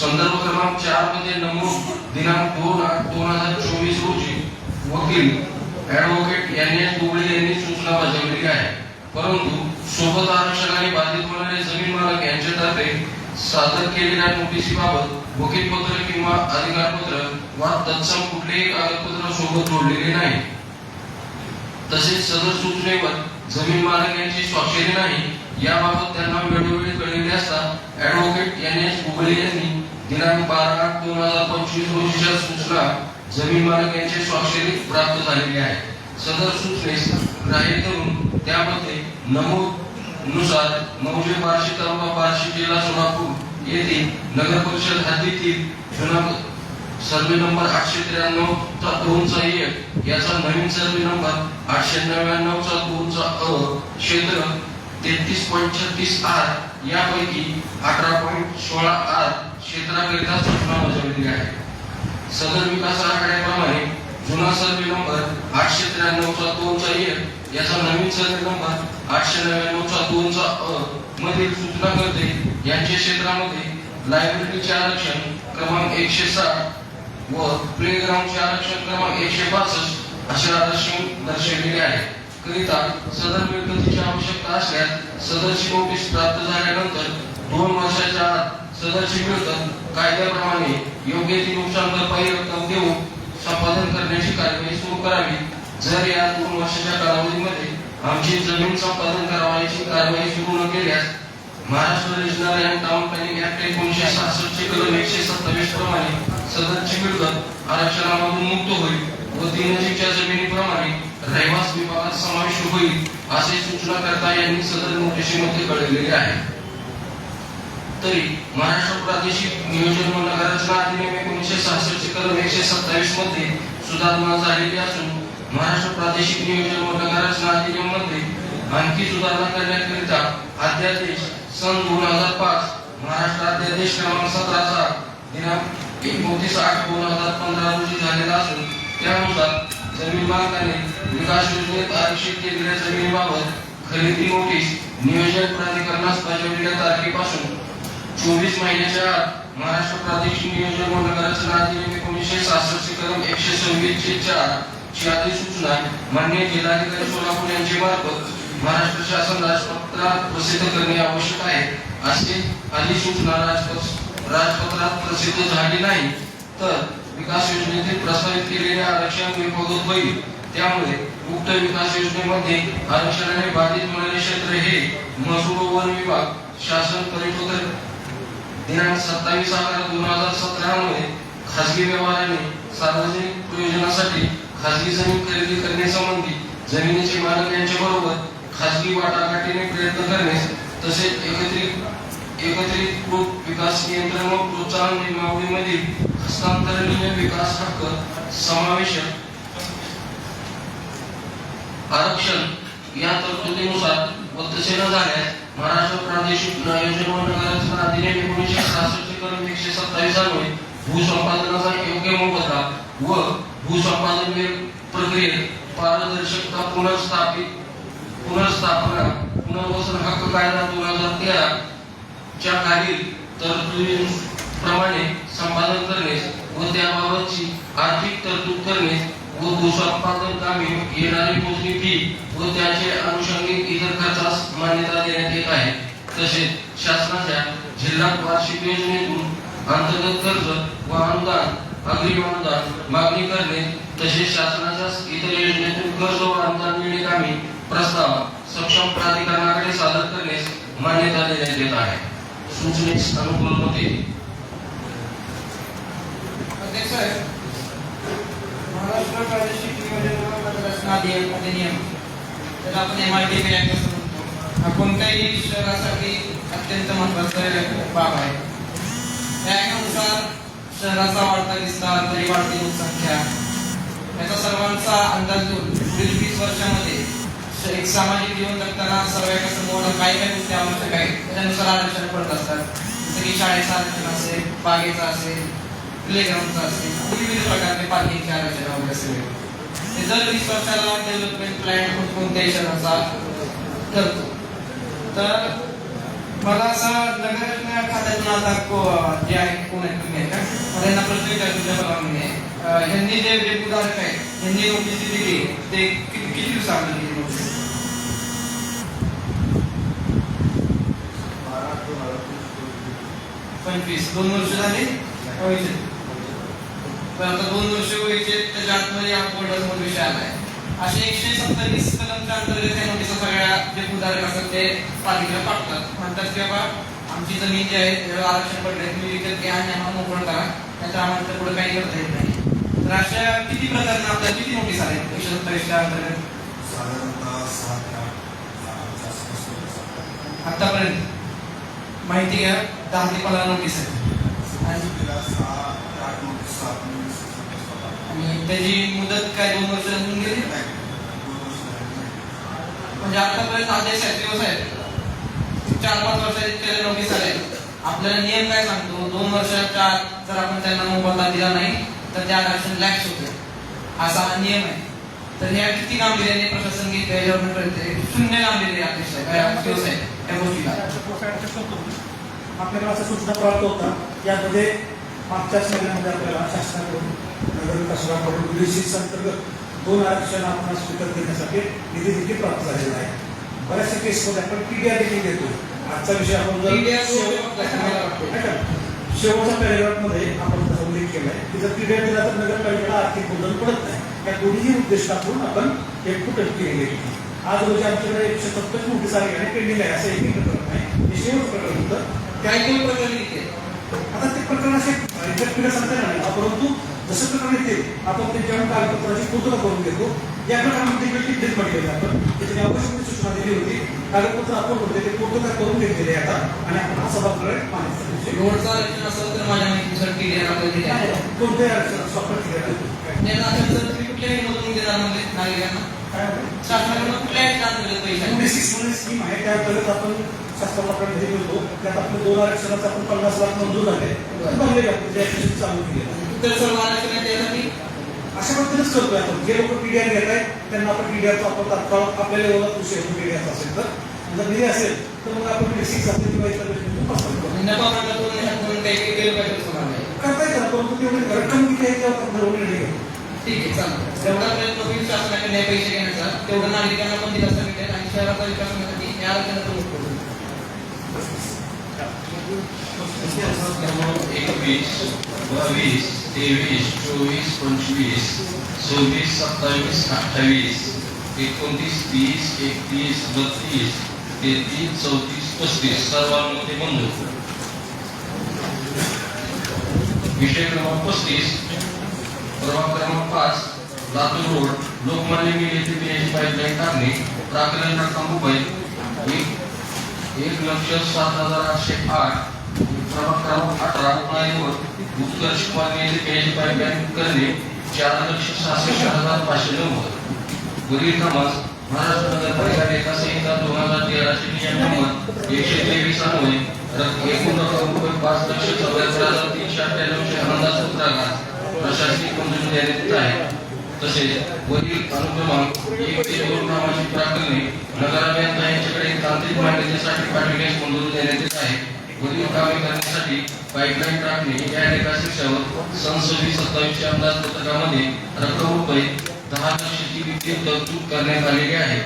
संदर्भ क्रमांक 4 मध्ये नमूद दिनांक 2/8/2024 रोजी वकील ऍडव्होकेट NS बोबडे यांनी सूचना बजावलेली आहे. परंतु सोबत आरक्षणाने बाधित होणारे जमीन मालक यांच्यातर्फे सादर केलेल्या नोटीसीबाबत वकीलपत्र किंवा अधिकारपत्र वा तत्सम कुठलेही कागदपत्र सोबत जोडलेले नाही. तसेच सदर सूचनेवर जमीन मालक यांची स्वाक्षरी नाही याबाबत त्यांना वेळोवेळी कळविले असता ऍडव्होकेट NS बोबडे यांनी दिनांक 12/8/2025 रोजीच्या सूचना जमीन मालक यांची स्वाक्षरी प्राप्त झालेली आहे. सदर सूचनेस ग्राह्य धरून त्यामध्ये नमूद नुसार मौजे बार्शी तालुका बार्शी जिल्हा सोलापूर येथील नगर परिषद हद्दीतील जुना सर्वे नंबर 893/2/1 याचा नवीन सर्वे नंबर 899/2 क्षेत्र 33.36 यापैकी 18.16 क्षेत्राकरिता सूचना बजावलेली आहे. सदर विकास आराखड्याप्रमाणे जुना सर्वे नंबर 893/2/1 याचा नवीन सर्वे नंबर 899/2 मधील सूचना करते यांच्या क्षेत्रामध्ये लायब्ररीचे आरक्षण क्रमांक 160 व प्ले ग्राउंडचे आरक्षण क्रमांक 165 असे आरक्षण दर्शविलेले आहे. करिता सदर मिळकतीची आवश्यकता असल्यास सदरची नोटीस प्राप्त झाल्यानंतर 2 वर्षाच्या आत सदरची मिळकत कायद्याप्रमाणे योग्य ती नुकसान भरपाई रक्कम देऊन संपादन करण्याची कार्यवाही सुरू करावी. जर या 2 वर्षाच्या कालावधीमध्ये आमची जमीन संपादन करावयाची कारवाई सुरू न केल्यास Maharashtra regional and town planning act 1966 चे कलम 127 प्रमाणे सदरची मिळकत आरक्षणामधून मुक्त होईल व 3 नजीकच्या जमिनीप्रमाणे रहिवास विभागात समाविष्ट होईल असे सूचना करता यांनी सदर नोटिशीमध्ये कळविलेले आहे. तरी महाराष्ट्र प्रादेशिक नियोजन व नगररचना अधिनियम 1966 चे कलम 127 मध्ये सुधारणा झालेली असून महाराष्ट्र प्रादेशिक नियोजन व नगररचना अधिनियम मध्ये आणखी सुधारणा करण्याकरिता अध्यादेश सन 2005 महाराष्ट्र अध्यादेश क्रमांक 17 दिनांक 29/8/2015 रोजी झालेला असून त्यानुसार जमीन मालकाने विकास योजनेत आरक्षित केलेल्या जमिनीबाबत खरेदी नोटीस नियोजन प्राधिकरणास बजावलेल्या तारखेपासून 24 महिन्याच्या आत महाराष्ट्र प्रादेशिक नियोजन व नगररचना अधिनियम 1966 चे कलम 126 चे 4 ची अधिसूचना माननीय जिल्हाधिकारी सोलापूर यांचे मार्फत महाराष्ट्र शासन राजपत्रात प्रसिद्ध करणे आवश्यक आहे. असे खाली सूचना राजपत्रात प्रसिद्ध झाली नाही तर विकास योजनेतील प्रस्तावित केलेले आरक्षण विभागत होईल. त्यामुळे उक्त विकास योजनेमध्ये आरक्षणाने बाधित होणारे क्षेत्र हे महसूल व वन विभाग शासन करीत होते. दिनांक 27/11/2017 मध्ये खासगी व्यवहाराने सार्वजनिक प्रयोजनासाठी खासगी जमीन खरेदी करण्यासंबंधी जमिनीचे मालक यांच्या बरोबर खासगी वाटाघाटीने प्रयत्न करणे तसेच एकत्रित विकास नियंत्रण व प्रोत्साहन नियमावलीमधील हस्तांतरणीय विकास हक्क समावेश आरक्षण या तरतुदीनुसार बद्धसे न झाल्यास महाराष्ट्र प्रादेशिक नियोजन व नगराचा अधिनियम 1966 कलम 127 अन्वये भूसंपादनाचा योग्य मोबदला व भूसंपादन प्रक्रियेत पारदर्शकता पुनर्स्थापना पुनर्वसन हक्क कायदा 2013 च्या खालील तरतुदीप्रमाणे संपादन करणे व त्याबाबतची आर्थिक तरतूद करणे व भूसंपादन कामी येणारी मोजणी फी व त्याचे अनुषंगिक इतर खर्चास मान्यता देण्यात येत आहे. तसेच शासनाच्या जिल्हा वार्षिक योजनेतून अंतर्गत कर्ज व अनुदान अग्रिम अनुदान मागणी करणे तसेच शासनाच्या इतर योजनेतून कर्ज व अनुदान मिळणे प्रस्ताव सक्षम प्राधिकरणाकडे सादर करण्यास मान्यता देण्यात येत आहे. सूचनेस अनुकूल होते. अध्यक्ष महाराष्ट्र प्रादेशिक नियोजन व नगररचना अधिनियम त्याला आपण MIDP ऍक्ट असं म्हणतो. हा कोणत्याही शहरासाठी अत्यंत महत्त्वाचा बाब आहे. या ऍक्टनुसार शहराचा वाढता विस्तार तरी वाढती लोकसंख्या याचा सर्वांचा अंदाज घेऊन पुढील 20 वर्षामध्ये एक सामाजिक जीवन जगताना सर्वांच्या समोर काही गोष्टी आवश्यक आहेत त्याच्यानुसार आरक्षण पडत असतात. जसं की शाळेचं आरक्षण असेल, बागेचं असेल, प्लेग्राऊंडचं असेल, विविध प्रकारचे पार्किंगचे आरक्षण वगैरे सगळे दर 20 वर्षाला डेव्हलपमेंट प्लॅन कोणत्याही शहराचा ठरतो. तर मला असं नगररचना खात्यातून आता जे आहे कोण आहे तुम्ही का मला यांना प्रश्न विचारण्याच्या परवानगी आहे. ह्यांनी जे डेपुटधारक आहेत यांनी नोटीस दिली ते किती दिवसांनी दिली नोटीस? 25 2 वर्ष झाली व्हायचे. तर आता 2 वर्ष व्हायचे त्याच्या आतमध्ये हा विषय आलाय. असे 127 कलमच्या अंतर्गत या नोटिसा सगळ्या जे उदाहरण असतात ते पालिकेला पाठवतात. म्हणतात की बाबा आमची जमीन जी आहे त्याला आरक्षण पडले तुम्ही विकत घ्या आणि आम्हाला मोकळं करा त्याच्या आम्हाला पुढे काही करता येत नाही. तर अशा किती प्रकारांना आपल्याला किती नोटीस आले 127 च्या अंतर्गत? आतापर्यंत माहिती घ्या 10 ते 15 नोटीस आहेत आणि त्याची मुदत काय 2 वर्ष होऊन गेली. म्हणजे आतापर्यंत आदेश आहेत दिवस आहेत 4-5 वर्षाचे नोटीस आले. आपल्याला नियम काय सांगतो 2 वर्षाच्या आत जर आपण त्यांना मोबदला दिला नाही तर त्या आरक्षण लॅक्स होते असा हा नियम आहे. तर ह्या किती गांभीर्याने प्रशासन घेते याच्यावर कळते. शून्य गांभीर्य अपेक्षा दिवस आहे त्या गोष्टीला. आपल्याला असा सूचना प्राप्त होता यामध्ये मागच्याच महिन्यामध्ये आपल्याला शासनाकडून नगर विकासाकडून UDC's अंतर्गत 2 आरक्षण आपण स्वीकार करण्यासाठी निधी देखील प्राप्त झालेला आहे. बऱ्याचशा केसमध्ये आपण TDR देखील देतो. आजचा विषय आपण शेवटच्या पॅरेग्राफमध्ये आपण त्याचा उल्लेख केलाय की जर TDR दिला तर नगरपालिकेला आर्थिक बंधन पडत नाही. या दोन्ही उद्देशातून आपण एक फुट केलेली आहे. आज रोजी आमच्याकडे 127 नोटीस आली आणि पेंडिंग आहे असं एकही प्रकरण नाही. हे शेवट प्रकरण होतं. काही प्रकरण आता ते प्रकरण असे रिजेक्ट केलं सांगता येणार नाही. परंतु जसं प्रकरण येते आपण त्यांच्याकडून कागदपत्राची पूर्तता करून घेतो. या प्रकरणामध्ये टिप्पणी पडलेली आपण त्याची आवश्यक सूचना दिली होती. कागदपत्र आपण होते ते पूर्तता करून घेतलेले आता आणि आपण हा सभागृह मान्य रोडचं आरक्षण असेल तर माझ्या माहितीसाठी कोणत्याही आरक्षण सॉफ्ट कुठल्याही मधून देणार म्हणजे नागरिकांना शासनाकडून कुठल्याही स्कीम आहे त्या अंतर्गत आपण शासनाकडे निधी मिळतो. त्यात आपले 2 आरक्षणाचे आपण 50 लाख मंजूर झाले चालू केले. सर्व आरक्षण त्यासाठी अशा पद्धतीनेच करतोय आपण. जे लोक TDR घेत आहेत त्यांना आपण TDRचा आपण तात्काळ आपल्या लेवलला कृषी TDR असेल तर जर निधी असेल तर मग आपण बेसिक असेल किंवा इतर करता येतं. परंतु तेवढी रक्कम किती आहे तेव्हा ठीक आहे चालेल. जेवढा प्रयत्न होईल शासनाकडे पैसे घेण्याचा तेवढं नागरिकांना पण दिलासा मिळेल आणि शहराचा विकास होण्यासाठी या आरक्षणाचा उपयोग 21, 22, 23, 24, 25, 26, 27, 28, 29, 30, 31, 32, 33, 34, 35 सर्वांमध्ये मंजूर. विषय क्रमांक 35 प्रभाग क्रमांक 5 लातूर रोड लोकमान्य येथे पिण्याची पाईपलाईन टाकणे प्राकलन रक्कम रुपये 1,07,808. प्रभाग क्रमांक 18 उन्हाळीवर उत्कर्ष पाणी येथे पिण्याची पाईपलाईन करणे 4,66,590. वरील कामास महाराष्ट्र नगरपालिका लेखा संहिता 2013 चे नियम नंबर 123 अन्वये एकूण रक्कम रुपये 5,74,398 चे अंदाजपत्रकास प्रशासकीय मंजुरी देण्यात येत आहे. तसेच वरील अनुक्रमांक 1 ते 2 कामाची प्राकलने नगराभियंता यांच्याकडे तांत्रिक मान्यतेसाठी पाठविण्यास मंजुरी देण्यात येत आहे. वरील कामे करण्यासाठी पाईपलाईन टाकणे या लेखाशीर्षावर सन 26-27 च्या अंदाजपत्रकामध्ये रक्कम रुपये 10 लाखाची वित्तीय तरतूद करण्यात आलेली आहे.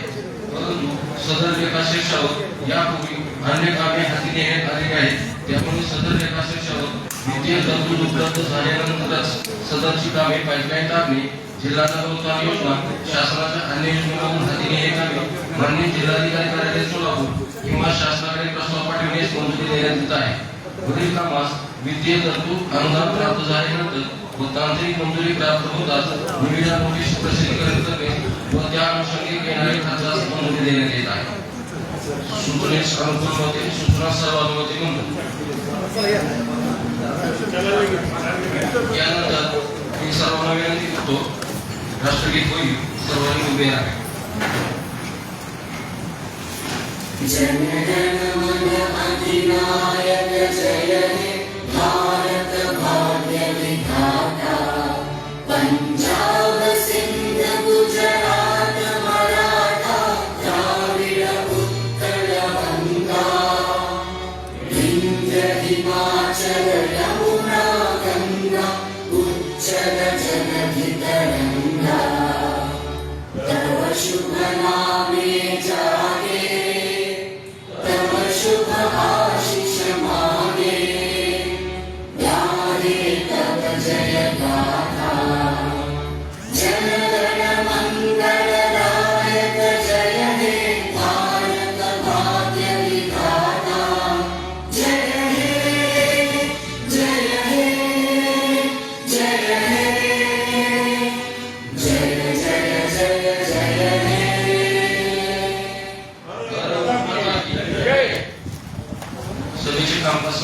परंतु सदर लेखाशीर्षावर यापूर्वी अन्य कामे हाती घेण्यात आलेली आहेत. त्यामुळे सदर लेखाशीर्षावर वित्तीय तरतूद उपलब्ध झाल्यानंतरच सदरची कामे पाईपलाईन टाकणे जिल्हा नगरोत्थान योजना शासनाच्या अन्य योजनेमधून हाती घेणे कामे मान्य जिल्हाधिकारी कार्यालय सोलापूर किंवा शासनाकडे प्रस्ताव पाठविण्यास मंजुरी देण्यात येत आहे. वरील कामास वित्तीय तरतूद अनुदान प्राप्त झाल्यानंतर व तांत्रिक मंजुरी प्राप्त होताच निविदा नोटीस प्रसिद्धीकरण करणे व त्या अनुषंगाने येणारे खर्चास मंजुरी देण्यात येत आहे. सूचनेस अनुकूल मते सूचना सर्वानुमते मंजूर. यानंतर मी सर्वांना विनंती करतो राष्ट्रगीत होईल सर्वांनी उभे राहा. जनगण मन अधिनायक जय हे भारत भाग्य विधाता पंजाब सिंध गुजरात मराठा द्राविड उत्कल गंगा विंध्य हिमाचल यमुना गंगा उच्चल जलधि तरंगा तव शुभ नामे जागे तव शुभ आशीष मागे गाहे तव जय गाथा जनगण मंगलदायक जय हे भारत भाग्य विधाता जय हे जय हे जय हे जय जय जय जय हे सभेचे कामकाज